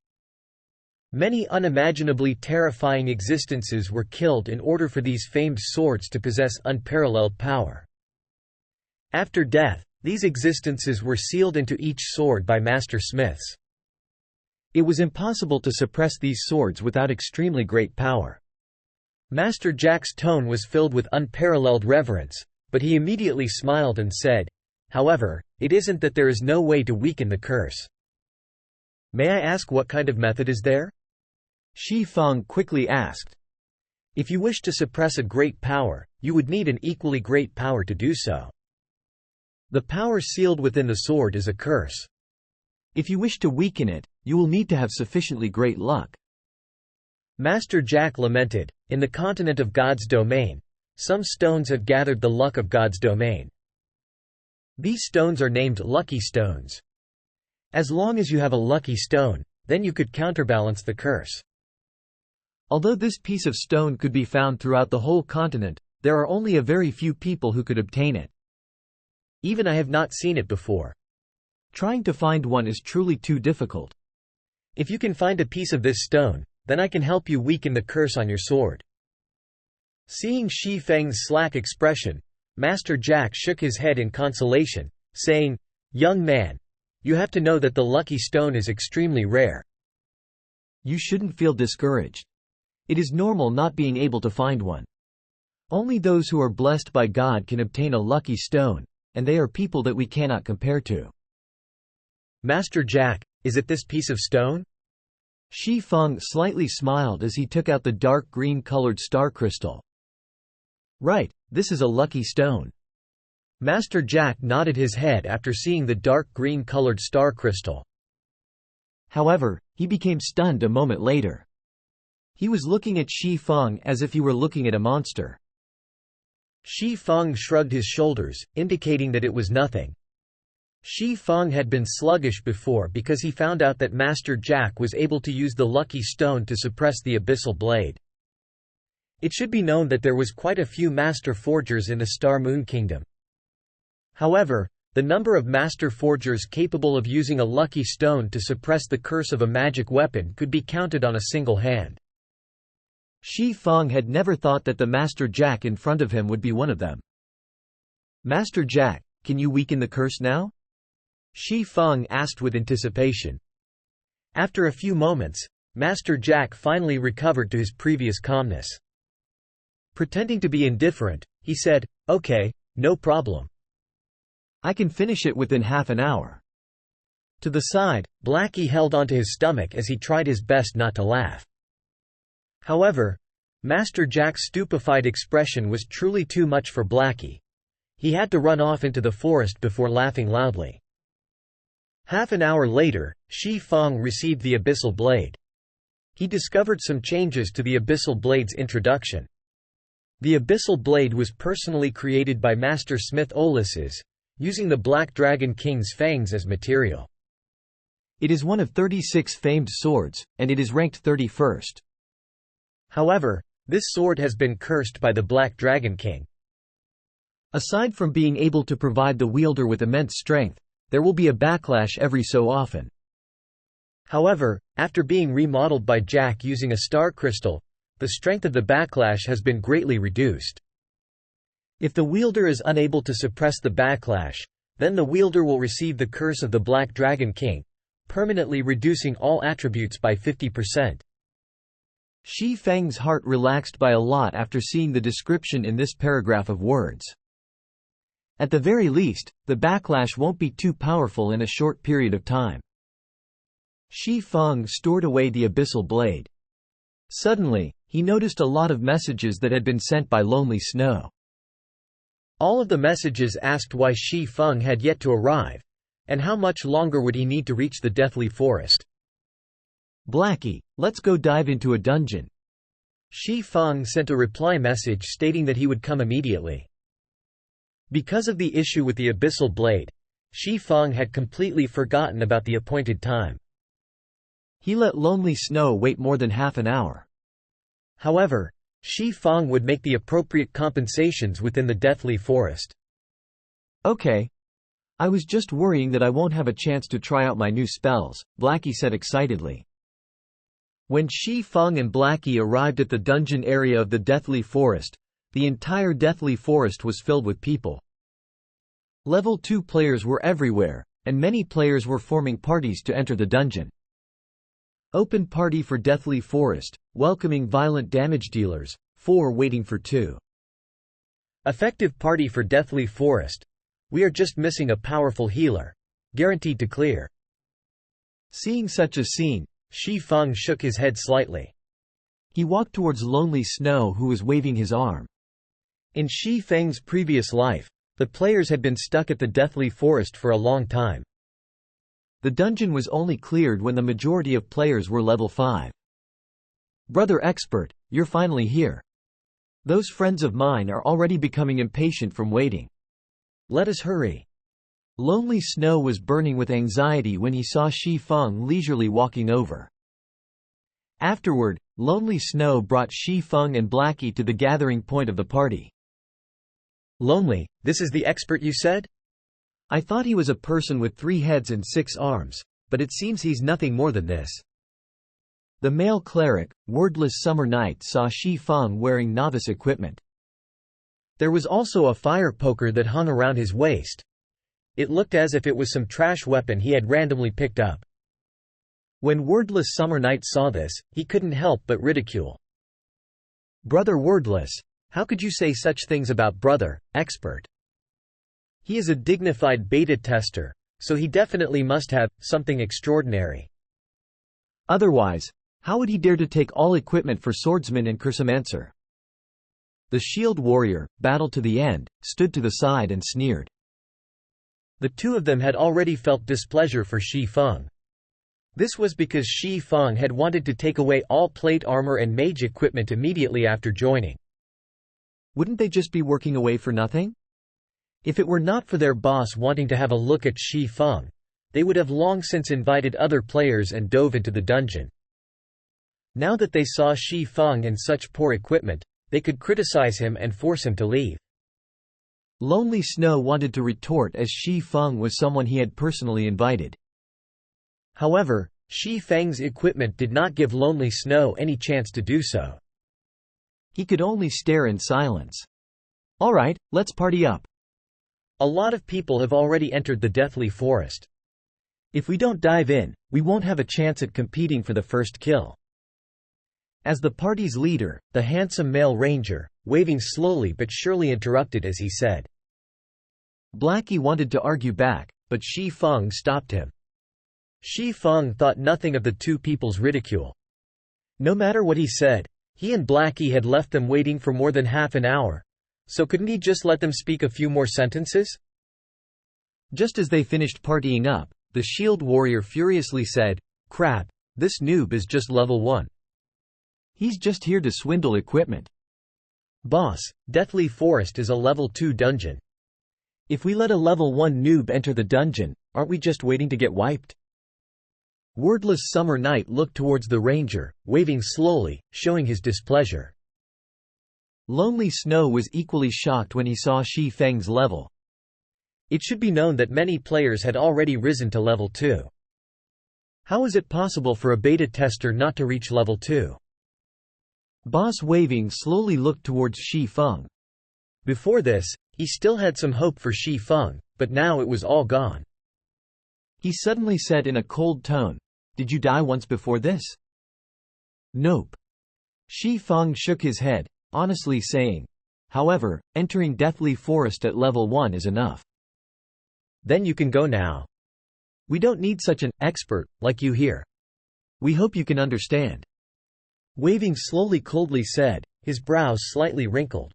Many unimaginably terrifying existences were killed in order for these famed swords to possess unparalleled power. After death, these existences were sealed into each sword by master smiths. It was impossible to suppress these swords without extremely great power. Master Jack's tone was filled with unparalleled reverence, but he immediately smiled and said, "However, it isn't that there is no way to weaken the curse." "May I ask what kind of method is there?" Shi Feng quickly asked. "If you wish to suppress a great power, you would need an equally great power to do so. The power sealed within the sword is a curse. If you wish to weaken it, you will need to have sufficiently great luck." Master Jack lamented, "In the continent of God's domain, some stones have gathered the luck of God's domain. These stones are named lucky stones. As long as you have a lucky stone, then you could counterbalance the curse. Although this piece of stone could be found throughout the whole continent, there are only a very few people who could obtain it. Even I have not seen it before. Trying to find one is truly too difficult. If you can find a piece of this stone, then I can help you weaken the curse on your sword." Seeing Shi Feng's slack expression, Master Jack shook his head in consolation, saying, "Young man, you have to know that the lucky stone is extremely rare. You shouldn't feel discouraged. It is normal not being able to find one. Only those who are blessed by God can obtain a lucky stone, and they are people that we cannot compare to." "Master Jack, is it this piece of stone?" Shi Feng slightly smiled as he took out the dark green-colored star crystal. "Right, this is a lucky stone." Master Jack nodded his head after seeing the dark green-colored star crystal. However, he became stunned a moment later. He was looking at Shi Feng as if he were looking at a monster. Shi Feng shrugged his shoulders, indicating that it was nothing. Shi Feng had been sluggish before because he found out that Master Jack was able to use the lucky stone to suppress the abyssal blade. It should be known that there was quite a few master forgers in the Star Moon Kingdom. However, the number of master forgers capable of using a lucky stone to suppress the curse of a magic weapon could be counted on a single hand. Shi Feng had never thought that the Master Jack in front of him would be one of them. "Master Jack, can you weaken the curse now?" Shi Feng asked with anticipation. After a few moments, Master Jack finally recovered to his previous calmness. Pretending to be indifferent, he said, "Okay, no problem. I can finish it within half an hour." To the side, Blackie held onto his stomach as he tried his best not to laugh. However, Master Jack's stupefied expression was truly too much for Blackie. He had to run off into the forest before laughing loudly. Half an hour later, Shi Feng received the abyssal blade. He discovered some changes to the abyssal blade's introduction. The abyssal blade was personally created by Master Smith Ulysses, using the Black Dragon King's fangs as material. It is one of 36 famed swords, and it is ranked 31st. However, this sword has been cursed by the Black Dragon King. Aside from being able to provide the wielder with immense strength, there will be a backlash every so often. However, after being remodeled by Jack using a star crystal, the strength of the backlash has been greatly reduced. If the wielder is unable to suppress the backlash, then the wielder will receive the curse of the Black Dragon King, permanently reducing all attributes by 50%. Shi Feng's heart relaxed by a lot after seeing the description in this paragraph of words. At the very least, the backlash won't be too powerful in a short period of time. Shi Feng stored away the abyssal blade. Suddenly, he he noticed a lot of messages that had been sent by Lonely Snow. All of the messages asked why Shi Feng had yet to arrive, and how much longer would he need to reach the Deathly Forest. "Blackie, let's go dive into a dungeon." Shi Feng sent a reply message stating that he would come immediately. Because of the issue with the Abyssal Blade, Shi Feng had completely forgotten about the appointed time. He let Lonely Snow wait more than half an hour. However, Shi Feng would make the appropriate compensations within the Deathly Forest. "Okay. I was just worrying that I won't have a chance to try out my new spells," Blackie said excitedly. When Shi Feng and Blackie arrived at the dungeon area of the Deathly Forest, the entire Deathly Forest was filled with people. Level 2 players were everywhere, and many players were forming parties to enter the dungeon. Open party for Deathly Forest, welcoming violent damage dealers, 4 waiting for 2. Effective party for Deathly Forest. We are just missing a powerful healer. Guaranteed to clear. Seeing such a scene, Shi Feng shook his head slightly. He walked towards Lonely Snow, who was waving his arm. In Shi Feng's previous life, the players had been stuck at the Deathly Forest for a long time. The dungeon was only cleared when the majority of players were level 5. "Brother Expert, you're finally here. Those friends of mine are already becoming impatient from waiting. Let us hurry." Lonely Snow was burning with anxiety when he saw Shi Feng leisurely walking over. Afterward, Lonely Snow brought Shi Feng and Blackie to the gathering point of the party. "Lonely, this is the expert you said?" "I thought he was a person with 3 heads and 6 arms, but it seems he's nothing more than this." The male cleric, Wordless Summer Night, saw Shi Feng wearing novice equipment. There was also a fire poker that hung around his waist. It looked as if it was some trash weapon he had randomly picked up. When Wordless Summer Night saw this, he couldn't help but ridicule. "Brother Wordless, how could you say such things about Brother Expert? He is a dignified beta tester, so he definitely must have something extraordinary. Otherwise, how would he dare to take all equipment for Swordsman and Chrysomancer?" The Shield Warrior, battle to the end, stood to the side and sneered. The two of them had already felt displeasure for Shi Feng. This was because Shi Feng had wanted to take away all plate armor and mage equipment immediately after joining. Wouldn't they just be working away for nothing? If it were not for their boss wanting to have a look at Shi Feng, they would have long since invited other players and dove into the dungeon. Now that they saw Shi Feng in such poor equipment, they could criticize him and force him to leave. Lonely Snow wanted to retort as Shi Feng was someone he had personally invited. However, Shi Feng's equipment did not give Lonely Snow any chance to do so. He could only stare in silence. "Alright, let's party up. A lot of people have already entered the Deathly Forest. If we don't dive in, we won't have a chance at competing for the first kill." As the party's leader, the handsome male ranger, waving slowly but surely, interrupted as he said. Blackie wanted to argue back, but Shi Feng stopped him. Shi Feng thought nothing of the two people's ridicule. No matter what he said, he and Blackie had left them waiting for more than half an hour, so couldn't he just let them speak a few more sentences? Just as they finished partying up, the Shield Warrior furiously said, "Crap, this noob is just level 1. He's just here to swindle equipment. Boss, Deathly Forest is a level 2 dungeon. If we let a level 1 noob enter the dungeon, aren't we just waiting to get wiped?" Wordless Summer Night looked towards the ranger, waving slowly, showing his displeasure. Lonely Snow was equally shocked when he saw Shi Feng's level. It should be known that many players had already risen to level 2. How is it possible for a beta tester not to reach level 2? Boss waving slowly looked towards Shi Feng. Before this, he still had some hope for Shi Feng, but now it was all gone. He suddenly said in a cold tone, "Did you die once before this?" "Nope." Shi Feng shook his head, honestly saying, "However, entering Deathly Forest at level 1 is enough." "Then you can go now. We don't need such an expert like you here. We hope you can understand." Waving slowly coldly said, his brows slightly wrinkled.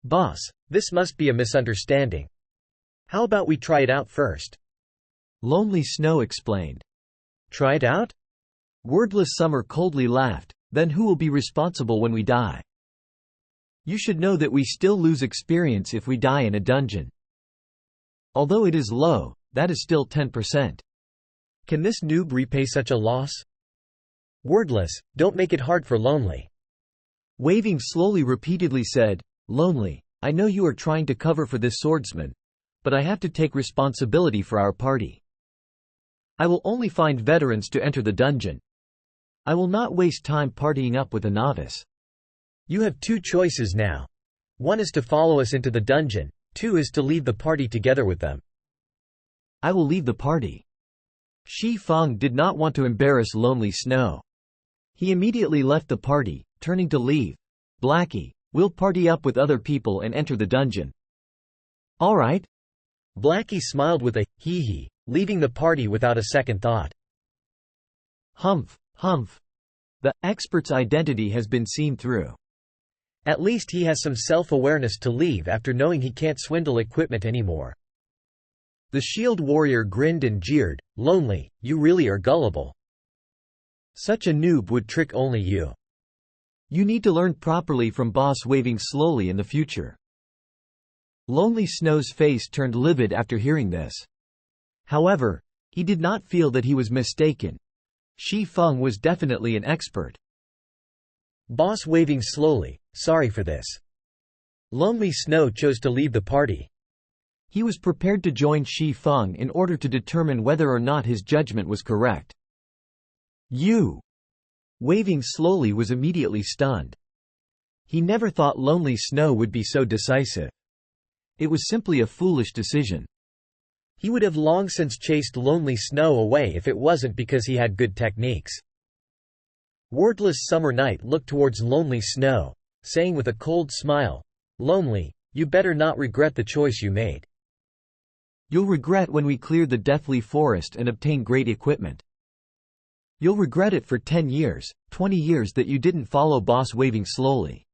Boss, this must be a misunderstanding. How about we try it out first? Lonely Snow explained. Try it out? Wordless Summer coldly laughed. Then who will be responsible when we die? You should know that we still lose experience if we die in a dungeon. Although it is low, that is still 10%. Can this noob repay such a loss? Wordless, don't make it hard for Lonely. Waving slowly repeatedly said, Lonely, I know you are trying to cover for this swordsman, but I have to take responsibility for our party. I will only find veterans to enter the dungeon. I will not waste time partying up with a novice. You have two choices now. One is to follow us into the dungeon, two is to leave the party together with them. I will leave the party. Shi Feng did not want to embarrass Lonely Snow. He immediately left the party, turning to leave. Blackie, we'll party up with other people and enter the dungeon. All right. Blackie smiled with a hee-hee, leaving the party without a second thought. Humph, humph. The expert's identity has been seen through. At least he has some self-awareness to leave after knowing he can't swindle equipment anymore. The shield warrior grinned and jeered, Lonely, you really are gullible. Such a noob would trick only you. You need to learn properly from Boss. Waving slowly in the future. Lonely Snow's face turned livid after hearing this. However, he did not feel that he was mistaken. Shi Feng was definitely an expert. Boss. Waving slowly, sorry for this. Lonely Snow chose to leave the party. He was prepared to join Shi Feng in order to determine whether or not his judgment was correct. You! Waving slowly was immediately stunned. He never thought Lonely Snow would be so decisive. It was simply a foolish decision. He would have long since chased Lonely Snow away if it wasn't because he had good techniques. Wordless Summer Night looked towards Lonely Snow, saying with a cold smile, Lonely, you better not regret the choice you made. You'll regret when we clear the deathly forest and obtain great equipment. You'll regret it for 10 years, 20 years that you didn't follow Boss. Waving slowly.